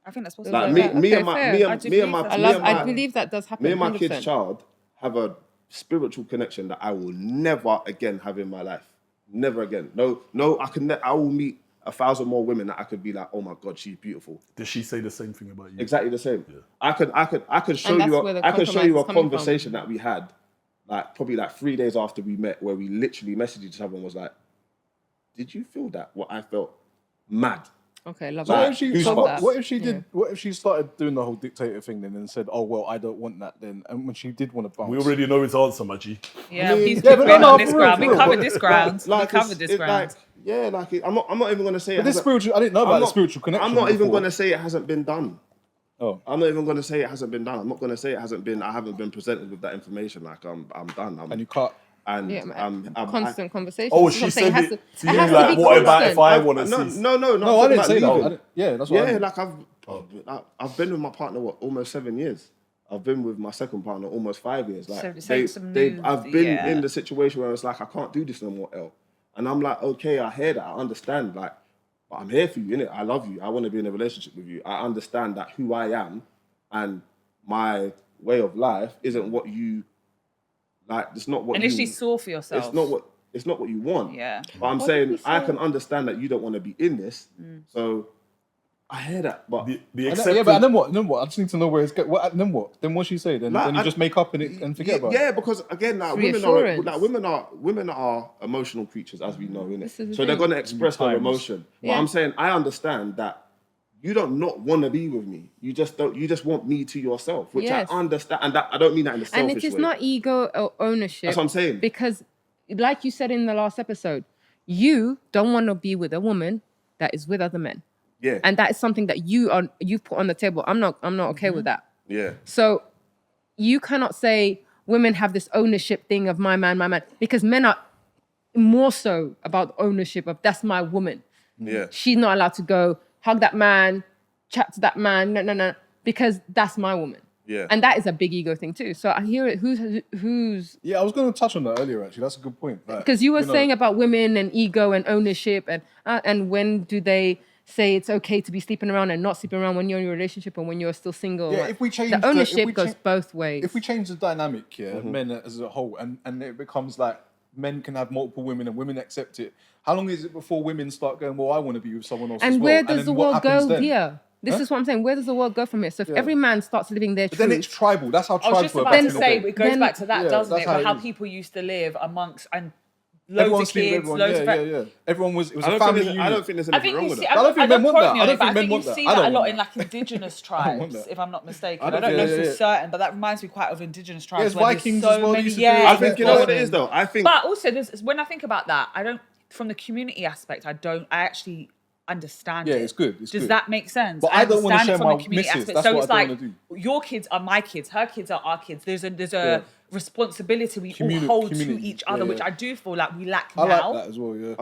I think that's possible. Like Okay, me, fair. me Okay, and my, fair. me I and do me and believe my, that. me and I my- believe that does happen. me and my 100%. kid's child have a spiritual connection that I will never again have in my life. Never again. No, I will meet 1,000 more women that I could be like, oh my God, she's beautiful. Does she say the same thing about you? Exactly the same. I could show And that's you where the I could show you a compromise is coming from. conversation that we had, like probably like 3 days after we met, where we literally messaged each other and was like, did you feel that? What I felt? Mad. Okay, love So Like, that. what if she? who's So boss? what if she did? What if she started doing the whole dictator thing then and said, "Oh well, I don't want that." Then, and when she did want to bounce, We already know his answer, Maggie. Yeah, I mean- he's Yeah, but been no, on for this real, ground. for We real. covered this ground. We Like, covered it's- this it, ground. I'm not even gonna say. But this spiritual, I didn't know about the spiritual connection. I'm not even before. gonna say it hasn't been done. Oh, I'm not even gonna say it hasn't been done. I'm not gonna say it hasn't been. I haven't been presented with that information. Like I'm done. and you can't. And Yeah, I'm constant conversation. Oh, This is she what I'm saying. said It has it to it you has like, be what about if constant. I want to no, see? no, no, No, I didn't say that. leaving. I didn't- yeah, that's what. Yeah, I mean. like I've been with my partner almost 7 years. I've been with my second partner almost 5 years. Like So it's some new- I've been yeah. in the situation where it's like I can't do this no more, L. And I'm like, okay, I hear that, I understand. Like, but I'm here for you, innit? I love you. I want to be in a relationship with you. I understand that who I am and my way of life isn't what you like. It's not what Initially you. saw for yourself. It's not what you want. Yeah. But I'm What saying did we I say? can understand that you don't want to be in this. So I hear that, but The And then- acceptance. yeah, but and then what? And then what? I just need to know where it's going. What? And then what? Then what she say? Then, Like, then you I- just make up and forget about it. Yeah, because again, like Reassurance. women are emotional creatures, as we know, This is innit? the So they're thing. gonna express their Times. emotion. But Yeah. I'm saying I understand that you don't not want to be with me. You just don't. You just want me to yourself, which Yes. I understand, and that I don't mean that in a selfish And it is way. not ego or ownership. That's what I'm saying. Because, like you said in the last episode, you don't want to be with a woman that is with other men, Yeah, and that is something that you put on the table. I'm not okay with that. yeah, So you cannot say women have this ownership thing of my man, because men are more so about ownership of that's my woman. yeah. She's not allowed to go hug that man, chat to that man, no, because that's my woman. Yeah. And that is a big ego thing too. So I hear it. Who's Yeah, I was going to touch on that earlier. Actually, that's a good point. Like, because you were know, saying about women and ego and ownership and when do they say it's okay to be sleeping around and not sleeping around when you're in a relationship and when you're still single? Yeah, Like, if we change the ownership we goes both ways. If we change the dynamic here, men as a whole, and it becomes like men can have multiple women and women accept it, how long is it before women start going, well, I want to be with someone else as And well? where does then the what world happens go then? here? This is what I'm saying. Where does the world go from here? So if every man starts living their But truth, then it's tribal. That's how I was tribes just were about back to in the say, day. it goes Then- back to that, Yeah, doesn't that's it? how But it how is. people used to live amongst and Everyone loads of sleep with kids, everyone. loads of Yeah. Everyone was, it was I a don't think family there's- unit. I don't think there's I anything think wrong you with see, that. I don't think men want quote that. me I on don't it, but think I men think want you that. see I that a don't lot want in that. like indigenous don't want tribes, that. if I'm not mistaken. I I don't don't know think- for certain, but that reminds me quite of indigenous tribes. Yes, where there's Vikings so as well many, used to do it. I think you know what it is though. I think But also, when I think about that, I don't. From the community aspect, I actually understand Yeah, it. it's good, it's Does good. that make sense? But I don't wanna understand it share from my the community missus. aspect. That's So what it's I like don't wanna your kids are my kids, her kids are our kids. There's a Yeah. responsibility we all Community- hold community. to each other, Yeah, which yeah. I do feel like we lack I now. like that as well, yeah.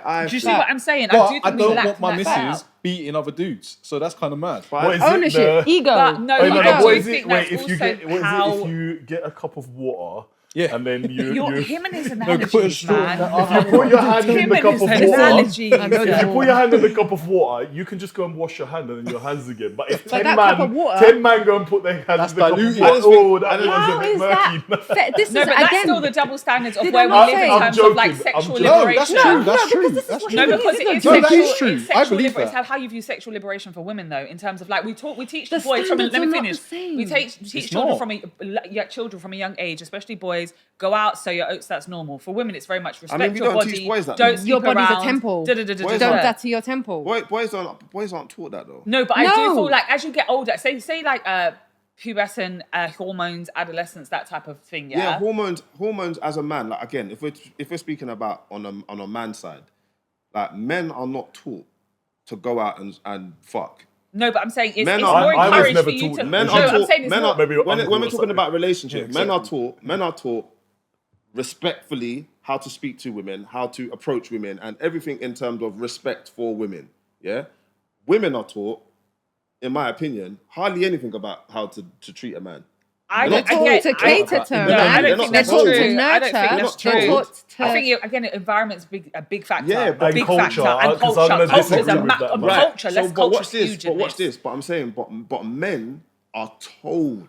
I Do you see think- what I'm saying? But I do think I we don't lack want my that missus now. beating other dudes. So that's kind of mad. What is it, ownership, the- ego. But no, Oh, you no, know, no, do what you is it? think Wait, that's if you also get, what is how it? If you get a cup of water, Yeah. and then you him and his put a analogies, straw in man. that- put your hand in Him the and cup his of water. analogies. I know If them you all. put your hand in the cup of water, you can just go and wash your hand and then your hands again. But if that cup of water- 10 man go and put their hands That's in the cup of diluted. water, oh, that I just one's How a bit is that? murky. This No, is but that's again. still the double standards of Did where I we not live say- in I'm terms of like joking, sexual I'm No, liberation. that's true. That's true. this is That's what true. No, No, because this it is is not No, true. that is sexual. true. It's I sexual believe liberation. that. It's how you view sexual liberation for women, though, in terms of like we teach The the boys from. standards Let me are not finish. the same. We teach It's children not. children from a young age, especially boys. Go out, sow your oats. That's normal. For women, it's very much respect mean, we your don't body. teach boys that, Don't though. sleep Your body's around, a temple. Boys Don't are- that to your temple. boys aren't taught that though. No, but I do No. feel like as you get older, say like pubescent hormones, adolescence, that type of thing. Yeah, hormones as a man. Like again, if we're speaking about on a man's side, like men are not taught to go out and fuck. No, but I'm saying it's Men more are- I was encouraged never for you taught to. that. Men no, are I'm taught. saying it's Men more. are Maybe your when uncle or we're talking something. about relationships. Yeah, Men are exactly. taught. Men are taught respectfully how to speak to women, how to approach women, and everything in terms of respect for women. Yeah, women are taught, in my opinion, hardly anything about how to treat a man. I They're don't not They're I taught get- to cater I- to no, man. I don't They're think not that's told. true. To I don't nurture. think that's They're true. not taught to- I think again, environment's a big factor. Yeah, a but- big And culture, factor, and 'cause I'm culture. gonna Culture is disagree a with that, man. culture. Let's but culture watch this. huge But in watch this. But I'm saying, but men are told.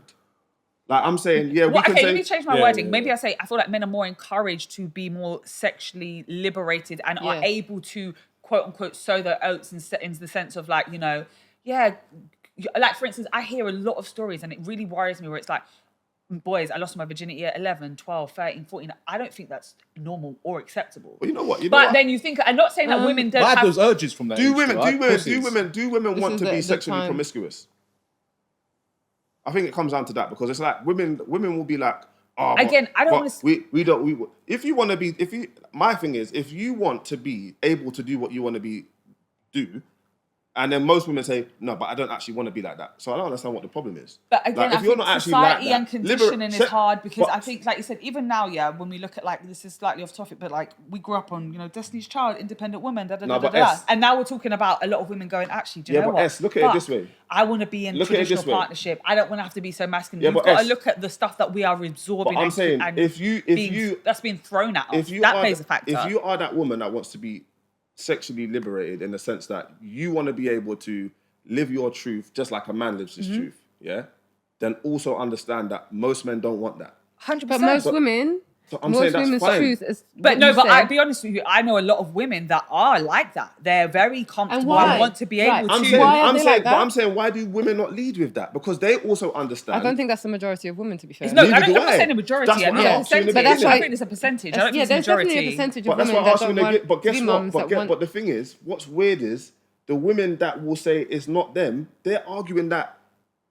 Like I'm saying, yeah, we Well, can okay, say. let me change my Yeah, wording. yeah, Maybe yeah. I say I feel like men are more encouraged to be more sexually liberated and are Yeah. able to quote unquote sow their oats in the sense of like, like for instance, I hear a lot of stories and it really worries me where it's like, boys, I lost my virginity at 11, 12, 13, 14. I don't think that's normal or acceptable. Well, you know what? But then you think, I'm not saying that women don't I had have those urges from that. Do age, women though, right? Of course it is. do women want is to be the sexually time. promiscuous? I think it comes down to that because it's like women will be like, oh, Again, I don't but wanna if you want to be, my thing is, if you want to be able to do what you want to do, and then most women say, no, but I don't actually want to be like that. So I don't understand what the problem is. But again, Like, I think society and conditioning is hard because but- I think, like you said, even now, when we look at like this is slightly off topic, but like we grew up on Destiny's Child, independent woman, da da da No, da but da, S- and now we're talking about a lot of women going, actually, do you Yeah, know but what? S, look at it this Fuck, way. I want to be in Look at it traditional this way. partnership. I don't want to have to be so masculine. Yeah, You've but got to S- look at the stuff that we are absorbing. But I'm and- saying, and if you- that's being thrown at us, if you that are plays a factor. If you are that woman that wants to be sexually liberated in the sense that you want to be able to live your truth just like a man lives his truth, yeah, then also understand that most men don't want that. 100%. But most women, So I'm saying most that's women's fine. truth is. But what no, you but I'll said. be honest with you, I know a lot of women that are like that. They're very comfortable why? and want to be Right. able I'm to. saying, Why are I'm they saying, like but that? I'm saying, why do women not lead with that? Because they also understand. I don't think that's the majority of women, to be fair. No, Neither I'm do not I. saying a majority. That's what I'm I'm not asking a percentage. you in the But that's I why- think it's a percentage. I don't think Yeah, it's a there's majority. definitely a percentage But of that's women why I that asked you don't in the want but guess to be what? mums that want. But the thing is, what's weird is the women that will say it's not them. They're arguing that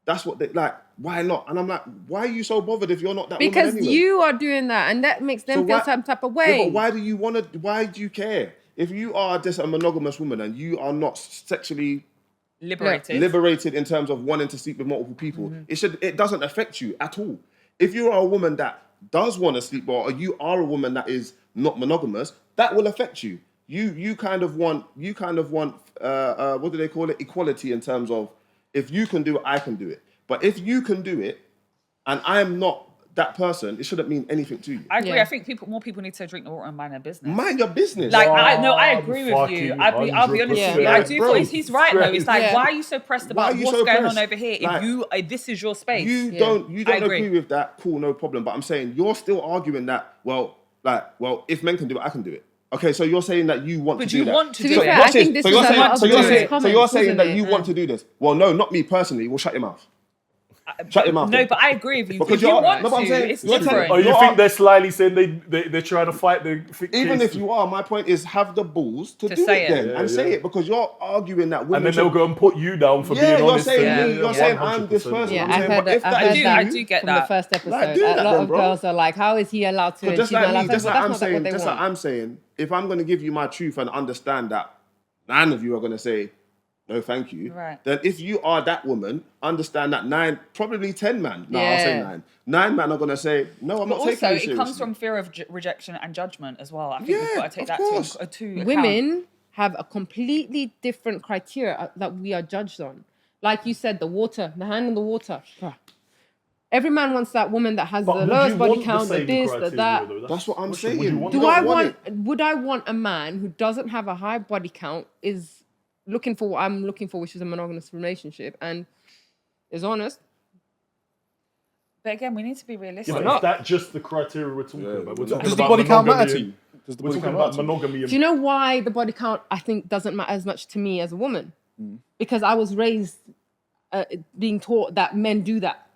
that's what they like. Why not? And I'm like, why are you so bothered if you're not that Because woman anyway? you are doing that, and that makes them So feel why- some type of Yeah, way. but why do you want to? Why do you care? If you are just a monogamous woman and you are not sexually Liberated. liberated in terms of wanting to sleep with multiple people, Mm-hmm. it doesn't affect you at all. If you are a woman that does want to sleep, or you are a woman that is not monogamous, that will affect you. You kind of want what do they call it? Equality in terms of if you can do it, I can do it. But if you can do it, and I am not that person, it shouldn't mean anything to you. I agree. Yeah. I think more people need to drink the water and mind their business. Mind your business. Like I agree with you. Fucking I'll be honest with you. 100%. I do Bro, feel he's right though. It's like, Yeah. why are you so pressed Why about are you what's so going pressed? on over here? Like, If this is your space, You Yeah. don't I agree agree. with that, cool, no problem. But I'm saying you're still arguing that, well, like, well, if men can do it, I can do it. Okay, so you're saying that you want But to you do that. want to To do be it. fair, Watch I think this So is you're a saying, lot of so you're women's saying, so you're comments, saying that isn't you it? want to do this. Well, no, not me personally. Well, shut your mouth. Shut your mouth. No, then. but I agree with you. Because If you you're- want no, but I'm to, saying- it's you're telling- different. Oh, you You're think up- they're slyly saying they're trying to fight the Even case? if you are, my point is have the balls to do say it it. then Yeah, and yeah. say it, because you're arguing that women and then they'll should- go and put you down for Yeah, being you're honest. saying and- me, you're saying I'm this 100%. person. Yeah, I'm I saying, heard but that. if I that heard is that I you, do get from that. the first episode. Like, do a that lot then, of bro. girls are like, "How is he allowed to?" But and just she's not like allowed me, to. just But like that's I'm not saying, what they just want. like I'm saying, if I'm going to give you my truth and understand that none of you are going to say no, thank you. Right. Then if you are that woman, understand that 9, probably 10 man. No, I'll say Yeah. 9. 9 man are going to say no. I'm But not taking also, you it seriously. comes from fear of rejection and judgment as well. I think we've Yeah, got to take of that course. to account. Women have a completely different criteria that we are judged on. Like you said, the water, the hand in the water. Bruh. Every man wants that woman that has But the would lowest you body want the count, the same this, the criteria, that. though? That's what I'm the question. saying. Would you want Do don't I want want? Would I want a man who doesn't have a high body count, is looking for what I'm looking for, which is a monogamous relationship, and is honest? But again, we need to be Yeah, realistic. but is that just the criteria we're talking about? We're talking Does the about body count matter monogamy to and- you? Does the We're body talking count about matter to you? monogamy and Do you know why the body count I think doesn't matter as much to me as a woman? Because I was raised being taught that men do that.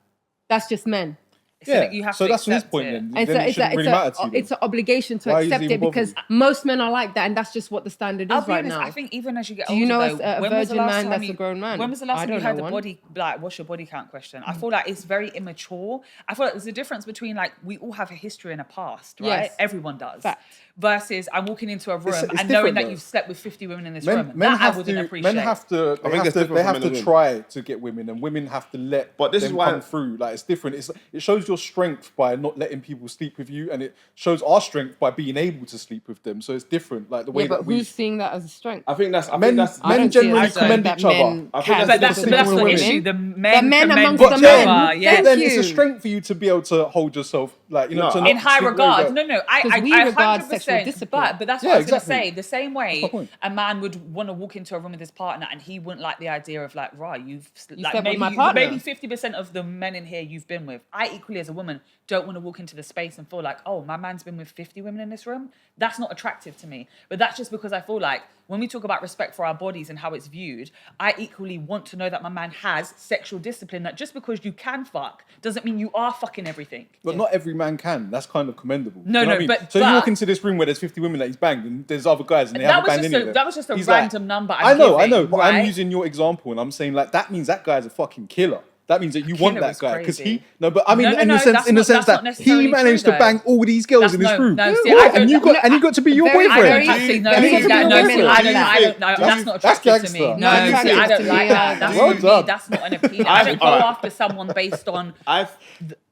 That's just men. So Yeah, that you have so to that's his accept point it. then. It's Then it shouldn't really matter to you. it's an obligation to Why is it accept even it because bothering most men are like that, and that's just what the standard I'll is be right honest, now. I think even as you get Do older, you know though, a when was the virgin last man time that's you- a grown man? When was the I last time you don't had know a one. body, like, what's your body count question? I feel like it's very immature. I feel like there's a difference between, like, we all have a history and a past, right? Yes. Everyone does. Fact. Versus I'm walking into a room It's and knowing different, that though. you've slept with 50 women in this Men, room. men That I have wouldn't to. appreciate. Men have to. I think it's They different have for men to and women. try to get women, and women have to let But this them is why- come through. Like it's different. It shows your strength by not letting people sleep with you, and it shows our strength by being able to sleep with them. So it's different. Like the way Yeah, that but we who's seeing that as a strength? I think that's. I men think that's. I men don't see it generally as commend that each other. men I think can. that's But that's different the with women. issue. The men, men commend amongst But the each men. other. Yeah. Thank then you. it's a strength for you to be able to hold yourself, like No, to In not high sleep regard. with- No, I Because we regard 100%, sexual discipline. But that's what Yeah, I was going to exactly. say. The same my way point. a man would want to walk into a room with his partner and he wouldn't like the idea of like, right, you've like slept with maybe my partner. maybe 50% of the men in here you've been with. I equally as a woman don't want to walk into the space and feel like, oh, my man's been with 50 women in this room. That's not attractive to me. But that's just because I feel like when we talk about respect for our bodies and how it's viewed, I equally want to know that my man has sexual discipline. That just because you can fuck doesn't mean you are fucking everything. But not every man can. That's kind of commendable. No, You know no, what I mean? but- so you but- walk into this room where there's 50 women that he's banged, and there's other guys, and they That haven't was banged just any a- of them. that was just a He's random number I'm I know, giving, but right? I'm using your example, and I'm saying like that means that guy's a fucking killer. That means that you want Killer that is guy because crazy. he. No, but I mean, No, in no, the sense, that's in the not- sense that's not that necessarily he managed true, to bang though. all these girls in this No, room. no, see, What? I don't- and you got to be your Very- boyfriend. very- Actually, no, very see, few that, no, women see, like I don't, that. I don't know. That's not That's attractive to me. gangster. No, That's see, I attractive don't to like me, that. That's well for me. done. That's not an appeal. I don't go alright. after someone based on. I've.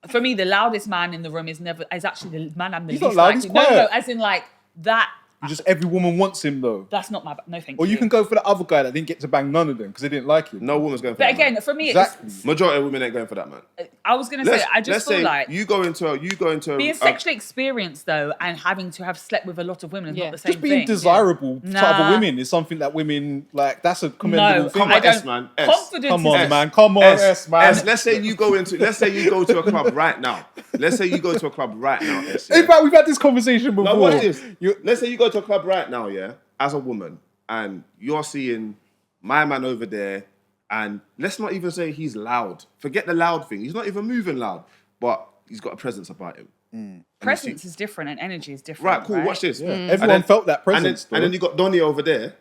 For me, the loudest man in the room is actually the man I'm the He's least not loud, likely. he's No, quiet. as in like that. Just every woman wants him though. That's not my. No, thank Or you. you can go for the other guy that didn't get to bang none of them because they didn't like him. No woman's going for But that. again, man. for me, Exactly. Majority of women ain't going for that, man. I was gonna say, I just feel like you go into being sexually experienced though, and having to have slept with a lot of women is Yeah. not the same Just being thing. desirable to Nah. other women is something that women like. That's a commendable No, thing. I don't. S, man. S. Confidence Come is on, S. man. Come on, S, man. S, let's say you go to a club right now. Let's say you go to a club right now, S. yeah? In fact, we've had this conversation before. Now watch this. You- Let's say you go to a club right now, yeah, as a woman, and you're seeing my man over there, and let's not even say he's loud. Forget the loud thing. He's not even moving loud, but he's got a presence about him. presence is different and energy is different. Right, cool. Watch this. Everyone felt that presence. And then you got Donny over there.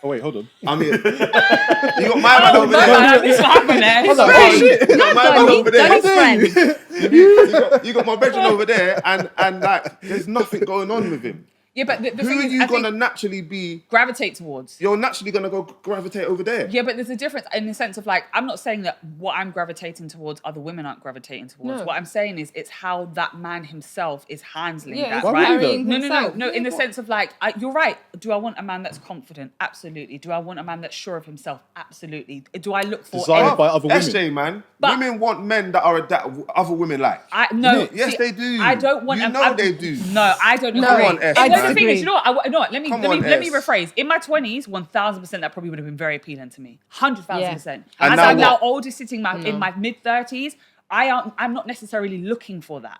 oh wait, hold on. I mean, you got my man Oh, over no, there. man, this what happened there. I was like, Hey, oh, shit. You got my man over there. Donny's friend. You got my brethren over there, and like, there's nothing going on with him. Yeah, but the Who thing are is, you I gonna think naturally be? gravitate towards. You're naturally gonna go gravitate over there. Yeah, but there's a difference in the sense of like, I'm not saying that what I'm gravitating towards, other women aren't gravitating towards. No. What I'm saying is it's how that man himself is handling Yeah, that, it's Why right? would he carrying though? himself. No. In the Yeah. sense of like, you're right. Do I want a man that's confident? Absolutely. Do I want a man that's sure of himself? Absolutely. Do I look for Desired by other women. SJ, man, But- women want men that are that other women like. No, Yes, see, they do. I don't want. You know they do. No, I don't No, agree. come on, S, And man. the thing is, you know what? Let me Come let me on, let me S. rephrase. In my 20s, 1,000% that probably would have been very appealing to me. 100,000%. And As now I'm now what? older, sitting in my mid 30s, I'm not necessarily looking for that.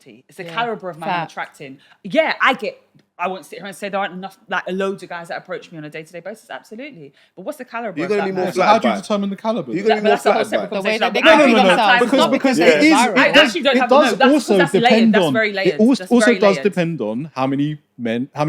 quantity. It's the Yeah. caliber of man I'm Facts. attracting. Yeah, I get I won't sit here and say there aren't enough, like loads of guys that approach me on a day-to-day basis. Absolutely. But what's the caliber You're of gonna that be more man? So how do you Flatback. determine the caliber? You're then? gonna be more That's a whole flatback. separate The way conversation. that they But I carry do not have themselves. time. It's not because because it it's is. viral. I It does, actually don't it have does to know. also That's layered. depend That's on. very layered. It That's also very does layered. depend on how many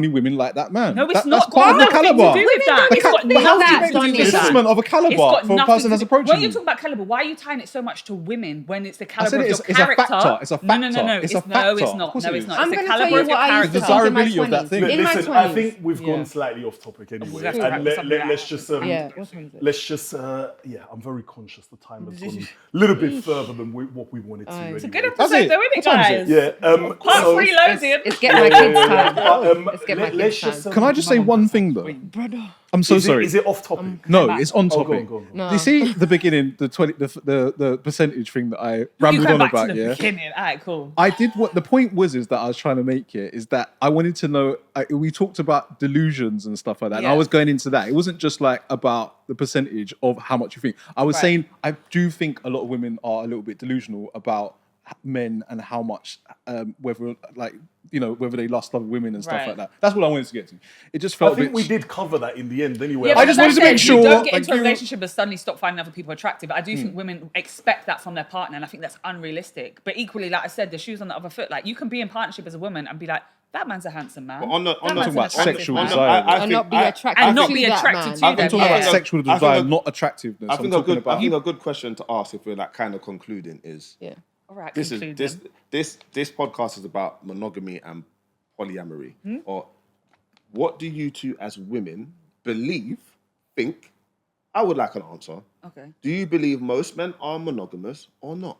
women like that man. No, it's That's not. part of the It's nothing caliber. to do with that. It's got How do you nothing make to do the with that. assessment of a It's caliber got for a nothing person to that's do- approaching When you're you. talking about caliber, why are you tying it so much to women when it's the I caliber said of your it's a character? factor. It's a No, no, factor. no. It's a No, factor. it's Of not. course No, it it's is. not. I'm It's going the to tell caliber you of your what I used to character. think in my Desirability of that 20s. thing. In my Listen, 20s. I think we've Yeah. gone slightly off topic anyway. have to And wrap let, something let, like let's that. just, Yeah, what time is it? let's just, yeah, I'm very conscious the time has gone a little bit further than what we wanted to. It's a anyway. Good That's episode it. though, isn't it, What time is guys? it? Yeah. Part so- reloaded. It's get my kids time. But, Let's get my kids let's time. just. Can I just say one thing though? Brother. I'm so is sorry. Is it off topic? No, it's on Oh, go topic. on, go on, go on. No. You see the beginning, the percentage thing that I You rambled go on back about, to the yeah. beginning. All right, cool. I did what the point was is that I was trying to make here is that I wanted to know. We talked about delusions and stuff like that, and I Yeah. was going into that. It wasn't just like about the percentage of how much you think. I was Right. saying I do think a lot of women are a little bit delusional about men and how much whether like whether they lust other women and stuff Right. like that. That's what I wanted to get to. It just I felt a think bit. we did cover that in the end anyway. Yeah, I just but wanted to that's make it. sure, You don't get like, into a you- relationship and suddenly stop finding other people attractive. I do think women expect that from their partner, and I think that's unrealistic. But equally, like I said, the shoes on the other foot. Like you can be in partnership as a woman and be like, that man's a handsome man. But on the, That on man's the, an about attractive sexual man. desire. And not be attracted And not to be that attracted man. to I'm them. talking about Yeah. sexual I think desire, a- not attractiveness. I I'm think talking about. a good question to ask if we're like kind of concluding is Yeah. All right, this conclude is then. this podcast is about monogamy and polyamory. Hmm? Or what do you two as women think? I would like an answer. Okay. Do you believe most men are monogamous or not?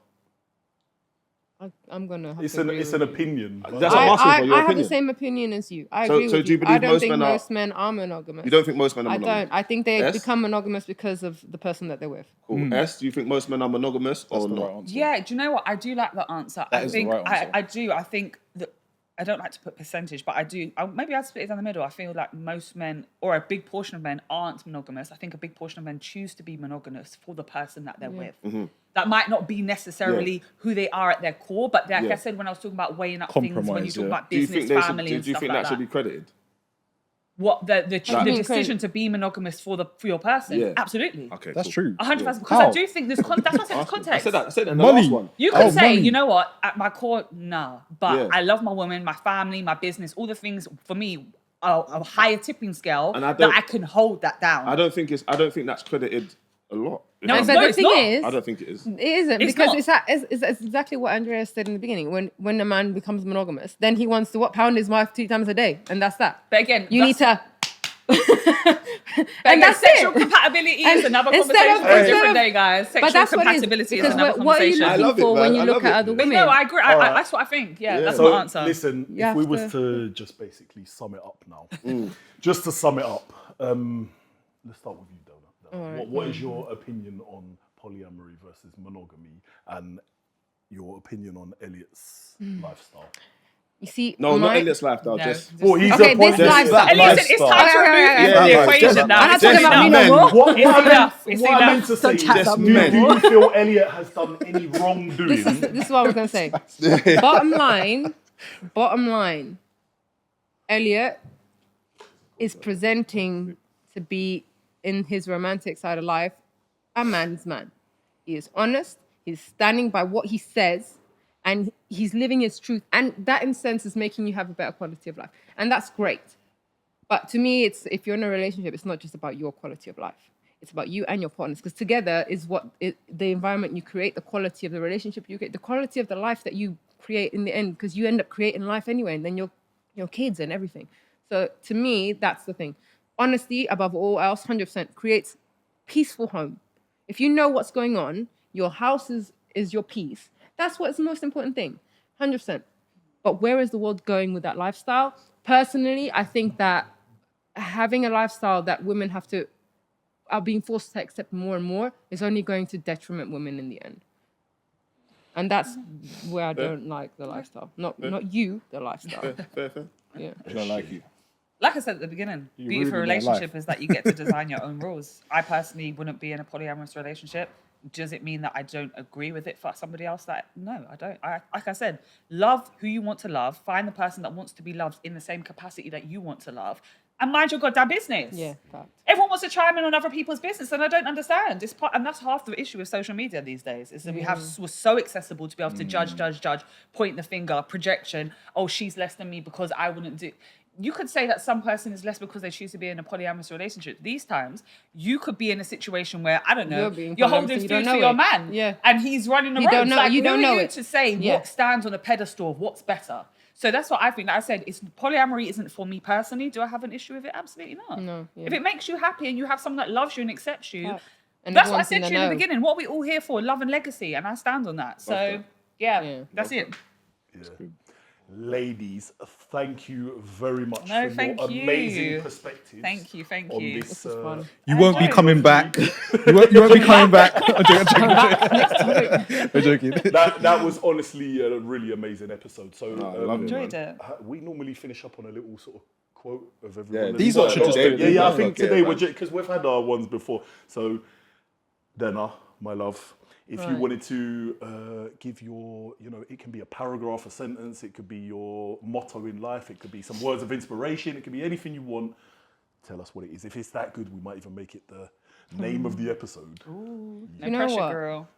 I'm going to have It's to an agree it's with an you. opinion. That's what I'm asking for your I have the opinion. same opinion as you. I So- agree so with do you you. believe I don't most think men are- most men are monogamous. You don't think most men are I monogamous? don't. I think they Yes? become monogamous because of the person that they're with. Cool. S, do you think most men are monogamous That's or the not? right answer. Yeah, do you know what? I do like the answer. That I is the think right answer. I do. I think that I don't like to put percentage, but I do. Maybe I'd split it down the middle. I feel like most men, or a big portion of men, aren't monogamous. I think a big portion of men choose to be monogamous for the person that they're with. That might not be necessarily who they are at their core, but like Yeah. I said when I was talking about weighing up things, when you Compromise, talk yeah. about Do you business, think they should, family, do and you stuff think like that should that. be credited? What the mean, decision to be monogamous for your person? Yeah. Absolutely. Okay, That's cool. true. 100%. Because How? I do think there's that's what I said, there's context. I said that in the Money. last one. You could Oh, say, money. you know what, at my core, no. But Yeah. I love my woman, my family, my business, all the things for me are a higher tipping scale And I that don't- I can hold that down. I don't think that's credited a lot. No, But it's the not. thing is, I don't think it is. it isn't It's because not. it's exactly what Andreas said in the beginning. When a man becomes monogamous, then he wants to pound his wife 2 times a day, and that's that. But again, You need to. And that's sexual it. compatibility And is another instead conversation of- for a instead different of- day, guys. Sexual But that's what it is. compatibility is Because another what are you conversation. I looking love it, for when man. you I look love at it. other But women? no, I agree. Alright. That's what I think. Yeah, Yeah. that's So my answer. listen, You if have we was to- to just basically sum it up now, just to sum it up, let's start with you, Dona. What is your opinion on polyamory versus monogamy, and your opinion on Elliot's lifestyle? You see, No, not my- Elliot's lifestyle. No, Just Well, he's Okay, a point. this lifestyle. And listen, it's time to remove Okay, him okay, from the okay. equation Just- now. I'm not It's talking about me enough. no more. What It's I enough. meant, It's what I meant enough. to say chat is, about do me no do more. you feel Elliot has done any wrongdoing? This is what I was gonna say. Bottom line, Elliot is presenting to be in his romantic side of life a man's man. He is honest. He's standing by what he says, and he's living his truth. And that, in a sense, is making you have a better quality of life, and that's great. But to me, it's if you're in a relationship, it's not just about your quality of life. It's about you and your partners, because together is the environment you create, the quality of the relationship you create, the quality of the life that you create in the end, because you end up creating life anyway, and then your kids and everything. So to me, that's the thing. Honesty, above all else, 100% creates peaceful home. If you know what's going on, your house is your peace. That's what's the most important thing, 100%. But where is the world going with that lifestyle? Personally, I think that having a lifestyle that women are being forced to accept more and more is only going to detriment women in the end. And that's where I don't like the lifestyle. Not you, the lifestyle. fair. Yeah. I don't like you. Like I said at the beginning, beauty of a ruining my relationship life. is that you get to design your own rules. I personally wouldn't be in a polyamorous relationship. Does it mean that I don't agree with it for somebody else? No, I don't. Like I said, love who you want to love. Find the person that wants to be loved in the same capacity that you want to love, and mind your goddamn business. Yeah, fact. Everyone wants to chime in on other people's business, and I don't understand. And that's half the issue with social media these days. Is that we're so accessible to be able to judge, point the finger, projection. Oh, she's less than me because I wouldn't do. You could say that some person is less because they choose to be in a polyamorous relationship. These times, you could be in a situation where, I don't know, you're holding food for your man, and he's running the road. Don't know, you don't know it. To say what stands on a pedestal of what's better. So that's what I think. Like I said, polyamory isn't for me personally. Do I have an issue with it? Absolutely not. No, yeah. If it makes you happy and you have someone that loves you and accepts you, and that's what I everyone's said to you in know. the beginning. What are we all here for? Love and legacy, and I stand on that. So that's it. Yeah. Ladies, thank you very much No, for thank your you. amazing perspectives. Thank you. On This this, was fun. You won't be enjoyed coming back. You won't be coming back. I'm joking. that was honestly a really amazing episode. So Enjoyed it. we normally finish up on a little sort of quote of everyone. Yeah, These lot should just do it. Yeah, I think Yeah, today man. we're just because we've had our ones before. So, Dena, my love, if you wanted to give your, it can be a paragraph, a sentence, it could be your motto in life, it could be some words of inspiration, it could be anything you want. Tell us what it is. If it's that good, we might even make it the name of the episode. No You know pressure, what? girl.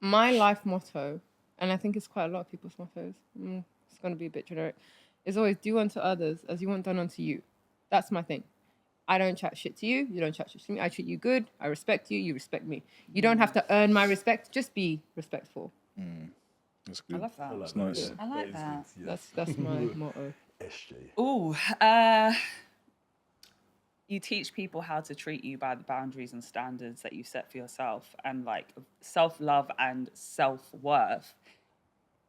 My life motto, and I think it's quite a lot of people's mottos, it's going to be a bit generic, is always do unto others as you want done unto you. That's my thing. I don't chat shit to you. You don't chat shit to me. I treat you good. I respect you. You respect me. You don't have to earn my respect. Just be respectful. That's I good. love that. It's nice. I like that. That's my motto. SJ. Ooh, you teach people how to treat you by the boundaries and standards that you set for yourself, and like self-love and self-worth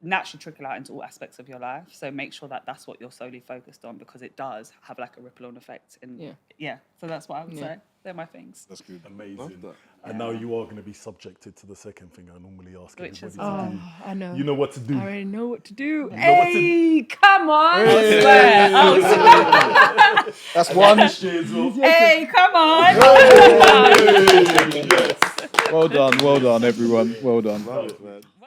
naturally trickle out into all aspects of your life. So make sure that that's what you're solely focused on, because it does have like a ripple-on effect. So that's what I would say. They're my things. That's good. Amazing. And now you are going to be subjected to the second thing I normally ask Which is everybody to do. I know. You know what to do. I already know what to do. Hey, come on. I swear. That's one. SJ as well. Hey, come on. Well done, everyone. Well done. Love it, man.